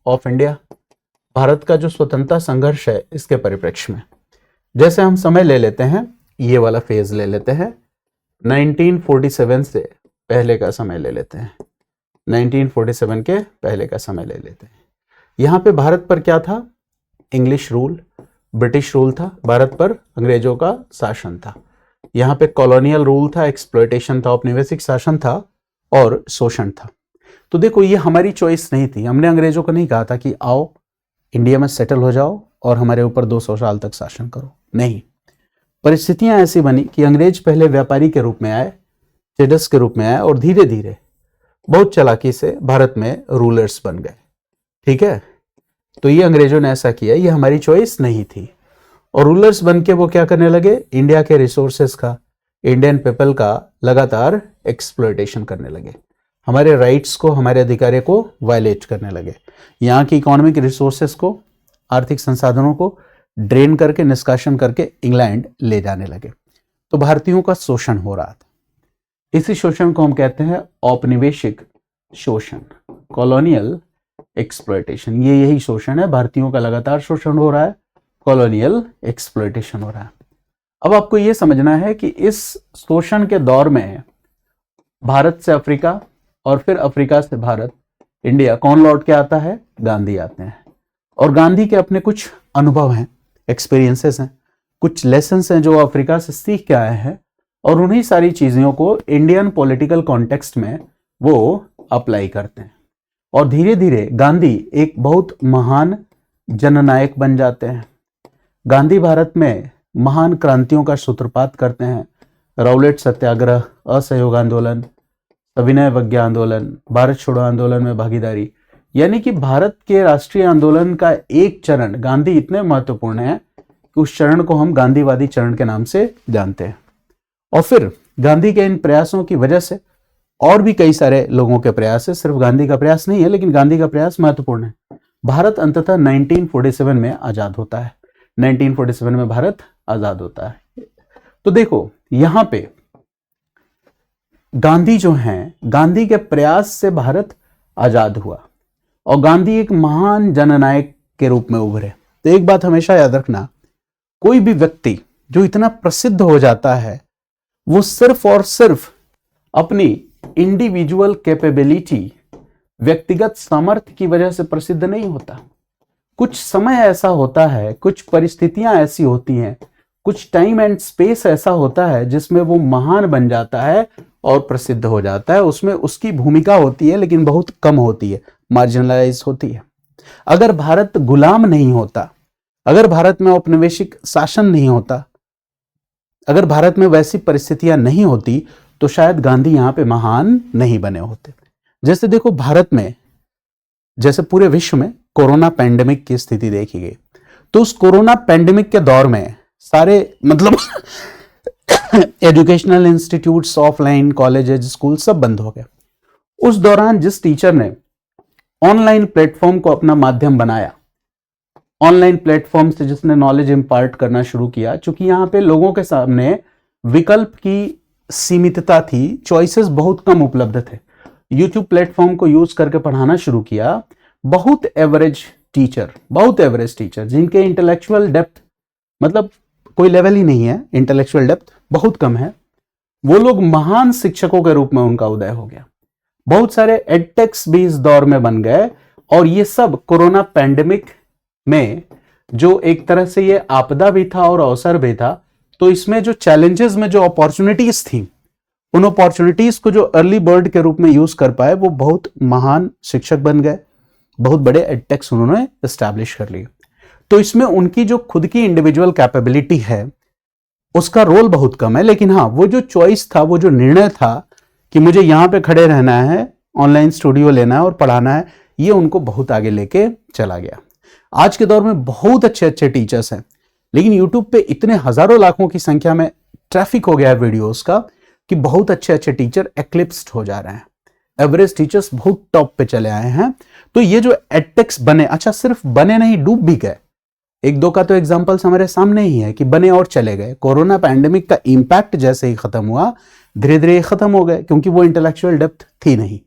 of India, Bharat का जो स्वतंत्रता संघर्ष है, इसके परिप्रेक्ष्य में। जैसे हम समय ले लेते हैं, ये वाला फेज ले लेते हैं, 1947 से पहले का समय ले लेते हैं, 1947 के पहले का समय ले लेते हैं। यहां पे भारत पर क्या था? इंग्लिश रूल, ब्रिटिश रूल था। भारत पर अंग्रेजों का शासन था। यहाँ पे कॉलोनियल रूल था, एक्सप्लॉयटेशन था, औपनिवेशिक शासन था और शोषण था। तो देखो, ये हमारी चॉइस नहीं थी। हमने अंग्रेजों को नहीं कहा था कि आओ इंडिया में सेटल हो जाओ और हमारे ऊपर 200 साल तक शासन करो। नहीं, परिस्थितियां ऐसी बनी कि अंग्रेज पहले व्यापारी के रूप में आए, ट्रेडर्स के रूप में आए, और धीरे धीरे बहुत चालाकी से भारत में रूलर्स बन गए। ठीक है, तो ये अंग्रेजों ने ऐसा किया, ये हमारी चॉइस नहीं थी। और रूलर्स बन के वो क्या करने लगे? इंडिया के रिसोर्सेस का, इंडियन पीपल का लगातार एक्सप्लॉयटेशन करने लगे, हमारे राइट्स को, हमारे अधिकारों को वायलेट करने लगे, यहाँ की इकोनॉमिक रिसोर्सेस को, आर्थिक संसाधनों को ड्रेन करके, निष्कासन करके इंग्लैंड ले जाने लगे। तो भारतीयों का शोषण हो रहा था। इसी शोषण को हम कहते हैं औपनिवेशिक शोषण, कॉलोनियल एक्सप्लॉयटेशन। ये यही शोषण है, भारतीयों का लगातार शोषण हो रहा है, कॉलोनियल एक्सप्लॉयटेशन हो रहा है। अब आपको ये समझना है कि इस शोषण के दौर में भारत से अफ्रीका और फिर अफ्रीका से भारत, इंडिया, कौन लौट के आता है? गांधी आते हैं। और गांधी के अपने कुछ अनुभव हैं, एक्सपीरियंसेस हैं, कुछ लेसन्स हैं जो अफ्रीका से सीख के आए हैं, और उन्हीं सारी चीजों को इंडियन पॉलिटिकल कॉन्टेक्स्ट में वो अप्लाई करते हैं। और धीरे धीरे गांधी एक बहुत महान जननायक बन जाते हैं। गांधी भारत में महान क्रांतियों का सूत्रपात करते हैं। राउलेट सत्याग्रह, असहयोग आंदोलन, सविनय अवज्ञा आंदोलन, भारत छोड़ो आंदोलन में भागीदारी, यानी कि भारत के राष्ट्रीय आंदोलन का एक चरण गांधी इतने महत्वपूर्ण है कि उस चरण को हम गांधीवादी चरण के नाम से जानते हैं। और फिर गांधी के इन प्रयासों की वजह से और भी कई सारे लोगों के प्रयास है, सिर्फ गांधी का प्रयास नहीं है, लेकिन गांधी का प्रयास महत्वपूर्ण है। भारत अंततः 1947 में आजाद होता है। 1947 में भारत आजाद होता है। तो देखो यहां पे गांधी जो हैं, गांधी के प्रयास से भारत आजाद हुआ और गांधी एक महान जननायक के रूप में उभरे। तो एक बात हमेशा याद रखना, कोई भी व्यक्ति जो इतना प्रसिद्ध हो जाता है वो सिर्फ और सिर्फ अपनी इंडिविजुअल कैपेबिलिटी, व्यक्तिगत सामर्थ्य की वजह से प्रसिद्ध नहीं होता। कुछ समय ऐसा होता है, कुछ परिस्थितियां ऐसी होती हैं, कुछ टाइम एंड स्पेस ऐसा होता है जिसमें वो महान बन जाता है और प्रसिद्ध हो जाता है। उसमें उसकी भूमिका होती है लेकिन बहुत कम होती है, मार्जिनलाइज होती है। अगर भारत गुलाम नहीं होता, अगर भारत में औपनिवेशिक शासन नहीं होता, अगर भारत में वैसी परिस्थितियां नहीं होती तो शायद गांधी यहां पे महान नहीं बने होते। जैसे देखो भारत में, जैसे पूरे विश्व में कोरोना पैंडेमिक की स्थिति देखी गई, तो उस कोरोना पैंडेमिक के दौर में सारे मतलब educational institutes, offline colleges, school सब बंद हो गए। उस दौरान जिस टीचर ने ऑनलाइन प्लेटफॉर्म को अपना माध्यम बनाया, ऑनलाइन प्लेटफॉर्म से जिसने नॉलेज इंपार्ट करना शुरू किया, चूंकि यहां पे लोगों के सामने विकल्प की सीमितता थी, चॉइसेस बहुत कम उपलब्ध थे, यूट्यूब प्लेटफॉर्म को यूज करके पढ़ाना शुरू किया। बहुत एवरेज टीचर जिनके इंटेलेक्चुअल डेप्थ मतलब कोई लेवल ही नहीं है, इंटेलेक्चुअल डेप्थ बहुत कम है, वो लोग महान शिक्षकों के रूप में उनका उदय हो गया। बहुत सारे एडटेक्स भी इस दौर में बन गए। और ये सब कोरोना पैंडेमिक में, जो एक तरह से ये आपदा भी था और अवसर भी था, तो इसमें जो चैलेंजेस में जो अपॉर्चुनिटीज थी, उन अपॉर्चुनिटीज को जो अर्ली बर्ड के रूप में यूज कर पाए, वो बहुत महान शिक्षक बन गए, बहुत बड़े एडटेक्स उन्होंने एस्टैब्लिश कर लिए। तो इसमें उनकी जो खुद की इंडिविजुअल कैपेबिलिटी है उसका रोल बहुत कम है, लेकिन हाँ, वो जो चॉइस था, वो जो निर्णय था कि मुझे यहां पे खड़े रहना है, ऑनलाइन स्टूडियो लेना है और पढ़ाना है, ये उनको बहुत आगे लेके चला गया। आज के दौर में बहुत अच्छे अच्छे टीचर्स हैं, लेकिन यूट्यूब पे इतने हजारों लाखों की संख्या में ट्रैफिक हो गया है वीडियोस का कि बहुत अच्छे अच्छे टीचर एक्लिप्स्ड हो जा रहे हैं। एवरेज टीचर्स बहुत टॉप पे चले आए हैं। तो ये जो एडटेक्स बने, अच्छा सिर्फ बने नहीं, डूब भी गए। एक दो का तो एग्जांपल्स हमारे सामने ही है कि बने और चले गए। कोरोना पैंडेमिक का इंपैक्ट जैसे ही खत्म हुआ, धीरे धीरे खत्म हो गए, क्योंकि वो इंटेलेक्चुअल डेप्थ थी नहीं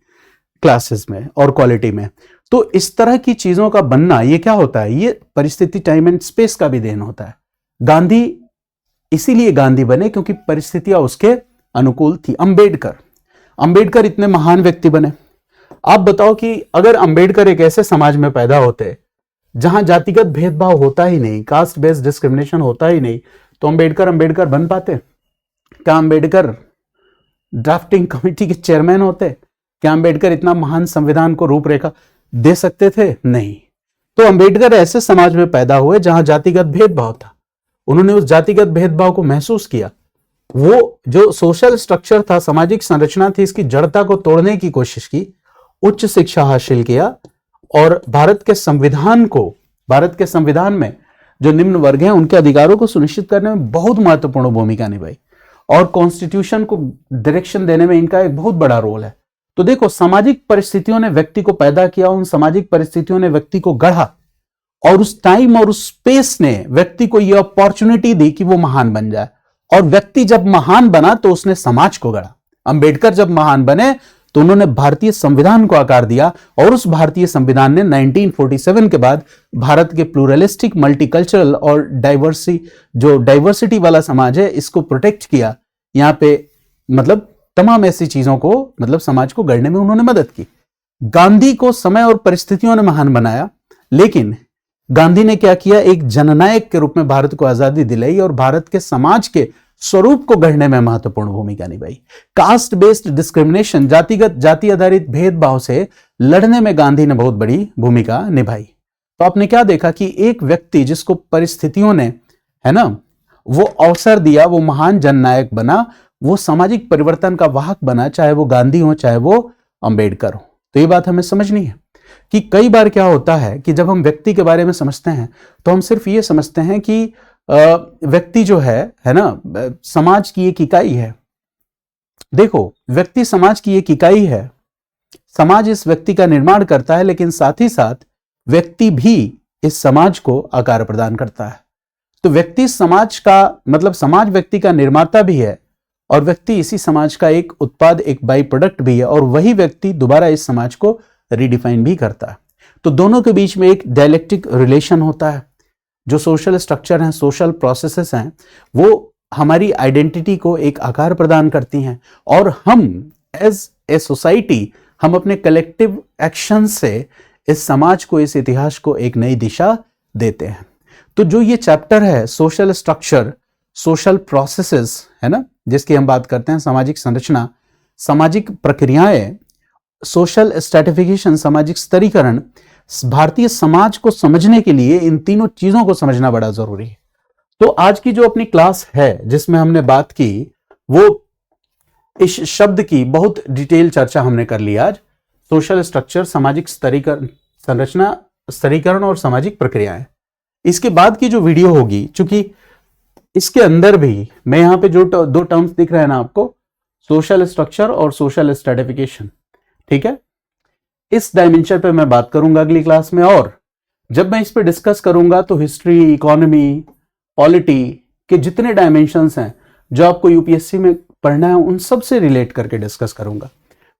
क्लासेस में और क्वालिटी में। तो इस तरह की चीजों का बनना, ये क्या होता है, ये परिस्थिति, टाइम एंड स्पेस का भी देन होता है। गांधी इसीलिए गांधी बने क्योंकि परिस्थितियां उसके अनुकूल थी। अंबेडकर इतने महान व्यक्ति बने। आप बताओ कि अगर अंबेडकर एक ऐसे समाज में पैदा होते जहां जातिगत भेदभाव होता ही नहीं, कास्ट बेस्ड डिस्क्रिमिनेशन होता ही नहीं, तो अंबेडकर बन पाते? क्या अंबेडकर ड्राफ्टिंग कमेटी के चेयरमैन होते? क्या अंबेडकर इतना महान संविधान को रूपरेखा दे सकते थे? नहीं। तो अंबेडकर ऐसे समाज में पैदा हुए जहां जातिगत भेदभाव था। उन्होंने उस जातिगत भेदभाव को महसूस किया। वो जो सोशल स्ट्रक्चर था, सामाजिक संरचना थी, इसकी जड़ता को तोड़ने की कोशिश की, उच्च शिक्षा हासिल किया और भारत के संविधान में जो निम्न वर्ग हैं उनके अधिकारों को सुनिश्चित करने में बहुत महत्वपूर्ण भूमिका निभाई और कॉन्स्टिट्यूशन को डायरेक्शन देने में इनका एक बहुत बड़ा रोल है। तो देखो, सामाजिक परिस्थितियों ने व्यक्ति को पैदा किया, उन सामाजिक परिस्थितियों ने व्यक्ति को गढ़ा और उस टाइम और उस स्पेस ने व्यक्ति को यह अपॉर्चुनिटी दी कि वो महान बन जाए। और व्यक्ति जब महान बना तो उसने समाज को गढ़ा। अंबेडकर जब महान बने तो उन्होंने भारतीय संविधान को आकार दिया, और उस भारतीय संविधान ने 1947 के बाद भारत के प्लूरलिस्टिक, मल्टीकल्चरल और डाइवर्सिटी वाला समाज है, इसको प्रोटेक्ट किया। यहां पे मतलब तमाम ऐसी चीजों को, मतलब समाज को गढ़ने में उन्होंने मदद की। गांधी को समय और परिस्थितियों ने महान बनाया, लेकिन गांधी ने क्या किया, एक जननायक के रूप में भारत को आजादी दिलाई और भारत के समाज के स्वरूप को गढ़ने में महत्वपूर्ण भूमिका निभाई। कास्ट बेस्ड डिस्क्रिमिनेशन, जाति आधारित भेदभाव से लड़ने में गांधी ने बहुत बड़ी भूमिका निभाई। तो आपने क्या देखा कि एक व्यक्ति जिसको परिस्थितियों ने, है ना, वो अवसर दिया, वो महान जननायक बना, वो सामाजिक परिवर्तन का वाहक बना, चाहे वो गांधी हो चाहे वो अंबेडकर हो। तो ये बात हमें समझनी है कि कई बार क्या होता है कि जब हम व्यक्ति के बारे में समझते हैं तो हम सिर्फ ये समझते हैं कि व्यक्ति जो है ना, समाज की एक इकाई है। देखो, व्यक्ति समाज की एक इकाई है, समाज इस व्यक्ति का निर्माण करता है, लेकिन साथ ही साथ व्यक्ति भी इस समाज को आकार प्रदान करता है। तो व्यक्ति समाज का, मतलब समाज व्यक्ति का निर्माता भी है, और व्यक्ति इसी समाज का एक उत्पाद, एक बाई प्रोडक्ट भी है, और वही व्यक्ति दोबारा इस समाज को रीडिफाइन भी करता है। तो दोनों के बीच में एक डायलेक्टिक रिलेशन होता है। जो सोशल स्ट्रक्चर हैं, सोशल प्रोसेसेस हैं, वो हमारी आइडेंटिटी को एक आकार प्रदान करती हैं, और हम एज ए सोसाइटी, हम अपने कलेक्टिव एक्शन से इस समाज को, इस इतिहास को एक नई दिशा देते हैं। तो जो ये चैप्टर है, सोशल स्ट्रक्चर, सोशल प्रोसेसेस, है ना, जिसकी हम बात करते हैं, सामाजिक संरचना, सामाजिक प्रक्रियाएं, सोशल स्ट्रैटिफिकेशन, सामाजिक स्तरीकरण, भारतीय समाज को समझने के लिए इन तीनों चीजों को समझना बड़ा जरूरी है। तो आज की जो अपनी क्लास है, जिसमें हमने बात की, वो इस शब्द की बहुत डिटेल चर्चा हमने कर ली आज। सोशल स्ट्रक्चर, सामाजिक स्तरीकरण, संरचना, स्तरीकरण और सामाजिक प्रक्रियाएं। इसके बाद की जो वीडियो होगी, चूंकि इसके अंदर भी मैं यहां पे जो दो टर्म्स दिख रहे हैं ना आपको, सोशल स्ट्रक्चर और सोशल स्ट्रैटिफिकेशन, ठीक है, इस डायमेंशन पे मैं बात करूंगा अगली क्लास में। और जब मैं इस पे डिस्कस करूंगा तो हिस्ट्री, इकोनॉमी, पॉलिटी के जितने डायमेंशंस हैं जो आपको यूपीएससी में पढ़ना है, उन सब से रिलेट करके डिस्कस करूंगा।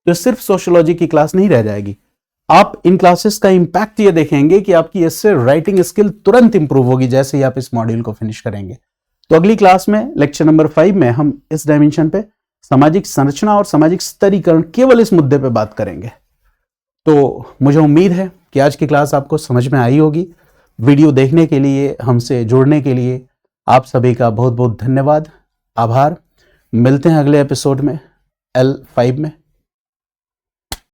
तो सिर्फ सोशियोलॉजी की क्लास नहीं रह जाएगी। आप इन क्लासेस का इंपैक्ट ये देखेंगे कि आपकी इससे राइटिंग स्किल तुरंत इंप्रूव होगी जैसे ही आप इस मॉड्यूल को फिनिश करेंगे। तो अगली क्लास में, लेक्चर नंबर 5 में, हम इस डायमेंशन पे, सामाजिक संरचना और सामाजिक स्तरीकरण, केवल इस मुद्दे पे बात करेंगे। तो मुझे उम्मीद है कि आज की क्लास आपको समझ में आई होगी। वीडियो देखने के लिए, हमसे जुड़ने के लिए आप सभी का बहुत बहुत धन्यवाद, आभार। मिलते हैं अगले एपिसोड में, L5 में।